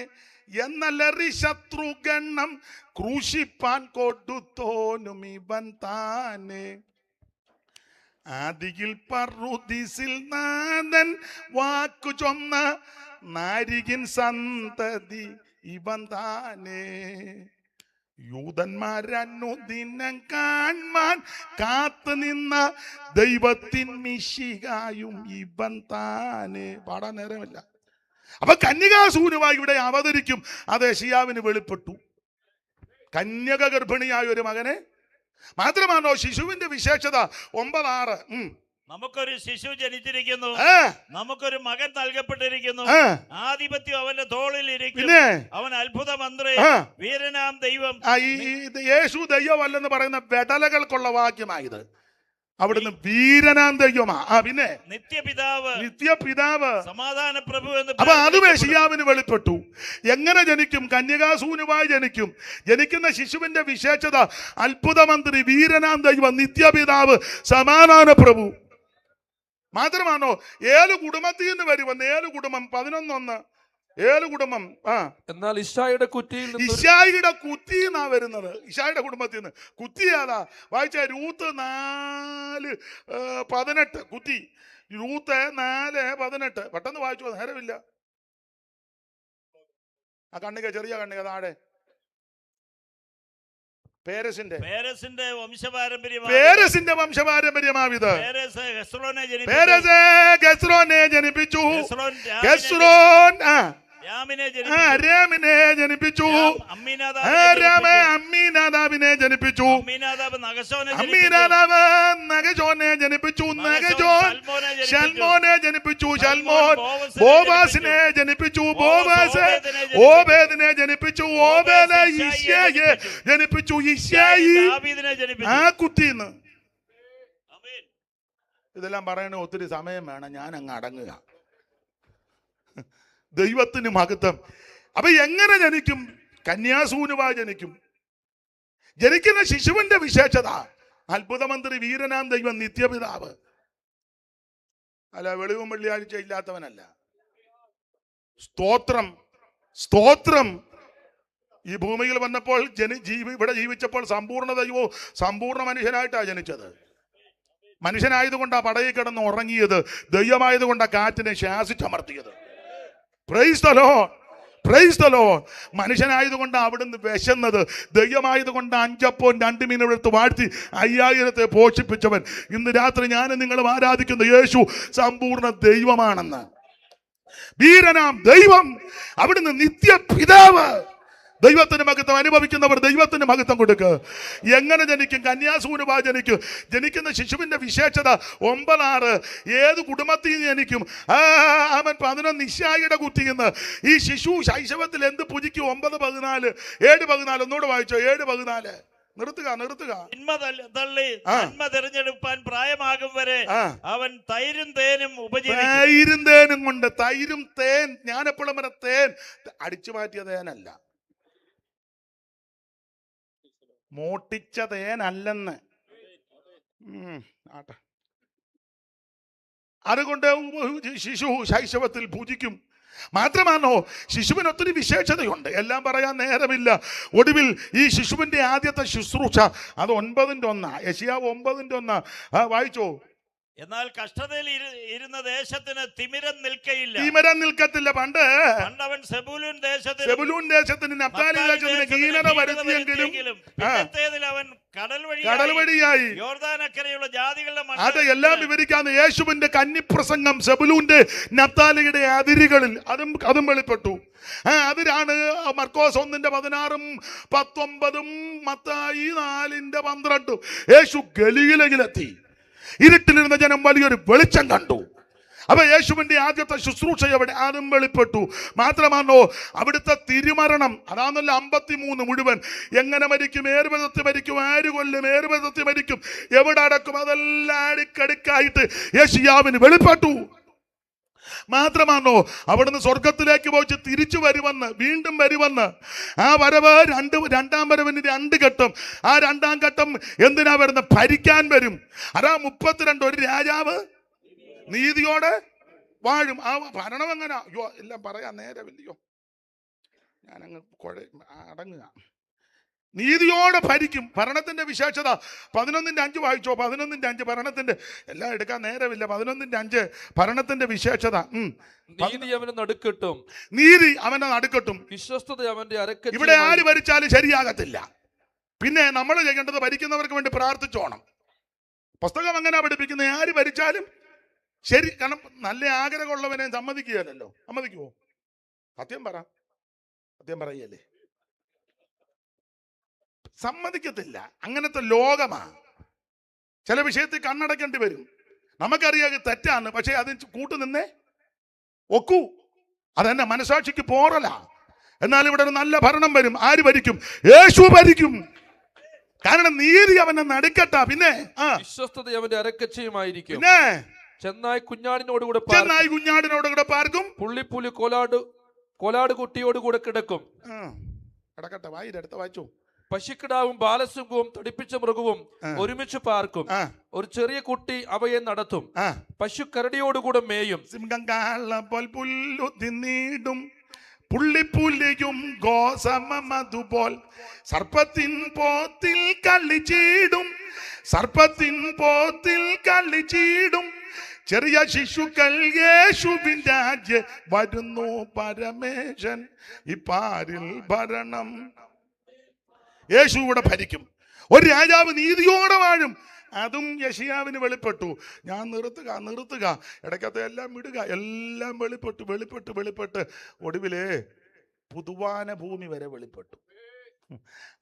എന്നലറി ശത്രുഗണം ക്രൂശിപ്പാൻ കൊടുത്തോനും ഇവൻ താനെ. ആദിയിൽ പറുദീസിൽ നാഥൻ വാക്കു ചൊന്ന നാരികിൻ സന്തതി ഇവൻ താനെ. യൂതന്മാരനുദിനം കാൺമാൻ കാത്തു നിന്ന ദൈവത്തിൻ മിശിഹായും ഇവൻ താനെ. പാടാൻ നേരമില്ല. അപ്പൊ കന്യകാസൂനുവായി ഇവിടെ അവതരിക്കും. അത് യെശയ്യാവിന് വെളിപ്പെട്ടു. കന്യക ഗർഭിണിയായ ഒരു മകനെ. മാത്രമാണോ ശിശുവിന്റെ വിശേഷത 9:6. നമുക്കൊരു ശിശു ജനിച്ചിരിക്കുന്നു, നമുക്കൊരു മകൻ നൽകപ്പെട്ടിരിക്കുന്നു, ആധിപത്യം അവന്റെ തോളിൽ ഇരിക്കും, അവൻ അത്ഭുത മന്ത്രി, വീരനാം ദൈവം. യേശു ദൈവമല്ലെന്ന് പറയുന്ന വെടലകൾക്കുള്ള വാക്യമായത്. അവിടുന്ന് വീരനാം ദൈവമാ. പിന്നെ നിത്യപിതാവ്, സമാധാന പ്രഭു എന്ന്. അപ്പൊ അതും യെശയ്യാവിന് വെളിപ്പെട്ടു. എങ്ങനെ ജനിക്കും? കന്യകാസൂനുവായി ജനിക്കും. ജനിക്കുന്ന ശിശുവിന്റെ വിശേഷത അത്ഭുത മന്ത്രി, വീരനാം ദൈവം, നിത്യപിതാവ്, സമാധാന പ്രഭു. മാത്രമാണോ 7 കുടുംബത്തിൽ നിന്ന് വരുമെന്ന്. 7 കുടുംബം 11:1. 7 കുടുംബം. എന്നാൽ ഇശായിയുടെ കുറ്റിയിൽ നിന്നാ വരുന്നത്. ഇശായിയുടെ കുടുംബത്തിൽ നിന്ന്. കുത്തി ഏതാ? വായിച്ച രൂത്ത് 4:18. കുത്തി രൂത്ത് 4:18. പെട്ടെന്ന് വായിച്ചു, നേരമില്ല. ആ കണ്ണിക, ചെറിയ കണ്ണിക താഴെ. പേരസിന്റെ വംശപാരമ്പര്യമാവിത്. ഗസ്രോനെ ജനിപ്പിച്ചു. രാമിനെ ജനിപ്പിച്ചു. അമ്മീനാദാബിനെ ജനിപ്പിച്ചു. അമ്മീനാദാബ് നഗജോനെ ജനിപ്പിച്ചു. നഗജോൻ ശൽമോനെ ജനിപ്പിച്ചു. ശൽമോൻ ബോവാസിനെ ജനിപ്പിച്ചു. ബോവാസ് ഓബേദിനെ ജനിപ്പിച്ചു. ഓബേദ് യിശ്യായെ ജനിപ്പിച്ചു. യിശ്യായി ആ കുത്തിന്ന്. ഇതെല്ലാം പറയണ ഒത്തിരി സമയം വേണം. ഞാൻ അങ്ങ് അടങ്ങുക. ദൈവത്തിന് മഹത്വം. അപ്പൊ എങ്ങനെ ജനിക്കും? കന്യാസൂനുവായി ജനിക്കും. ജനിക്കുന്ന ശിശുവിന്റെ വിശേഷത അത്ഭുതമന്ത്രി, വീരനാം ദൈവം, നിത്യപിതാവ്. അല്ല, വെളിവും വെള്ളിയാഴ്ച ഇല്ലാത്തവനല്ല. സ്തോത്രം, സ്തോത്രം. ഈ ഭൂമിയിൽ വന്നപ്പോൾ ഇവിടെ ജീവിച്ചപ്പോൾ സമ്പൂർണ്ണ ദൈവവും സമ്പൂർണ്ണ മനുഷ്യനായിട്ടാണ് ജനിച്ചത്. മനുഷ്യനായതുകൊണ്ടാണ് പടയിൽ കിടന്ന് ഉറങ്ങിയത്. ദൈവമായതുകൊണ്ടാണ് കാറ്റിനെ ശ്വാസിച്ചമർത്തിയത്. Praise the lord, praise the lord. മനുഷ്യനായതുകൊണ്ട് അവിടുന്ന് വിശന്നത്. ദൈവമായതുകൊണ്ട് 5 അപ്പവും 2 മീനും എടുത്ത് വാഴ്ത്തി 5000 പോഷിപ്പിച്ചവൻ. ഇന്ന് രാത്രി ഞാൻ നിങ്ങളും ആരാധിക്കുന്ന യേശു സമ്പൂർണ്ണ ദൈവമാണെന്ന്. വീരനാം ദൈവം, അവിടുന്ന് നിത്യപിതാവ്. ദൈവത്തിന് മഹത്വം അനുഭവിക്കുന്നവർ ദൈവത്തിന് മഹത്വം കൊടുക്കുക. എങ്ങനെ ജനിക്കും? കന്യാസൂനുവായി ജനിക്കും. ജനിക്കുന്ന ശിശുവിന്റെ വിശേഷത 9:6. ഏത് കുടുംബത്തിൽ നിന്ന് ജനിക്കും? അവൻ 11 ഇശായിയുടെ കുത്തിയിൽ നിന്ന്. ഈ ശിശു ശൈശവത്തിൽ എന്ത് പൂജിക്കും? 9:14. 7:14. ഒന്നുകൂടെ വായിച്ചോ. 7:14. നിർത്തുക. നന്മ തിരഞ്ഞെടുപ്പാൻ പ്രായമാകും വരെ അവൻ തൈരും തേനും ഉപജീവിക്കും. തൈരും തേനും കൊണ്ട്. തൈരും തേൻ, ഞാനെപ്പോഴും തേൻ അടിച്ചു മാറ്റിയ തേനല്ല, മോട്ടിച്ച തേനല്ലെന്ന്. അതുകൊണ്ട് ശിശു ശൈശവത്തിൽ പൂജിക്കും. മാത്രമാണോ ശിശുവിന് ഒത്തിരി വിശേഷതയുണ്ട്. എല്ലാം പറയാൻ നേരമില്ല. ഒടുവിൽ ഈ ശിശുവിന്റെ ആദ്യത്തെ ശുശ്രൂഷ അത് 9:1. യെശയ്യാവ് 9:1. വായിച്ചോ. എന്നാൽ കഷ്ടതയിൽ ഇരുന്ന ദേശത്തിന് തിമിരം നിൽക്കത്തില്ല. പണ്ട് അവൻ സെബൂലൂൻ ദേശത്തിന് നഫ്താലി ദേശത്തിന് കീനത വരുത്തിയെങ്കിലും അവൻ കടൽ വഴിയായി യോർദാനക്കരയുള്ള ജാതികളുടെ അത് എല്ലാം വിവരിക്കാന്ന്. യേശുവിന്റെ കന്നിപ്രസംഗം സെബൂലൂന്റെ നഫ്താലിയുടെ അതിരുകളിൽ അതും വെളിപ്പെട്ടു. അതിലാണ് മർക്കോസ് 1:16, 19, മത്തായി 4:12. യേശു ഗലീലയിലെത്തി. ഇരുട്ടിലിരുന്ന ജനം വലിയൊരു വെളിച്ചം കണ്ടു. അപ്പൊ യേശുവിന്റെ ആദ്യത്തെ ശുശ്രൂഷ എവിടെ? അതും വെളിപ്പെട്ടു. മാത്രമാണോ അവിടുത്തെ തിരുമരണം, അതാണല്ലോ 53 മുഴുവൻ. എങ്ങനെ മരിക്കും, ഏത് വിധത്തിൽ മരിക്കും, ആര് കൊല്ലും, ഏത് വിധത്തിൽ മരിക്കും, എവിടെ അടക്കും, അതെല്ലാം അടുക്കടുക്കായിട്ട് യെശയ്യാവിന് വെളിപ്പെട്ടു. മാത്രമാണോ അവിടുന്ന് സ്വർഗത്തിലേക്ക് പോയിട്ട് തിരിച്ചു വരുമെന്ന്, വീണ്ടും വരുമെന്ന്. ആ വരവ് രണ്ടാം വരവിന് 2 ഘട്ടം. ആ 2ാം ഘട്ടം എന്തിനാ വരുന്നത്? ഭരിക്കാൻ വരും. അതാ 32. ഒരു രാജാവ് നീതിയോടെ വാഴും. ആ ഭരണം എങ്ങനെ? അയ്യോ എല്ലാം പറയാൻ നേരമില്ലയോ, ഞാനങ്ങ് അടങ്ങുക. നീതിയോടെ ഭരിക്കും. ഭരണത്തിന്റെ വിശേഷത 11:5 വായിച്ചോ. 11:5 ഭരണത്തിന്റെ, എല്ലാം എടുക്കാൻ നേരമില്ല. 11:5 ഭരണത്തിന്റെ വിശേഷത. നീതി അവനെ നടുക്കെട്ടും, നീതി അവനെ നടുക്കെട്ടും, വിശ്വസ്തത അവന്റെ അരക്കച്ചി. ഇവിടെ ആര് ഭരിച്ചാലും ശരിയാകത്തില്ല. പിന്നെ നമ്മൾ ചെയ്യേണ്ടത് ഭരിക്കുന്നവർക്ക് വേണ്ടി പ്രാർത്ഥിച്ചോണം. പുസ്തകം അങ്ങനെ പഠിപ്പിക്കുന്നത്, ആര് ഭരിച്ചാലും ശരി. കാരണം നല്ല ആഗ്രഹമുള്ളവനെ സമ്മതിക്കുകയല്ലോ. സമ്മതിക്കുവോ? സത്യം പറയല്ലേ? സമ്മതിക്കത്തില്ല. അങ്ങനത്തെ ലോകമാ. ചില വിഷയത്തിൽ കണ്ണടക്കേണ്ടി വരും. നമുക്കറിയാം തെറ്റാണ്, പക്ഷെ അതിന് കൂട്ടുനിന്നേ ഒക്കൂ. അതെന്നെ മനസാക്ഷിക്ക് പോറല. എന്നാൽ ഇവിടെ ഒരു നല്ല ഭരണം വരും. ആര് ഭരിക്കും? യേശു ഭരിക്കും. കാരണം നീതി അവനെ നടുക്കട്ടാ. പിന്നെ വിശ്വസ്തത അവന്റെ അരക്കച്ചയുമായിരിക്കും. പിന്നെ ചെന്നായി കുഞ്ഞാടിനോടുകൂടെ പാർക്കും. പുള്ളിപ്പുലി കോലാട് കുട്ടിയോടുകൂടെ കിടക്കും. കിടക്കട്ടെ, വായിരടുത്ത വായിച്ചു. പശുക്കിടാവും ബാലസിംഹവും തടിപ്പിച്ച മൃഗവും ഒരുമിച്ച് പാർക്കും. ഒരു ചെറിയ കുട്ടി അവയെ നടത്തും. പശു കരടിയോടുകൂടെ മേയും. സിംഹം പുല്ലു തിന്നിടും, പുള്ളിപ്പുലിയും ഗോസമതുപോൽ സർപ്പത്തിൻ പോത്തിൽ കളിച്ചിടും. ചെറിയ ശിശുക്കൾ യേശുവിൻ രാജ്യം വരുന്നു പരമേശൻ ഇപ്പാരിൽ ഭരണം. യേശു ഇവിടെ ഭരിക്കും. ഒരു രാജാവ് നീതിയോടെ വാഴും. അതും യെശയ്യാവിന് വെളിപ്പെട്ടു. ഞാൻ നിർത്തുക ഇടയ്ക്കത്തെ എല്ലാം വിടുക. എല്ലാം വെളിപ്പെട്ട് ഒടുവിലേ പുതുവാന ഭൂമി വരെ വെളിപ്പെട്ടു.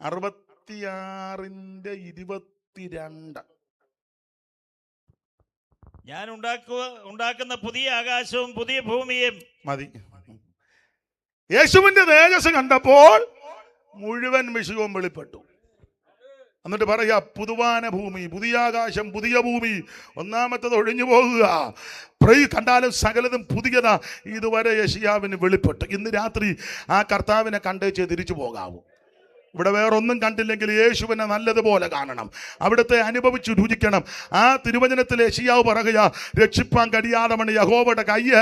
66:22 ഞാൻ ഉണ്ടാക്കുന്ന പുതിയ ആകാശവും പുതിയ ഭൂമിയും മതി. യേശുവിന്റെ തേജസ് കണ്ടപ്പോൾ മുഴുവൻ വിഷയവും വെളിപ്പെട്ടു. എന്നിട്ട് പറയാ, പുതുവാന ഭൂമി, പുതിയ ആകാശം, പുതിയ ഭൂമി. ഒന്നാമത്തത് ഒഴിഞ്ഞു പോകുക. കണ്ടാലും സകലതും പുതിയതാ. ഇതുവരെ യെശയ്യാവിന് വെളിപ്പെട്ടു. ഇന്ന് രാത്രി ആ കർത്താവിനെ കണ്ടേച്ച് തിരിച്ചു പോകാവൂ. ഇവിടെ വേറൊന്നും കണ്ടില്ലെങ്കിൽ യേശുവിനെ നല്ലതുപോലെ കാണണം. അവിടുത്തെ അനുഭവിച്ചു രുചിക്കണം. ആ തിരുവചനത്തിൽ യെശയ്യാവ് പറയുക, രക്ഷിപ്പാൻ കഴിയാതെ യഹോവയുടെ കയ്യ്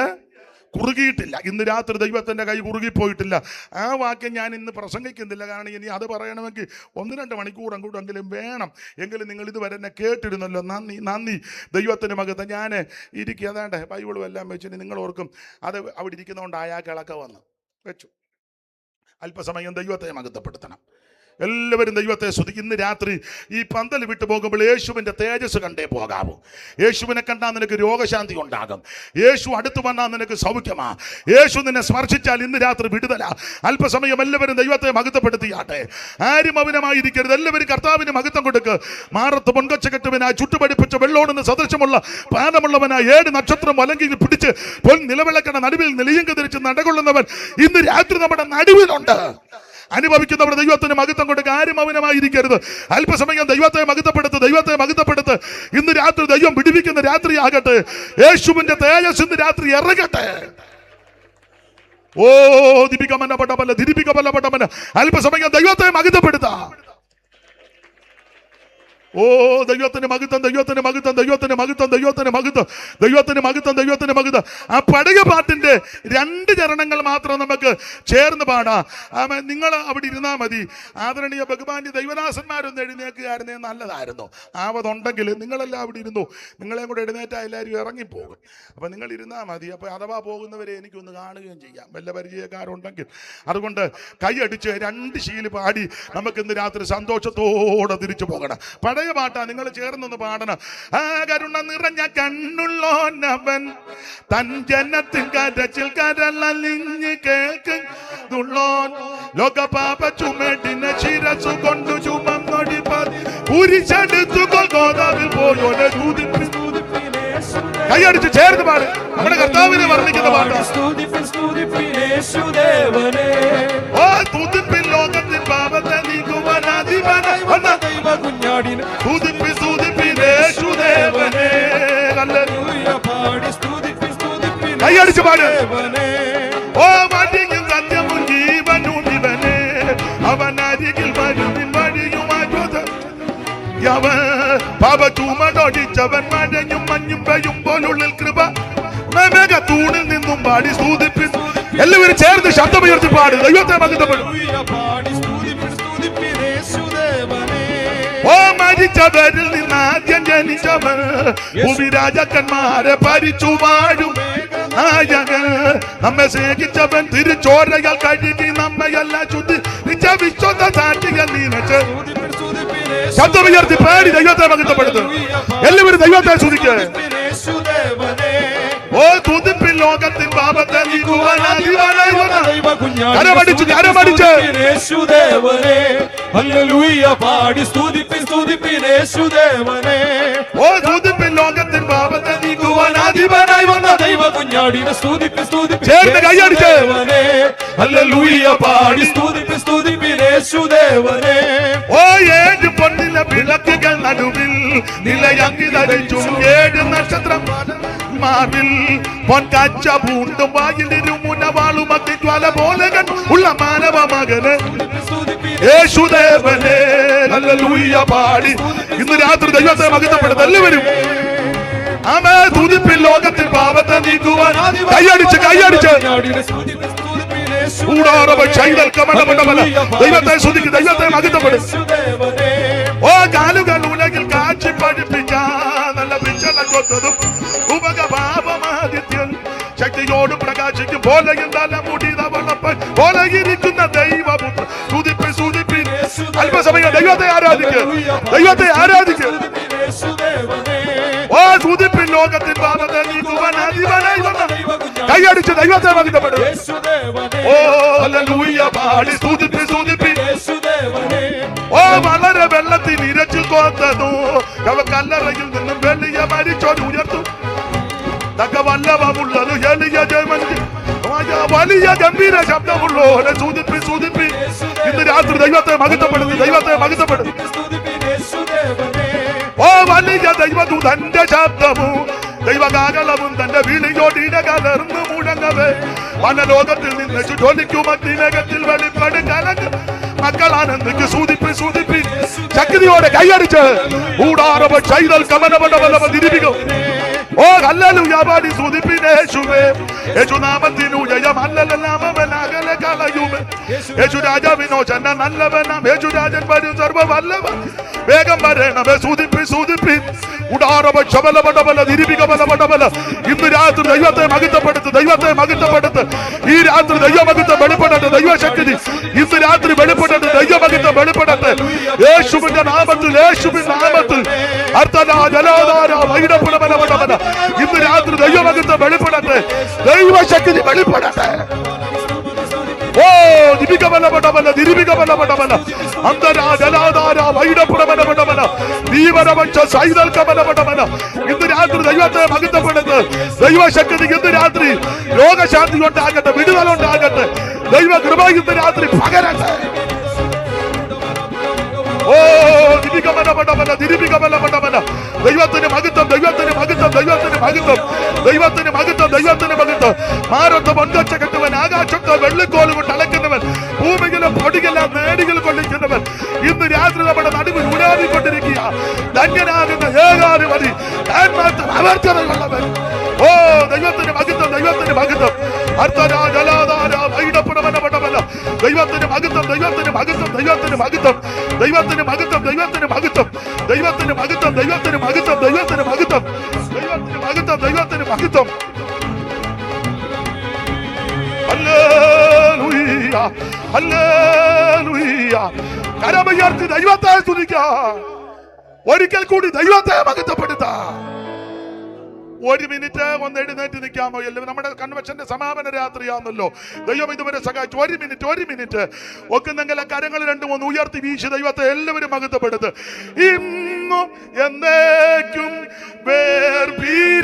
കുറുകിയിട്ടില്ല. ഇന്ന് രാത്രി ദൈവത്തിൻ്റെ കൈ കുറുകിപ്പോയിട്ടില്ല. ആ വാക്യം ഞാൻ ഇന്ന് പ്രസംഗിക്കുന്നില്ല. കാരണം ഇനി അത് പറയണമെങ്കിൽ 1-2 മണിക്കൂർ അങ്ങോട്ടെങ്കിലും വേണം. എങ്കിലും നിങ്ങൾ ഇതുവരെ എന്നെ കേട്ടിരുന്നല്ലോ. നന്ദി ദൈവത്തിൻ്റെ മകത്ത്. ഞാൻ ഇരിക്കുക, അതാണ്ട് ബൈബിളും എല്ലാം വെച്ചിട്ട് നിങ്ങൾ ഓർക്കും. അത് അവിടെ ഇരിക്കുന്നതുകൊണ്ട് അയാൾക്കിളക്കം വന്ന് വെച്ചു. അല്പസമയം ദൈവത്തെ മഹത്വപ്പെടുത്തണം. എല്ലാവരും ദൈവത്തെ സ്തുതിക്കും. ഇന്ന് രാത്രി ഈ പന്തൽ വിട്ടു പോകുമ്പോൾ യേശുവിൻ്റെ തേജസ് കണ്ടേ പോകാവൂ. യേശുവിനെ കണ്ടാൽ നിനക്ക് രോഗശാന്തി ഉണ്ടാകും. യേശു അടുത്ത് വന്നാൽ നിനക്ക് സൗഖ്യമാ. യേശു നിന്നെ സ്പർശിച്ചാൽ ഇന്ന് രാത്രി വിടുതല. അല്പസമയം എല്ലാവരും ദൈവത്തെ മഹത്വപ്പെടുത്തിയാട്ടെ. ആരും മൗനമായിരിക്കരുത്. എല്ലാവരും കർത്താവിന് മഹത്വം കൊടുക്ക്. മാറത്ത് പൊൻകൊച്ചകെട്ടുവനായി ചുട്ടുപടിപ്പിച്ച വെള്ളോടെന്ന് സദൃശമുള്ള പാദമുള്ളവനായി 7 നക്ഷത്രം വലങ്കിൽ പിടിച്ച് പൊൻ നിലവിളക്കണ നടുവിൽ നിലയും കതിരിച്ച് നടകൊള്ളുന്നവൻ ഇന്ന് രാത്രി നമ്മുടെ നടുവിലുണ്ട്. അനുഭവിക്കുന്നവർ ദൈവത്തിന് മഹത്വം കൊടുക്കുക. ആരും മൗനമായിരിക്കരുത്. അല്പസമയം ദൈവത്തെ മഹത്വപ്പെടുത്ത്. ഇന്ന് രാത്രി ദൈവം വിടുവിക്കുന്ന രാത്രി ആകട്ടെ. യേശുവിന്റെ തേജസ് ഇന്ന് രാത്രി ഇറങ്ങട്ടെ. ഓ ദിപിക്കമല്ല. അല്പസമയം ദൈവത്തെ മഹത്വപ്പെടുത്താം. ഓ ദൈവത്തിന് മഹത്വം. ആ പടക പാട്ടിന്റെ 2 ചരണങ്ങൾ മാത്രം നമുക്ക് ചേർന്ന് പാടാം. നിങ്ങൾ അവിടെ ഇരുന്നാൽ മതി. ആദരണീയ ബഹുമാന്യ ദൈവദാസന്മാരൊന്ന് എഴുന്നേൽക്കുകയായിരുന്നേ നല്ലതായിരുന്നു. ആവതുണ്ടെങ്കിൽ നിങ്ങളെല്ലാം അവിടെ ഇരുന്നു. നിങ്ങളെയും കൂടെ എഴുന്നേറ്റാൽ എല്ലാവരും ഇറങ്ങിപ്പോകും. അപ്പം നിങ്ങൾ ഇരുന്നാൽ മതി. അപ്പോൾ അഥവാ പോകുന്നവരെ എനിക്കൊന്ന് കാണുകയും ചെയ്യാം, വല്ല പരിചയക്കാരുണ്ടെങ്കിൽ. അതുകൊണ്ട് കൈയടിച്ച് 2 ശീല് പാടി നമുക്കിന്ന് രാത്രി സന്തോഷത്തോടെ തിരിച്ചു പോകണം. പഴയ പാട്ടാ, നിങ്ങൾ ചേർന്നൊന്ന് പാടണം. ആ കരുണ നിറഞ്ഞ കണ്ണുള്ളോനവൻ തൻ ജനത്തിൻ കരച്ചിൽ കരളലിഞ്ഞ് കേൾക്കുന്നുള്ളോൻ. ലോകപാപ ചുമടിനെ ശിരസു കൊണ്ടു ചുമന്നൊടിപ്പാൻ കുരിശെടുത്തു ഗോദാവിൽ പോയോനെ കൈയടിച്ച് ചേർന്ന് പാട്. നമ്മുടെ കർത്താവിനെ വർണ്ണിക്കുന്ന പാട്ട്. ഓ സ്തുതിപ്പിൻ ലോകത്തിൻ പാപത്തെ നീക്കുവാൻ അധിപനായി വന്ന ദൈവകുഞ്ഞാടിനെ സ്തുതിപ്പിൻ സ്തുതിപ്പിൻ യേശുദേവനെ. ഹല്ലേലൂയ പാടി സ്തുതിപ്പിൻ സ്തുതിപ്പിൻ കൈയടിച്ച് പാട്. ഓ വഴിയും സത്യവും ജീവനും ഇവനെ, അവൻ അരികിൽ വരുവിൻ വഴിയുമായി പാപ ചുമടൊടിച്ചവൻ മഴയും മഞ്ഞും പെയ്യുമ്പോഴുള്ളിൽ കൃപ മേഘ തൂണിൽ നിന്നും പാടി സ്തുതിപ്പിൻ. എല്ലാവരും ചേർന്ന് ശബ്ദമുയർത്തി പാടി ദൈവത്തെ മഹത്വപ്പെടും. ഓ മരിച്ചവരിൽ നിന്ന് ആദ്യം ജനിച്ചവൻ ഭൂമിരാജക്കന്മാരെ ഭരിച്ചു വാഴും നായകൻ. നമ്മെ സ്നേഹിച്ചവൻ തിരിച്ചോരയാൽ കഴുകി നമ്മയെല്ലാം ശുദ്ധിച്ച വിശ്വത സാക്ഷികൾ നീനച്ച് ശബ്ദമുയർത്തി പാടി ദൈവത്തെ മഹത്വപ്പെടുത്തും. എല്ലാവരും ദൈവത്തെ സ്തുതിക്കുക. ഓ സ്തുതിപ്പിൻ ലോകത്തിൻ പാപത്തെ നീക്കുവാൻ അധിപനായി വന്ന കരമടിച്ച് കരമടിച്ച് യേശുദേവനെ. ഹല്ലേലൂയ പാടി സ്തുതിപ്പിൻ സ്തുതിപ്പിൻ യേശുദേവനെ. ഓ സ്തുതിപ്പിൻ ലോകത്തിൻ പാപത്തെ നീക്കുവാൻ അധിപനായി വന്ന ദൈവകുഞ്ഞാടിനെ സ്തുതിപ്പിൻ സ്തുതിപ്പിൻ ചേർന്ന് കൈയടിച്ച് ഹല്ലേലൂയ പാടി സ്തുതിപ്പിൻ സ്തുതിപ്പിൻ യേശുദേവനെ. ഓ ഏഴ് പൊന്നിലെ വിളക്കുകൾ നടുവിൽ നിലയങ്കി ധരിച്ചു 7 നക്ഷത്രം മാറിൽ പൊൻകാച്ച പൂണ്ടും വായിലിരുമുനവാളുമത്തി ജ്വാല പോലെ ഉള്ള മാനവ മകന് യേശുദേവനെ. ഹല്ലേലൂയ പാടി ഇന്ന് രാത്രി ദൈവത്തെ മഹത്വപ്പെടുത്തും എല്ലാവരും. ആമേൻ. സ്തുതിപ്പിൻ ലോകത്തിൽ പാപത്തെ നീക്കുവാൻ കൈയടിച്ച് കൈയടിച്ച് ദൈവത്തെ സ്തുതിക്ക് ദൈവത്തെ മഹത്വപ്പെടും. ഓ കാലുകൾ ഉലകിൽ കാച്ചി പഠിപ്പിച്ച നല്ല പിച്ചളം കൊത്തതും ഉപകപാപമാദിത്യൻ ശക്തിയോട് പ്രകാശിക്കും പോലെ തല മുടിതവളപ്പൻ പോലെ ഇരിക്കുന്ന ദൈവപുത്ര സ്തുതിപ്പിൻ സ്തുതിപ്പിൻ. അല്പസമയം ദൈവത്തെ ആരാധിക്കുക ദൈവത്തെ ആരാധിക്കുക. ഓ സ്തുതിപ്പിൻ ലോകത്തിൻ പാപത്തെ നീക്കുവാൻ അധിപനായി വന്ന കൈയടിച്ച് ദൈവത്തെ മഹത്വപ്പെടും. ഓ ഹല്ലേലൂയ പാടി സ്തുതിപ്പിൻ സ്തുതിപ്പിൻ. ഓ വളരെ വെള്ളത്തിൽ ഇരച്ചിൽ കോത്തതു കല്ലറയിൽ നിന്നും വെള്ളിയ മരിച്ചോട് ഉയർത്തു തക്ക വല്ലഭമുള്ളത് എളിയ ജയമഞ്ചി വലിയ ഗംഭീര ശബ്ദമുള്ളോരെ സ്തുതിപ്പിൻ സ്തുതിപ്പിൻ. ഇന്ന് രാത്രി ദൈവത്തെ മഹത്വപ്പെടുത്തി ദൈവത്തെ മഹത്വപ്പെടുത്തി. ഓ വലിയ ദൈവദൂതന്റെ ശബ്ദമു ദൈവകാകളവും തന്റെ വിളിയോടിട കലർന്നു മുഴങ്ങവേ വനലോകത്തിൽ നിന്ന് ജ്വലിക്കും അഗ്നിനകത്തിൽ വെളിപ്പെടും കലങ്ങ് മക്കളാനന്ദിക്ക് സ്തുതിപ്പിൻ സ്തുതിപ്പിൻ. ശക്തിയോടെ കൈയടിച്ച് ഊടാറവ ചൈതൽ കമനപടവലവ തിരിപ്പിക്കും. ഓ ഹല്ലേലൂയ പാടി സ്തുതിപ്പിൻ യേശുവേ. യേശുനാമത്തിനു ജയം അല്ലലനാമവനാകലെ കളയുമേ. യേശു രാജാവിനോ ചെന്ന നല്ലവനാം യേശുരാജൻ വരും സർവ്വവല്ലവൻ വേഗം വരണമേ. സ്തുതിപ്പിൻ സ്തുതിപ്പിൻ. ഉടാറവ ശബലപടവല തിരിപ്പിക്കബലപടവല. ഇന്ന് രാത്രി ദൈവത്തെ മഹത്വപ്പെടുത്ത് ദൈവത്തെ മഹത്വപ്പെടുത്ത്. ഈ രാത്രി ദൈവമഹത്വം വെളിപ്പെടട്ടെ ദൈവശക്തി ഇന്ന് രാത്രി വെളിപ്പെടട്ടെ ദൈവമഹത്വം വെളിപ്പെടട്ടെ യേശുവിന്റെ നാമത്തിൽ യേശുവിൻ നാമത്തിൽ അർത്ഥനാ ജലാധാര വൈഡപുരബലപടവല. ഇന്ന് രാത്രി ദൈവമഹത്വം വെളിപ്പെടട്ടെ ദൈവശക്തി വെളിപ്പെടട്ടെ. ഓ ദിപികബലപടവല ദിരിപികബലപടവല അന്തരാ ജലാധാര വൈഡപുരബലപടവല ദീവരവഞ്ച സൈതൽ കബലപടവല. ഇന്ന് രാത്രി ദൈവത്തെ മഹത്വപ്പെടുത്ത് ദൈവശക്തി ഇന്ന് രാത്രി രോഗശാന്തി ഉണ്ടാകട്ടെ വിടുതൽ ഉണ്ടാകട്ടെ ദൈവ കൃപ ഇന്ന് രാത്രി പകരട്ടെ. ഓ ദിപികബലപടവല ദിരിപികബലപടവല. ദൈവത്തിന് മഹത്വം ദൈവത്തിന് മഹത്വം ദൈവത്തിന് മഹത്വം ദൈവത്തിന് മഹത്വം ദൈവത്തിന് മഹത്വം. മാറത്ത് പൊൻകൊച്ച കെട്ടുവൻ ആകാശത്തെ വെള്ളിക്കോല് കൊണ്ട് അളക്കുന്നവൻ ഭൂമിയിലെ പൊടികളെല്ലാം നേടികൾ കൊള്ളിക്കുന്നവൻ ഇന്ന് രാത്രി നമ്മുടെ നടുവിൽ ഉലാവിക്കൊണ്ടിരിക്കുക. ധന്യനാകുന്ന ഏകാധിപതി അവർച്ചതയുള്ളവൻ. ഓ ദൈവത്തിന് മഹത്വം ദൈവത്തിന് മഹത്വം. അർത്ഥനാ ജലാധാര വൈഡപുരബലപടവല. ദൈവത്തിന് മഹത്വം ദൈവത്തിന് മഹത്വം ദൈവത്തിന് മഹത്വം ദൈവത്തിന് മഹത്വം ദൈവത്തിന് മഹത്വം ദൈവത്തിന് മഹത്വം ദൈവത്തിന് മഹത്വം ദൈവത്തിന് മഹത്വം ദൈവത്തിന് മഹത്വം ദൈവത്തിന് മഹത്വം. Hallelujah hallelujah. കരമുയർത്തി ദൈവത്തെ സ്തുതിക്കാം. ഒരിക്കൽ കൂടി ദൈവത്തെ മഹത്വപ്പെടുത്താം. ഒരു മിനിറ്റ് ഒന്ന് എഴുന്നേറ്റ് നിൽക്കാമോ? എല്ലാവരും നമ്മുടെ കൺവെൻഷന്റെ സമാപന രാത്രിയാണല്ലോ. ദൈവം ഇതുവരെ സഹായിച്ചു. ഒരു മിനിറ്റ് ഒക്കുന്നെങ്കിൽ കരങ്ങൾ 2-3 ഉയർത്തി വീശി ദൈവത്തെ എല്ലാവരും മഹത്വപ്പെടുത്ത്. ഇന്നും എന്നേക്കും വേർപിരിയാതെ